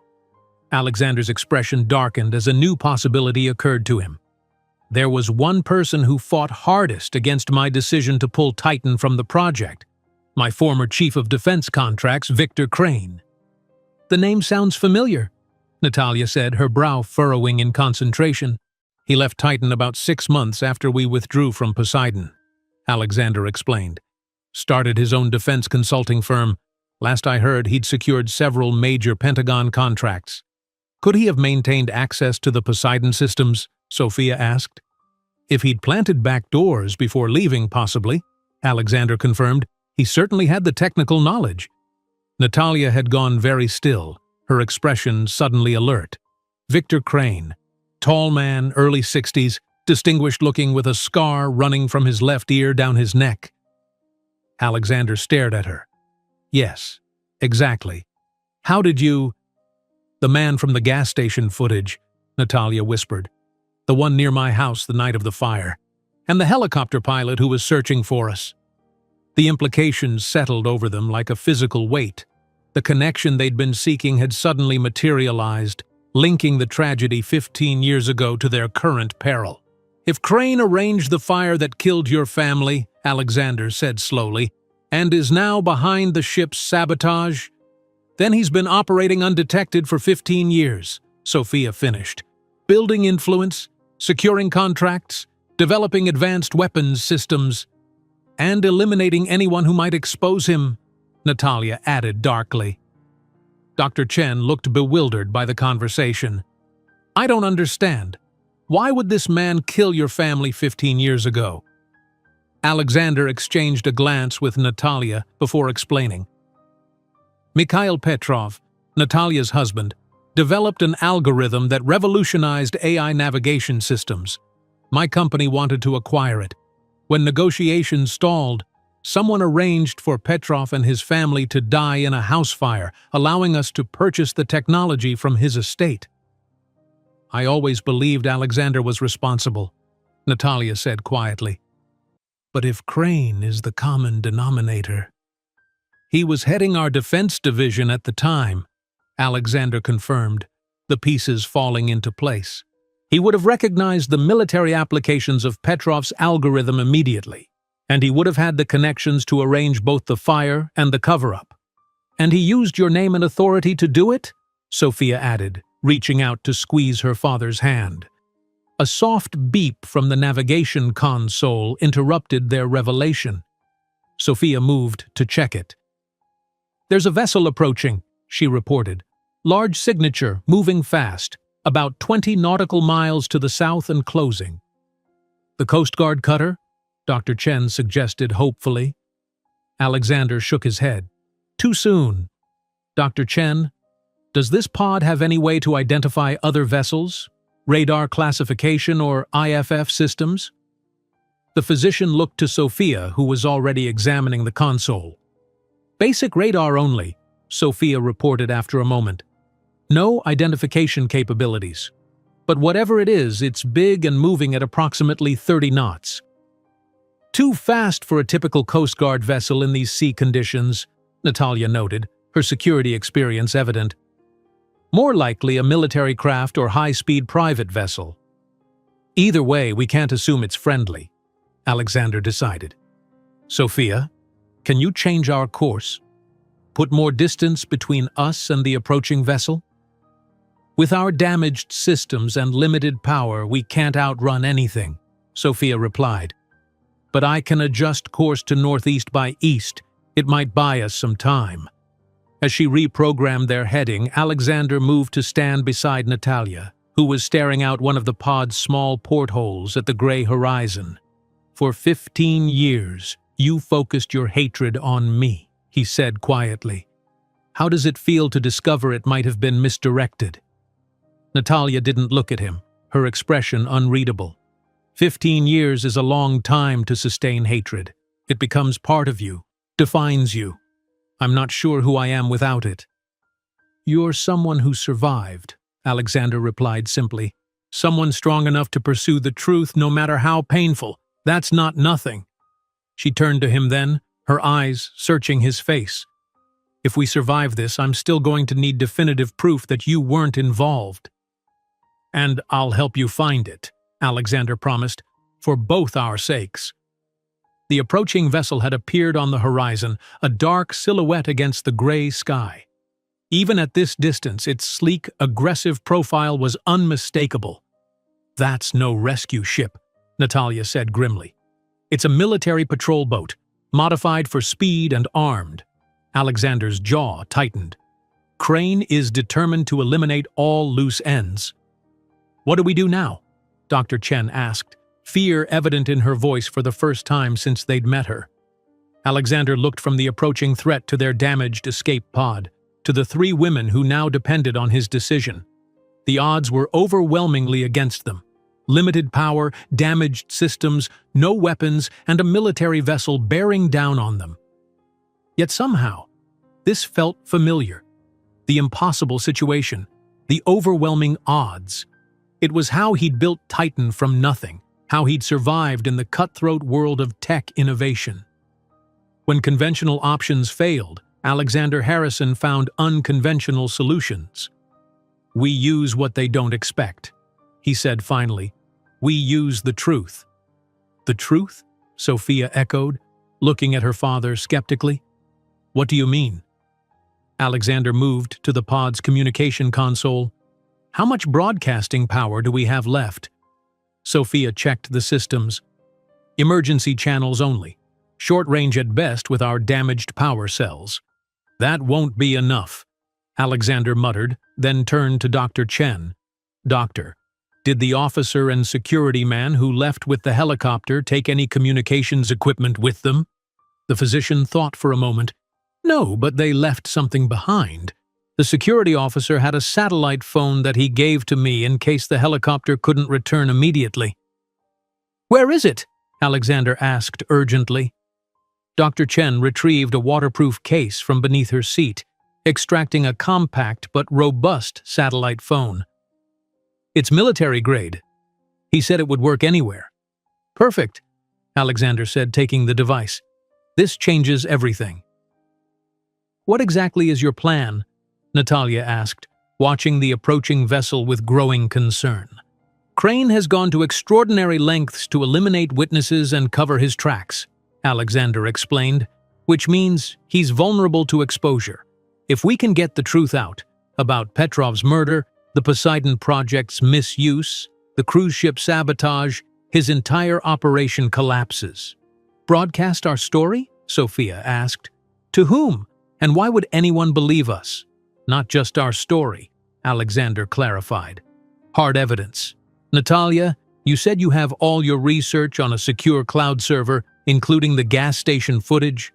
A: Alexander's expression darkened as a new possibility occurred to him. There was one person who fought hardest against my decision to pull Titan from the project. My former chief of defense contracts, Victor Crane. The name sounds familiar, Natalia said, her brow furrowing in concentration. He left Titan about 6 months after we withdrew from Poseidon, Alexander explained. Started his own defense consulting firm. Last I heard, he'd secured several major Pentagon contracts. Could he have maintained access to the Poseidon systems? Sophia asked. If he'd planted back doors before leaving, possibly, Alexander confirmed. He certainly had the technical knowledge. Natalia had gone very still, her expression suddenly alert. Victor Crane, tall man, early 60s, distinguished-looking with a scar running from his left ear down his neck. Alexander stared at her. Yes, exactly. How did you— The man from the gas station footage, Natalia whispered. The one near my house the night of the fire. And the helicopter pilot who was searching for us. The implications settled over them like a physical weight. The connection they'd been seeking had suddenly materialized, linking the tragedy 15 years ago to their current peril. If Crane arranged the fire that killed your family, Alexander said slowly, and is now behind the ship's sabotage, then he's been operating undetected for 15 years, Sophia finished. Building influence, securing contracts, developing advanced weapons systems, and eliminating anyone who might expose him, Natalia added darkly. Dr. Chen looked bewildered by the conversation. I don't understand. Why would this man kill your family 15 years ago? Alexander exchanged a glance with Natalia before explaining. Mikhail Petrov, Natalia's husband, developed an algorithm that revolutionized AI navigation systems. My company wanted to acquire it. When negotiations stalled, someone arranged for Petrov and his family to die in a house fire, allowing us to purchase the technology from his estate. I always believed Alexander was responsible, Natalia said quietly. But if Crane is the common denominator— He was heading our defense division at the time, Alexander confirmed, the pieces falling into place. He would have recognized the military applications of Petrov's algorithm immediately, and he would have had the connections to arrange both the fire and the cover-up. And he used your name and authority to do it? Sophia added, reaching out to squeeze her father's hand. A soft beep from the navigation console interrupted their revelation. Sophia moved to check it. There's a vessel approaching, she reported. Large signature, moving fast, about 20 nautical miles to the south and closing. The Coast Guard cutter? Dr. Chen suggested hopefully. Alexander shook his head. Too soon. Dr. Chen, does this pod have any way to identify other vessels? Radar classification or IFF systems? The physician looked to Sophia, who was already examining the console. Basic radar only, Sophia reported after a moment. No identification capabilities. But whatever it is, it's big and moving at approximately 30 knots. Too fast for a typical Coast Guard vessel in these sea conditions, Natalia noted, her security experience evident. More likely a military craft or high-speed private vessel. Either way, we can't assume it's friendly, Alexander decided. Sophia, can you change our course? Put more distance between us and the approaching vessel? With our damaged systems and limited power, we can't outrun anything, Sophia replied. But I can adjust course to northeast by east. It might buy us some time. As she reprogrammed their heading, Alexander moved to stand beside Natalia, who was staring out one of the pod's small portholes at the gray horizon. For 15 years, you focused your hatred on me, he said quietly. How does it feel to discover it might have been misdirected? Natalia didn't look at him, her expression unreadable. 15 years is a long time to sustain hatred. It becomes part of you, defines you. I'm not sure who I am without it. You're someone who survived, Alexander replied simply. Someone strong enough to pursue the truth no matter how painful. That's not nothing. She turned to him then, her eyes searching his face. If we survive this, I'm still going to need definitive proof that you weren't involved. And I'll help you find it, Alexander promised, for both our sakes. The approaching vessel had appeared on the horizon, a dark silhouette against the gray sky. Even at this distance, its sleek, aggressive profile was unmistakable. That's no rescue ship, Natalia said grimly. It's a military patrol boat, modified for speed and armed. Alexander's jaw tightened. Crane is determined to eliminate all loose ends. What do we do now? Dr. Chen asked, fear evident in her voice for the first time since they'd met her. Alexander looked from the approaching threat to their damaged escape pod, to the 3 women who now depended on his decision. The odds were overwhelmingly against them. Limited power, damaged systems, no weapons, and a military vessel bearing down on them. Yet somehow, this felt familiar. The impossible situation, the overwhelming odds. It was how he'd built Titan from nothing, how he'd survived in the cutthroat world of tech innovation. When conventional options failed, Alexander Harrison found unconventional solutions. We use what they don't expect, he said finally. We use the truth. The truth? Sophia echoed, looking at her father skeptically. What do you mean? Alexander moved to the pod's communication console. How much broadcasting power do we have left? Sophia checked the systems. Emergency channels only. Short range at best with our damaged power cells. That won't be enough, Alexander muttered, then turned to Dr. Chen. Doctor, did the officer and security man who left with the helicopter take any communications equipment with them? The physician thought for a moment. No, but they left something behind. The security officer had a satellite phone that he gave to me in case the helicopter couldn't return immediately. Where is it? Alexander asked urgently. Dr. Chen retrieved a waterproof case from beneath her seat, extracting a compact but robust satellite phone. It's military grade. He said it would work anywhere. Perfect, Alexander said, taking the device. This changes everything. What exactly is your plan? Natalia asked, watching the approaching vessel with growing concern. Crane has gone to extraordinary lengths to eliminate witnesses and cover his tracks, Alexander explained, which means he's vulnerable to exposure. If we can get the truth out about Petrov's murder, the Poseidon Project's misuse, the cruise ship sabotage, his entire operation collapses. Broadcast our story? Sophia asked. To whom? And why would anyone believe us? Not just our story, Alexander clarified. Hard evidence. Natalia, you said you have all your research on a secure cloud server, including the gas station footage?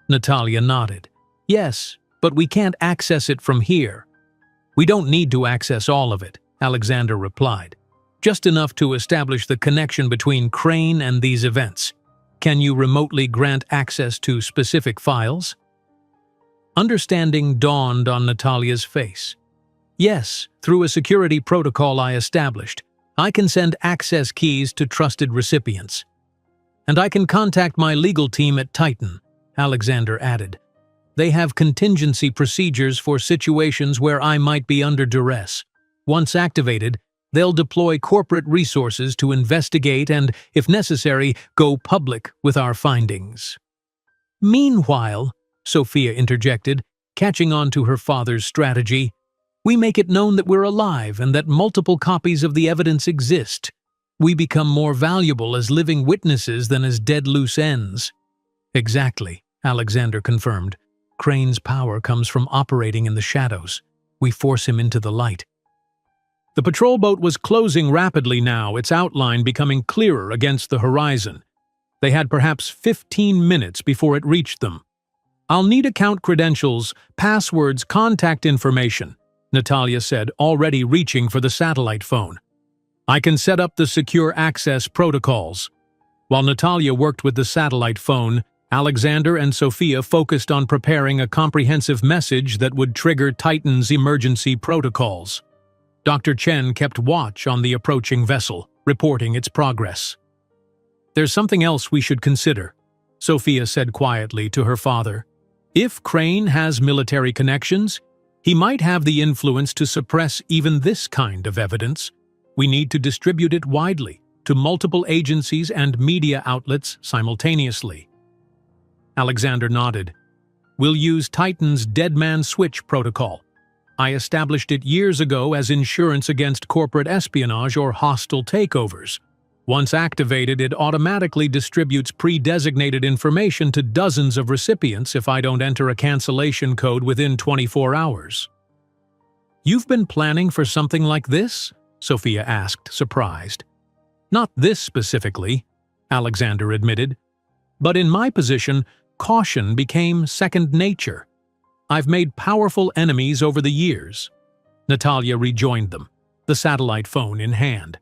A: Natalia nodded. Yes, but we can't access it from here. We don't need to access all of it, Alexander replied. Just enough to establish the connection between Crane and these events. Can you remotely grant access to specific files? Understanding dawned on Natalia's face. Yes, through a security protocol I established, I can send access keys to trusted recipients. And I can contact my legal team at Titan, Alexander added. They have contingency procedures for situations where I might be under duress. Once activated, they'll deploy corporate resources to investigate and, if necessary, go public with our findings. Meanwhile, Sophia interjected, catching on to her father's strategy, we make it known that we're alive and that multiple copies of the evidence exist. We become more valuable as living witnesses than as dead loose ends. Exactly, Alexander confirmed. Crane's power comes from operating in the shadows. We force him into the light. The patrol boat was closing rapidly now, its outline becoming clearer against the horizon. They had perhaps 15 minutes before it reached them. I'll need account credentials, passwords, contact information, Natalia said, already reaching for the satellite phone. I can set up the secure access protocols. While Natalia worked with the satellite phone, Alexander and Sophia focused on preparing a comprehensive message that would trigger Titan's emergency protocols. Dr. Chen kept watch on the approaching vessel, reporting its progress. There's something else we should consider, Sophia said quietly to her father. If Crane has military connections, he might have the influence to suppress even this kind of evidence. We need to distribute it widely, to multiple agencies and media outlets simultaneously. Alexander nodded. We'll use Titan's Dead Man Switch protocol. I established it years ago as insurance against corporate espionage or hostile takeovers. Once activated, it automatically distributes pre-designated information to dozens of recipients if I don't enter a cancellation code within 24 hours. You've been planning for something like this? Sophia asked, surprised. Not this specifically, Alexander admitted. But in my position, caution became second nature. I've made powerful enemies over the years. Natalia rejoined them, the satellite phone in hand.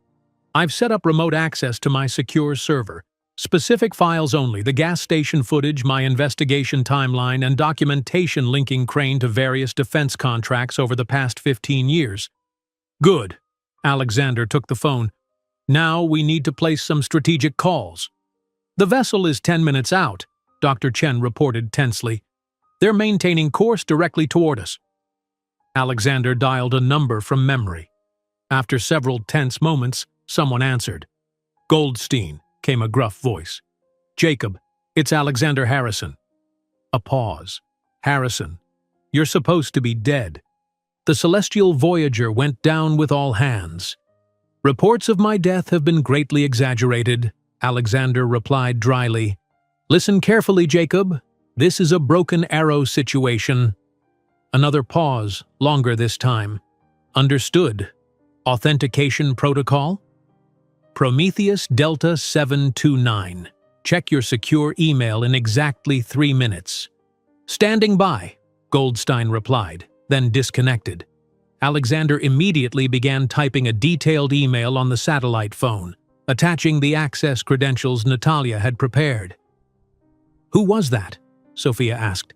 A: I've set up remote access to my secure server. Specific files only, the gas station footage, my investigation timeline, and documentation linking Crane to various defense contracts over the past 15 years. Good. Alexander took the phone. Now we need to place some strategic calls. The vessel is 10 minutes out, Dr. Chen reported tensely. They're maintaining course directly toward us. Alexander dialed a number from memory. After several tense moments, someone answered. Goldstein, came a gruff voice. Jacob, it's Alexander Harrison. A pause. Harrison, you're supposed to be dead. The celestial voyager went down with all hands. Reports of my death have been greatly exaggerated, Alexander replied dryly. Listen carefully, Jacob. This is a broken arrow situation. Another pause, longer this time. Understood. Authentication protocol? Prometheus Delta 729. Check your secure email in exactly 3 minutes. Standing by, Goldstein replied, then disconnected. Alexander immediately began typing a detailed email on the satellite phone, attaching the access credentials Natalia had prepared. Who was that? Sophia asked.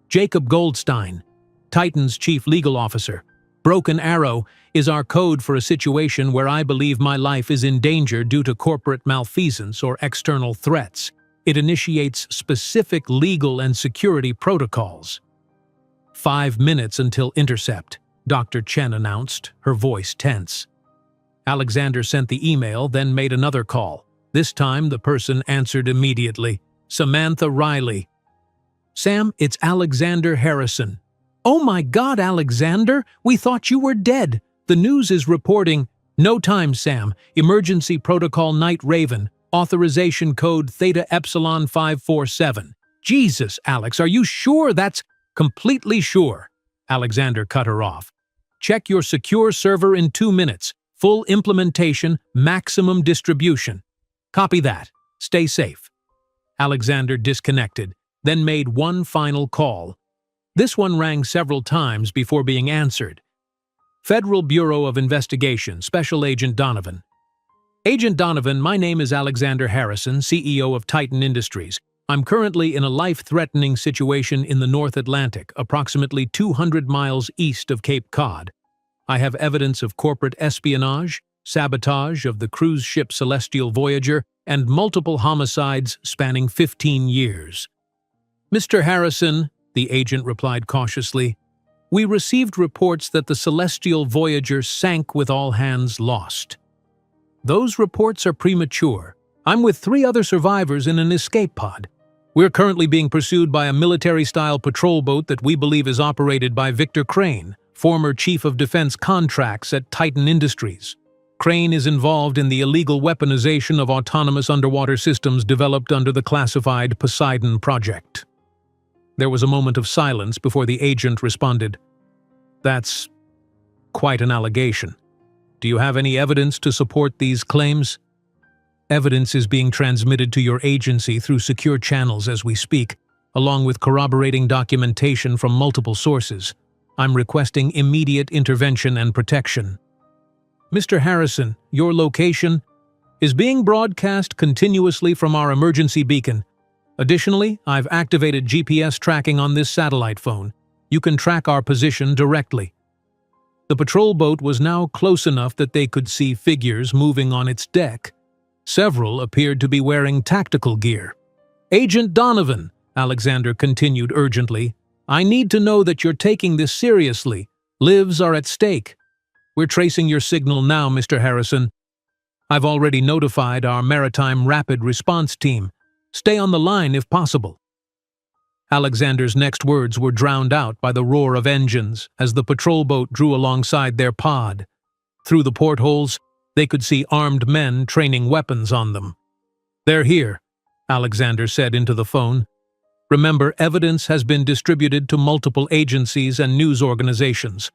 A: Jacob Goldstein, Titan's chief legal officer. Broken Arrow is our code for a situation where I believe my life is in danger due to corporate malfeasance or external threats. It initiates specific legal and security protocols. 5 minutes until intercept, Dr. Chen announced, her voice tense. Alexander sent the email, then made another call. This time, the person answered immediately. Samantha Riley. Sam, it's Alexander Harrison. "Oh my God, Alexander! We thought you were dead! The news is reporting—" "No time, Sam. Emergency Protocol Night Raven. Authorization code Theta Epsilon 547. Jesus, Alex, are you sure that's—" "Completely sure." Alexander cut her off. "Check your secure server in 2 minutes. Full implementation, maximum distribution." "Copy that. Stay safe." Alexander disconnected, then made one final call. This one rang several times before being answered. Federal Bureau of Investigation, Special Agent Donovan. "Agent Donovan, my name is Alexander Harrison, CEO of Titan Industries. I'm currently in a life-threatening situation in the North Atlantic, approximately 200 miles east of Cape Cod. I have evidence of corporate espionage, sabotage of the cruise ship Celestial Voyager, and multiple homicides spanning 15 years. "Mr. Harrison," the agent replied cautiously, "we received reports that the Celestial Voyager sank with all hands lost." "Those reports are premature. I'm with 3 other survivors in an escape pod. We're currently being pursued by a military-style patrol boat that we believe is operated by Victor Crane, former Chief of Defense Contracts at Titan Industries. Crane is involved in the illegal weaponization of autonomous underwater systems developed under the classified Poseidon Project." There was a moment of silence before the agent responded. "That's quite an allegation. Do you have any evidence to support these claims?" "Evidence is being transmitted to your agency through secure channels as we speak, along with corroborating documentation from multiple sources. I'm requesting immediate intervention and protection." "Mr. Harrison, your location is being broadcast continuously from our emergency beacon. Additionally, I've activated GPS tracking on this satellite phone. You can track our position directly." The patrol boat was now close enough that they could see figures moving on its deck. Several appeared to be wearing tactical gear. "Agent Donovan," Alexander continued urgently, "I need to know that you're taking this seriously. Lives are at stake. We're tracing your signal now, Mr. Harrison. I've already notified our Maritime Rapid Response Team. Stay on the line if possible." Alexander's next words were drowned out by the roar of engines as the patrol boat drew alongside their pod. Through the portholes, they could see armed men training weapons on them. "They're here," Alexander said into the phone. "Remember, evidence has been distributed to multiple agencies and news organizations.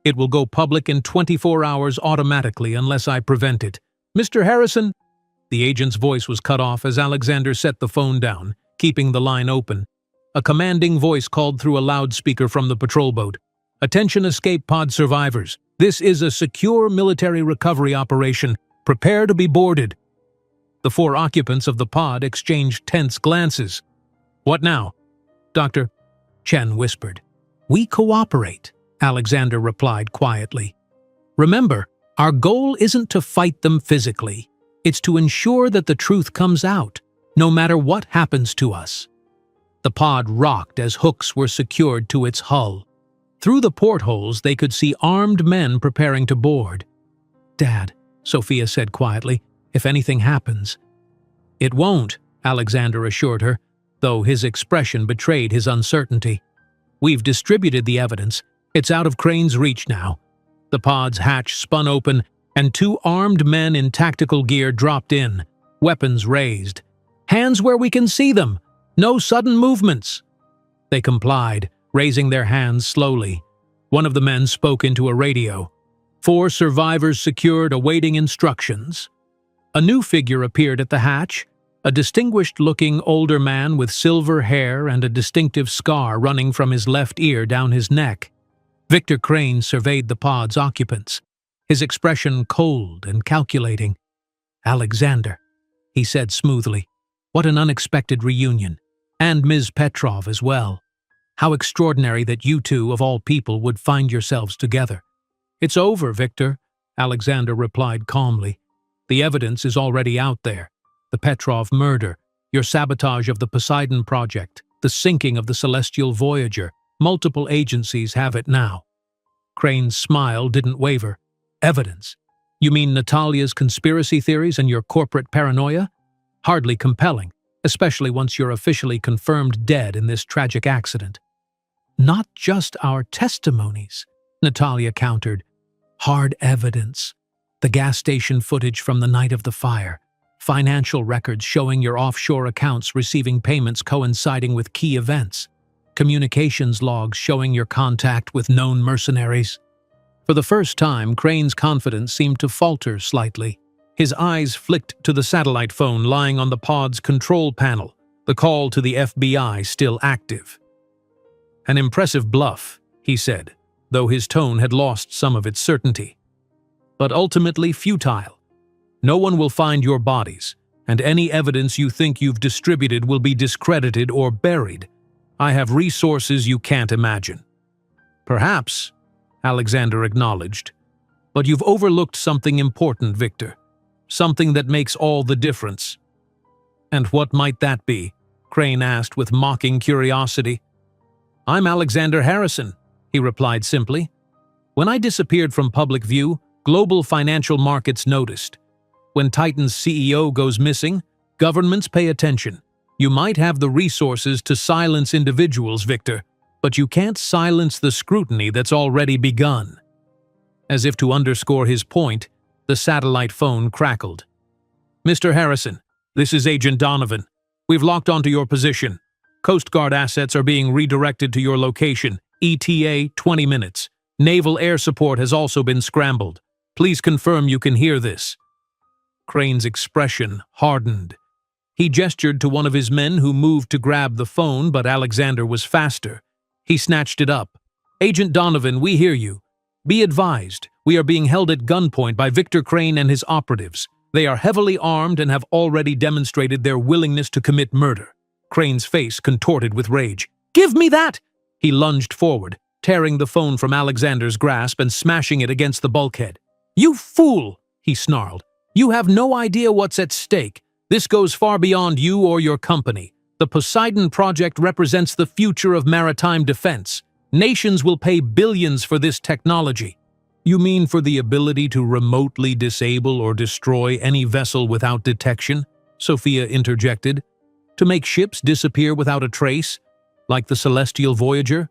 A: It will go public in 24 hours automatically unless I prevent it. Mr. Harrison?" The agent's voice was cut off as Alexander set the phone down, keeping the line open. A commanding voice called through a loudspeaker from the patrol boat. "Attention escape pod survivors. This is a secure military recovery operation. Prepare to be boarded." The 4 occupants of the pod exchanged tense glances. "What now?" Dr. Chen whispered. "We cooperate," Alexander replied quietly. "Remember, our goal isn't to fight them physically. It's to ensure that the truth comes out, no matter what happens to us." The pod rocked as hooks were secured to its hull. Through the portholes, they could see armed men preparing to board. "Dad," Sophia said quietly, "if anything happens." "It won't," Alexander assured her, though his expression betrayed his uncertainty. "We've distributed the evidence. It's out of Crane's reach now." The pod's hatch spun open, and 2 armed men in tactical gear dropped in, weapons raised. "Hands where we can see them! No sudden movements!" They complied, raising their hands slowly. One of the men spoke into a radio. 4 survivors secured, awaiting instructions. A new figure appeared at the hatch, a distinguished-looking older man with silver hair and a distinctive scar running from his left ear down his neck. Victor Crane surveyed the pod's occupants, his expression cold and calculating. "Alexander," he said smoothly, "what an unexpected reunion. And Ms. Petrov as well. How extraordinary that you 2, of all people, would find yourselves together." "It's over, Victor," Alexander replied calmly. "The evidence is already out there. The Petrov murder, your sabotage of the Poseidon Project, the sinking of the Celestial Voyager. Multiple agencies have it now." Crane's smile didn't waver. "Evidence? You mean Natalia's conspiracy theories and your corporate paranoia? Hardly compelling, especially once you're officially confirmed dead in this tragic accident." Not just our testimonies, Natalia countered. Hard evidence. The gas station footage from the night of the fire. Financial records showing your offshore accounts receiving payments coinciding with key events. Communications logs showing your contact with known mercenaries. For the first time, Crane's confidence seemed to falter slightly. His eyes flicked to the satellite phone lying on the pod's control panel, the call to the FBI still active. An impressive bluff, he said, though his tone had lost some of its certainty. But ultimately futile. No one will find your bodies, and any evidence you think you've distributed will be discredited or buried. I have resources you can't imagine. Perhaps, Alexander acknowledged, but you've overlooked something important, Victor. Something that makes all the difference. And what might that be? Crane asked with mocking curiosity. I'm Alexander Harrison, he replied simply. When I disappeared from public view, global financial markets noticed. When Titan's CEO goes missing, governments pay attention. You might have the resources to silence individuals, Victor, but you can't silence the scrutiny that's already begun. As if to underscore his point, the satellite phone crackled. Mr. Harrison, this is Agent Donovan. We've locked onto your position. Coast Guard assets are being redirected to your location, ETA 20 minutes. Naval air support has also been scrambled. Please confirm you can hear this. Crane's expression hardened. He gestured to one of his men who moved to grab the phone, but Alexander was faster. He snatched it up. Agent Donovan, we hear you. Be advised, we are being held at gunpoint by Victor Crane and his operatives. They are heavily armed and have already demonstrated their willingness to commit murder. Crane's face contorted with rage. Give me that! He lunged forward, tearing the phone from Alexander's grasp and smashing it against the bulkhead. You fool! He snarled. You have no idea what's at stake. This goes far beyond you or your company. The Poseidon Project represents the future of maritime defense. Nations will pay billions for this technology. You mean for the ability to remotely disable or destroy any vessel without detection? Sophia interjected. To make ships disappear without a trace? Like the Celestial Voyager?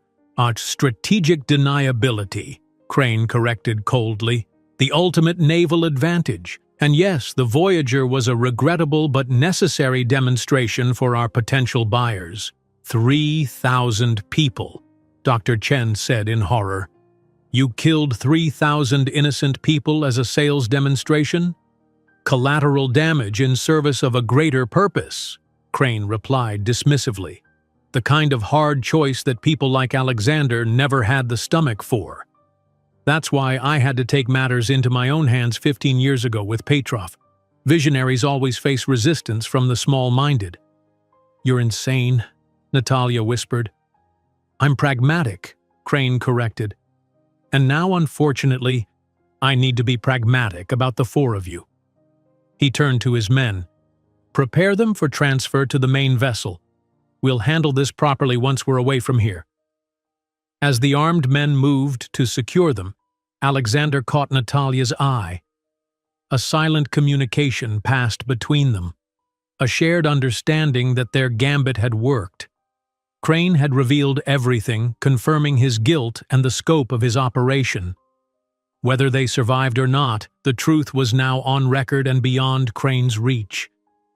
A: Strategic deniability, Crane corrected coldly. The ultimate naval advantage. And yes, the Voyager was a regrettable but necessary demonstration for our potential buyers. 3,000 people, Dr. Chen said in horror. You killed 3,000 innocent people as a sales demonstration? Collateral damage in service of a greater purpose, Crane replied dismissively. The kind of hard choice that people like Alexander never had the stomach for. That's why I had to take matters into my own hands 15 years ago with Petrov. Visionaries always face resistance from the small-minded. You're insane, Natalia whispered. I'm pragmatic, Crane corrected. And now, unfortunately, I need to be pragmatic about the four of you. He turned to his men. Prepare them for transfer to the main vessel. We'll handle this properly once we're away from here. As the armed men moved to secure them, Alexander caught Natalia's eye. A silent communication passed between them, a shared understanding that their gambit had worked. Crane had revealed everything, confirming his guilt and the scope of his operation. Whether they survived or not, the truth was now on record and beyond Crane's reach.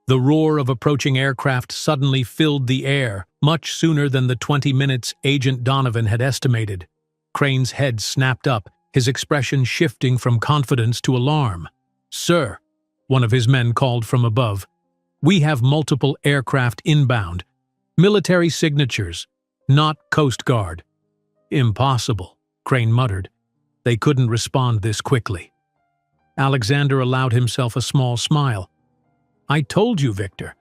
A: The roar of approaching aircraft suddenly filled the air, much sooner than the 20 minutes Agent Donovan had estimated. Crane's head snapped up, his expression shifting from confidence to alarm. Sir, one of his men called from above, we have multiple aircraft inbound. Military signatures, not Coast Guard. Impossible, Crane muttered. They couldn't respond this quickly. Alexander allowed himself a small smile. I told you, Victor.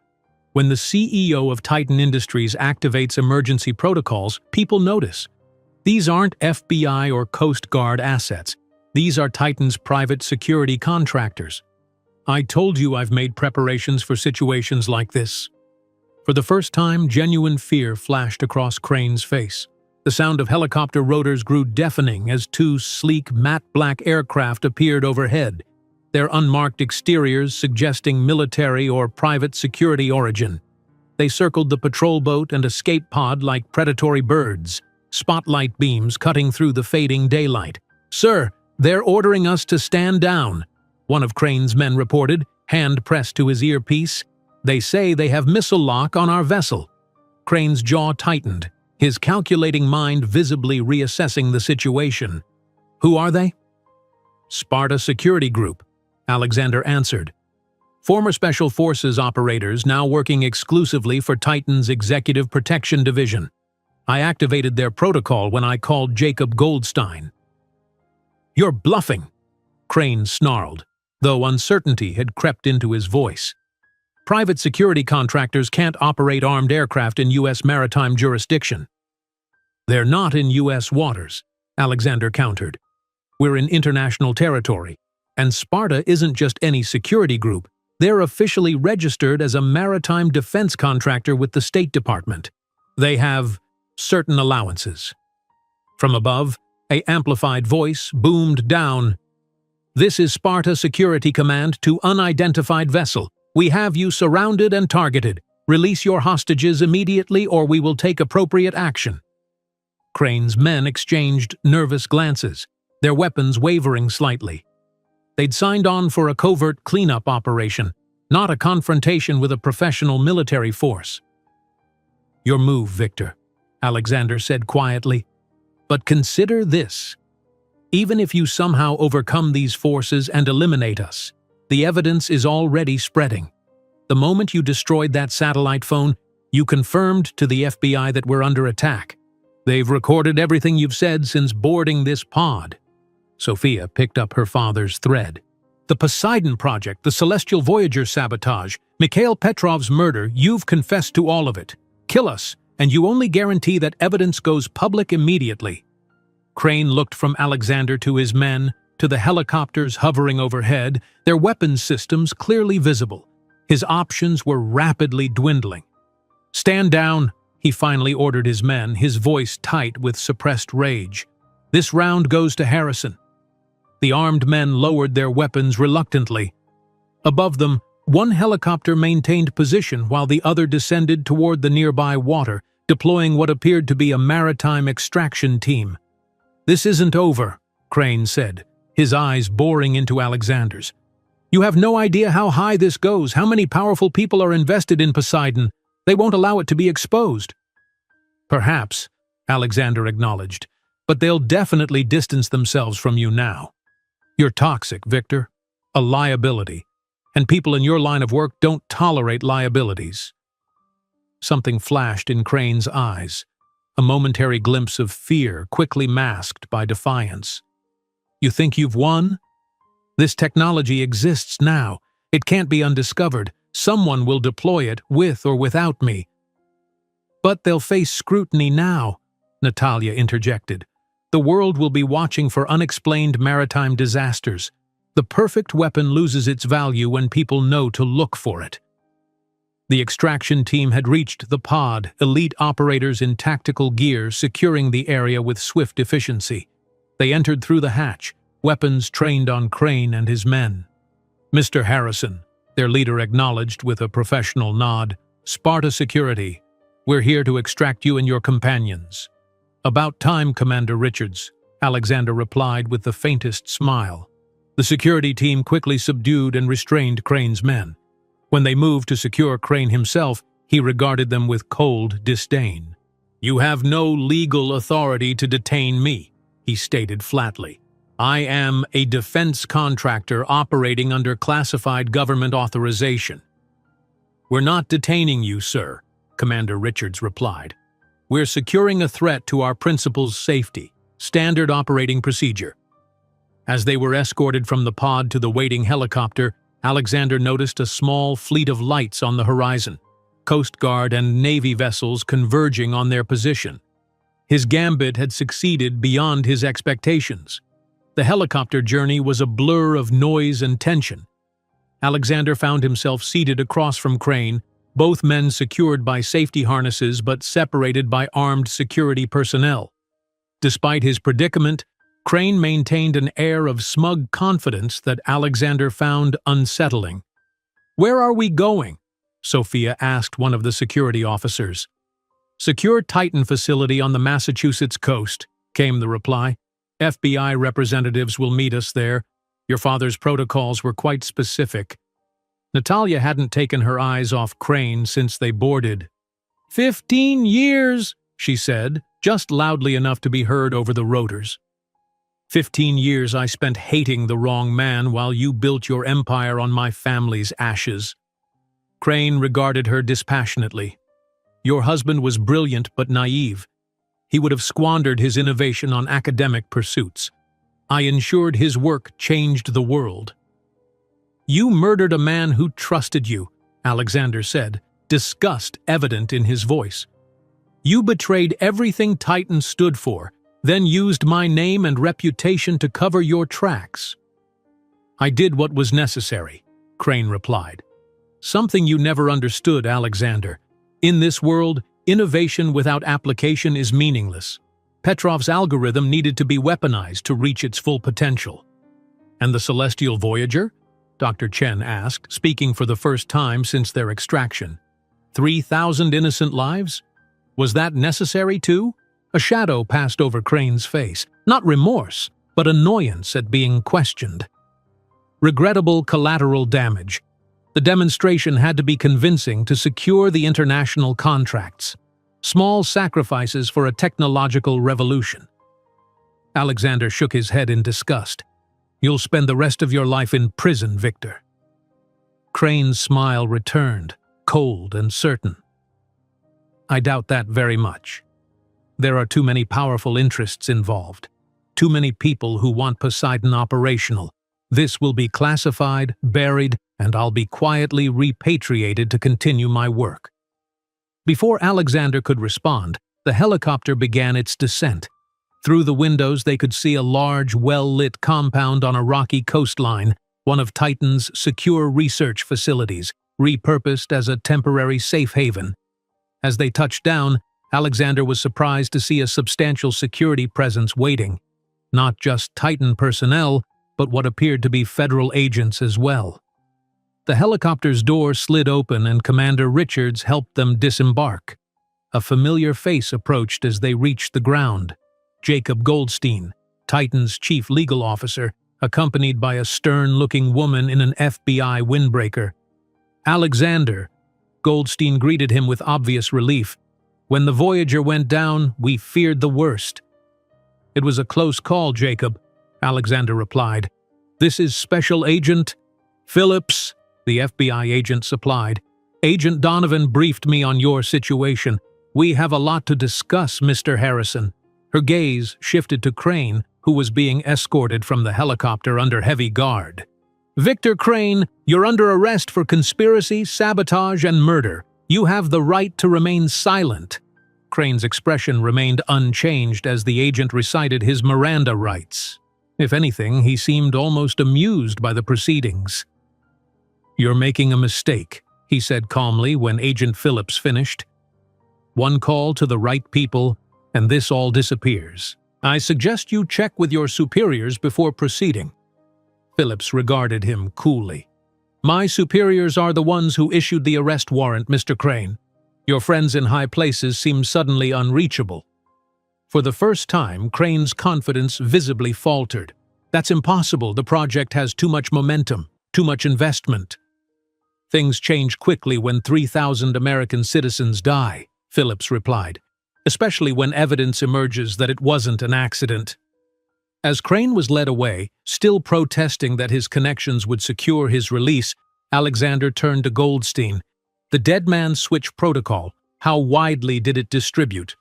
A: When the CEO of Titan Industries activates emergency protocols, people notice. These aren't FBI or Coast Guard assets. These are Titan's private security contractors. I told you I've made preparations for situations like this. For the first time, genuine fear flashed across Crane's face. The sound of helicopter rotors grew deafening as two sleek, matte black aircraft appeared overhead, their unmarked exteriors suggesting military or private security origin. They circled the patrol boat and escape pod like predatory birds, spotlight beams cutting through the fading daylight. "Sir, they're ordering us to stand down," one of Crane's men reported, hand pressed to his earpiece. "They say they have missile lock on our vessel." Crane's jaw tightened, his calculating mind visibly reassessing the situation. "Who are they?" "Sparta Security Group," Alexander answered. "Former Special Forces operators now working exclusively for Titan's Executive Protection Division. I activated their protocol when I called Jacob Goldstein." "You're bluffing," Crane snarled, though uncertainty had crept into his voice. "Private security contractors can't operate armed aircraft in U.S. maritime jurisdiction." "They're not in U.S. waters," Alexander countered. "We're in international territory, and Sparta isn't just any security group. They're officially registered as a maritime defense contractor with the State Department. They have certain allowances." From above, an amplified voice boomed down. "This is Sparta Security Command to unidentified vessel. We have you surrounded and targeted. Release your hostages immediately or we will take appropriate action." Crane's men exchanged nervous glances, their weapons wavering slightly. They'd signed on for a covert cleanup operation, not a confrontation with a professional military force. "Your move, Victor," Alexander said quietly. "But consider this. Even if you somehow overcome these forces and eliminate us, the evidence is already spreading. The moment you destroyed that satellite phone, you confirmed to the FBI that we're under attack. They've recorded everything you've said since boarding this pod." Sophia picked up her father's thread. "The Poseidon Project, the Celestial Voyager sabotage, Mikhail Petrov's murder, you've confessed to all of it. Kill us, and you only guarantee that evidence goes public immediately." Crane looked from Alexander to his men, to the helicopters hovering overhead, their weapons systems clearly visible. His options were rapidly dwindling. "Stand down," he finally ordered his men, his voice tight with suppressed rage. "This round goes to Harrison." The armed men lowered their weapons reluctantly. Above them, one helicopter maintained position while the other descended toward the nearby water, deploying what appeared to be a maritime extraction team. "This isn't over," Crane said, his eyes boring into Alexander's. "You have no idea how high this goes, how many powerful people are invested in Poseidon. They won't allow it to be exposed." "Perhaps," Alexander acknowledged, "but they'll definitely distance themselves from you now. You're toxic, Victor, a liability, and people in your line of work don't tolerate liabilities." Something flashed in Crane's eyes, a momentary glimpse of fear quickly masked by defiance. "You think you've won? This technology exists now. It can't be undiscovered. Someone will deploy it, with or without me." "But they'll face scrutiny now," Natalia interjected. "The world will be watching for unexplained maritime disasters. The perfect weapon loses its value when people know to look for it." The extraction team had reached the pod, elite operators in tactical gear securing the area with swift efficiency. They entered through the hatch, weapons trained on Crane and his men. "Mr. Harrison," their leader acknowledged with a professional nod, "Sparta Security, we're here to extract you and your companions." "About time, Commander Richards," Alexander replied with the faintest smile. The security team quickly subdued and restrained Crane's men. When they moved to secure Crane himself, he regarded them with cold disdain. "You have no legal authority to detain me," he stated flatly. "I am a defense contractor operating under classified government authorization." "We're not detaining you, sir," Commander Richards replied. "We're securing a threat to our principal's safety. Standard operating procedure." As they were escorted from the pod to the waiting helicopter, Alexander noticed a small fleet of lights on the horizon, Coast Guard and Navy vessels converging on their position. His gambit had succeeded beyond his expectations. The helicopter journey was a blur of noise and tension. Alexander found himself seated across from Crane, both men secured by safety harnesses but separated by armed security personnel. Despite his predicament, Crane maintained an air of smug confidence that Alexander found unsettling. "Where are we going?" Sophia asked one of the security officers. "Secure Titan facility on the Massachusetts coast," came the reply. "FBI representatives will meet us there. Your father's protocols were quite specific." Natalia hadn't taken her eyes off Crane since they boarded. 15 years, she said, just loudly enough to be heard over the rotors. 15 years I spent hating the wrong man while you built your empire on my family's ashes. Crane regarded her dispassionately. Your husband was brilliant but naive. He would have squandered his innovation on academic pursuits. I ensured his work changed the world. You murdered a man who trusted you, Alexander said, disgust evident in his voice. You betrayed everything Titan stood for, then used my name and reputation to cover your tracks. I did what was necessary, Crane replied. Something you never understood, Alexander. In this world, innovation without application is meaningless. Petrov's algorithm needed to be weaponized to reach its full potential. And the Celestial Voyager? Dr. Chen asked, speaking for the first time since their extraction. 3,000 innocent lives? Was that necessary too? A shadow passed over Crane's face, not remorse, but annoyance at being questioned. Regrettable collateral damage. The demonstration had to be convincing to secure the international contracts. Small sacrifices for a technological revolution. Alexander shook his head in disgust. You'll spend the rest of your life in prison, Victor. Crane's smile returned, cold and certain. I doubt that very much. There are too many powerful interests involved. Too many people who want Poseidon operational. This will be classified, buried, and I'll be quietly repatriated to continue my work. Before Alexander could respond, the helicopter began its descent. Through the windows they could see a large, well-lit compound on a rocky coastline, one of Titan's secure research facilities, repurposed as a temporary safe haven. As they touched down, Alexander was surprised to see a substantial security presence waiting. Not just Titan personnel, but what appeared to be federal agents as well. The helicopter's door slid open and Commander Richards helped them disembark. A familiar face approached as they reached the ground. Jacob Goldstein, Titan's chief legal officer, accompanied by a stern-looking woman in an FBI windbreaker. Alexander, Goldstein greeted him with obvious relief. When the Voyager went down, we feared the worst. It was a close call, Jacob, Alexander replied. This is Special Agent Phillips, the FBI agent supplied. Agent Donovan briefed me on your situation. We have a lot to discuss, Mr. Harrison. Her gaze shifted to Crane, who was being escorted from the helicopter under heavy guard. Victor Crane, you're under arrest for conspiracy, sabotage, and murder. You have the right to remain silent. Crane's expression remained unchanged as the agent recited his Miranda rights. If anything, he seemed almost amused by the proceedings. You're making a mistake, he said calmly when Agent Phillips finished. One call to the right people, and this all disappears. I suggest you check with your superiors before proceeding. Phillips regarded him coolly. My superiors are the ones who issued the arrest warrant, Mr. Crane. Your friends in high places seem suddenly unreachable. For the first time, Crane's confidence visibly faltered. That's impossible. The project has too much momentum, too much investment. Things change quickly when 3,000 American citizens die, Phillips replied, especially when evidence emerges that it wasn't an accident. As Crane was led away, still protesting that his connections would secure his release, Alexander turned to Goldstein. The dead man switch protocol, how widely did it distribute?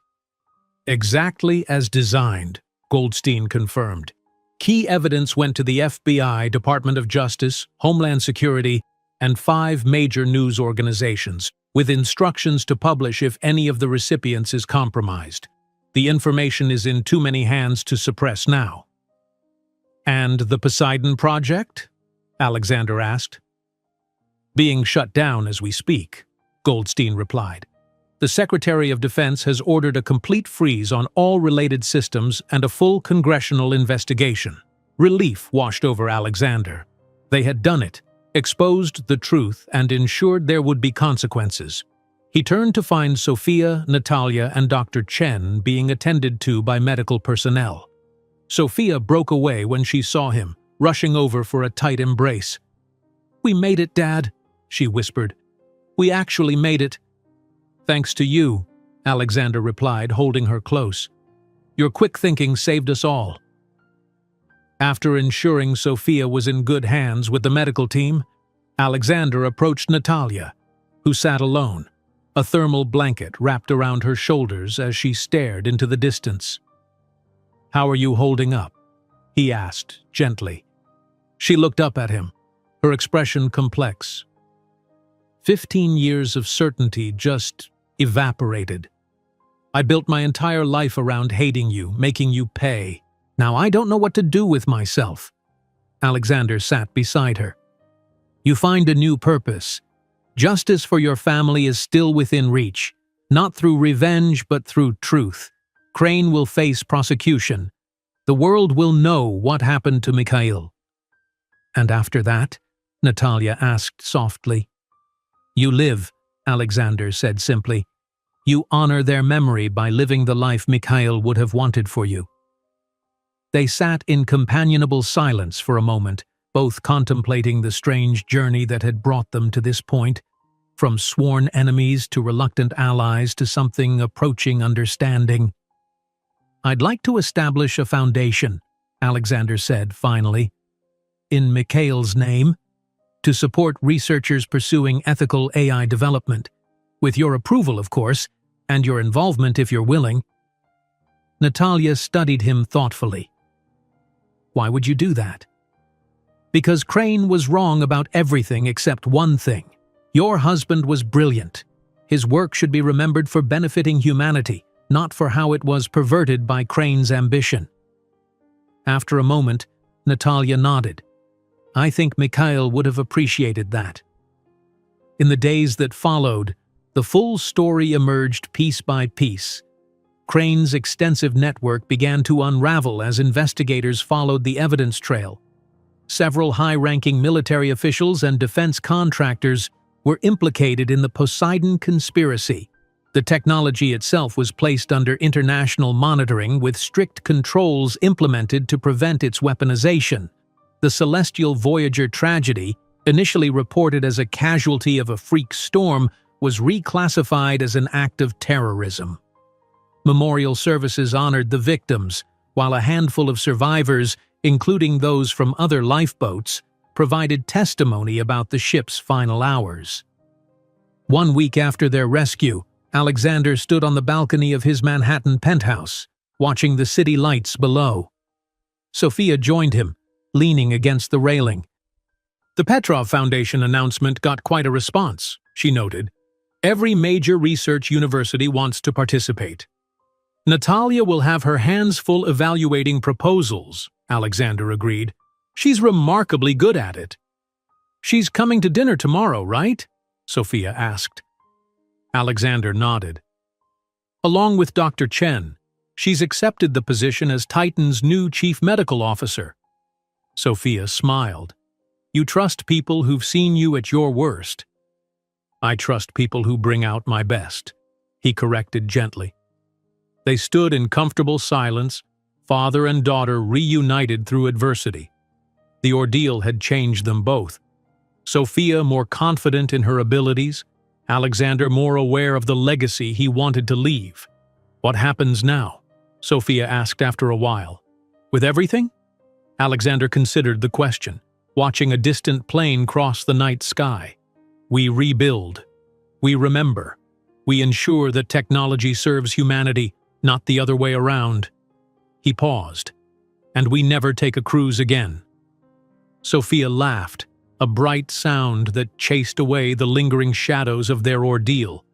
A: Exactly as designed, Goldstein confirmed. Key evidence went to the FBI, Department of Justice, Homeland Security, and 5 major news organizations, with instructions to publish if any of the recipients is compromised. The information is in too many hands to suppress now. And the Poseidon Project? Alexander asked. Being shut down as we speak, Goldstein replied. The Secretary of Defense has ordered a complete freeze on all related systems and a full congressional investigation. Relief washed over Alexander. They had done it, exposed the truth, and ensured there would be consequences. He turned to find Sophia, Natalia, and Dr. Chen being attended to by medical personnel. Sophia broke away when she saw him, rushing over for a tight embrace. "We made it, Dad," she whispered. "We actually made it." "Thanks to you," Alexander replied, holding her close. "Your quick thinking saved us all." After ensuring Sophia was in good hands with the medical team, Alexander approached Natalia, who sat alone, a thermal blanket wrapped around her shoulders as she stared into the distance. "How are you holding up?" he asked, gently. She looked up at him, her expression complex. 15 years of certainty just evaporated. "I built my entire life around hating you, making you pay. Now I don't know what to do with myself." Alexander sat beside her. "You find a new purpose. Justice for your family is still within reach, not through revenge but through truth. Crane will face prosecution. The world will know what happened to Mikhail." "And after that?" Natalia asked softly. "You live," Alexander said simply. "You honor their memory by living the life Mikhail would have wanted for you." They sat in companionable silence for a moment, both contemplating the strange journey that had brought them to this point, from sworn enemies to reluctant allies to something approaching understanding. "I'd like to establish a foundation," Alexander said finally, "in Mikhail's name, to support researchers pursuing ethical AI development, with your approval, of course, and your involvement if you're willing." Natalia studied him thoughtfully. "Why would you do that?" "Because Crane was wrong about everything except one thing. Your husband was brilliant. His work should be remembered for benefiting humanity, not for how it was perverted by Crane's ambition." After a moment, Natalia nodded. "I think Mikhail would have appreciated that." In the days that followed, the full story emerged piece by piece. Crane's extensive network began to unravel as investigators followed the evidence trail. Several high-ranking military officials and defense contractors were implicated in the Poseidon conspiracy. The technology itself was placed under international monitoring with strict controls implemented to prevent its weaponization. The Celestial Voyager tragedy, initially reported as a casualty of a freak storm, was reclassified as an act of terrorism. Memorial services honored the victims, while a handful of survivors, including those from other lifeboats, provided testimony about the ship's final hours. 1 week after their rescue, Alexander stood on the balcony of his Manhattan penthouse, watching the city lights below. Sophia joined him, leaning against the railing. "The Petrov Foundation announcement got quite a response," she noted. "Every major research university wants to participate." "Natalia will have her hands full evaluating proposals," Alexander agreed. "She's remarkably good at it." "She's coming to dinner tomorrow, right?" Sophia asked. Alexander nodded. "Along with Dr. Chen, she's accepted the position as Titan's new chief medical officer." Sophia smiled. "You trust people who've seen you at your worst." "I trust people who bring out my best," he corrected gently. They stood in comfortable silence, father and daughter reunited through adversity. The ordeal had changed them both. Sophia more confident in her abilities, Alexander more aware of the legacy he wanted to leave. "What happens now?" Sophia asked after a while. "With everything?" Alexander considered the question, watching a distant plane cross the night sky. "We rebuild. We remember. We ensure that technology serves humanity, not the other way around." He paused. "And we never take a cruise again." Sophia laughed, a bright sound that chased away the lingering shadows of their ordeal.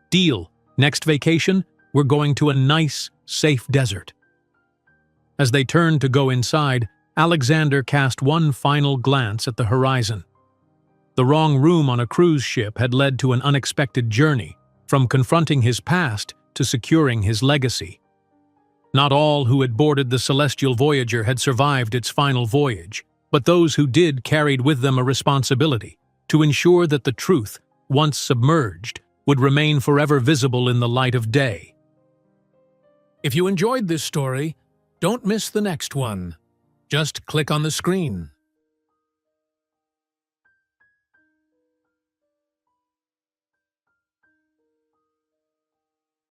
A: "Deal. Next vacation, we're going to a nice, safe desert." As they turned to go inside, Alexander cast one final glance at the horizon. The wrong room on a cruise ship had led to an unexpected journey, from confronting his past to securing his legacy. Not all who had boarded the Celestial Voyager had survived its final voyage, but those who did carried with them a responsibility to ensure that the truth, once submerged, would remain forever visible in the light of day.
B: If you enjoyed this story, don't miss the next one. Just click on the screen.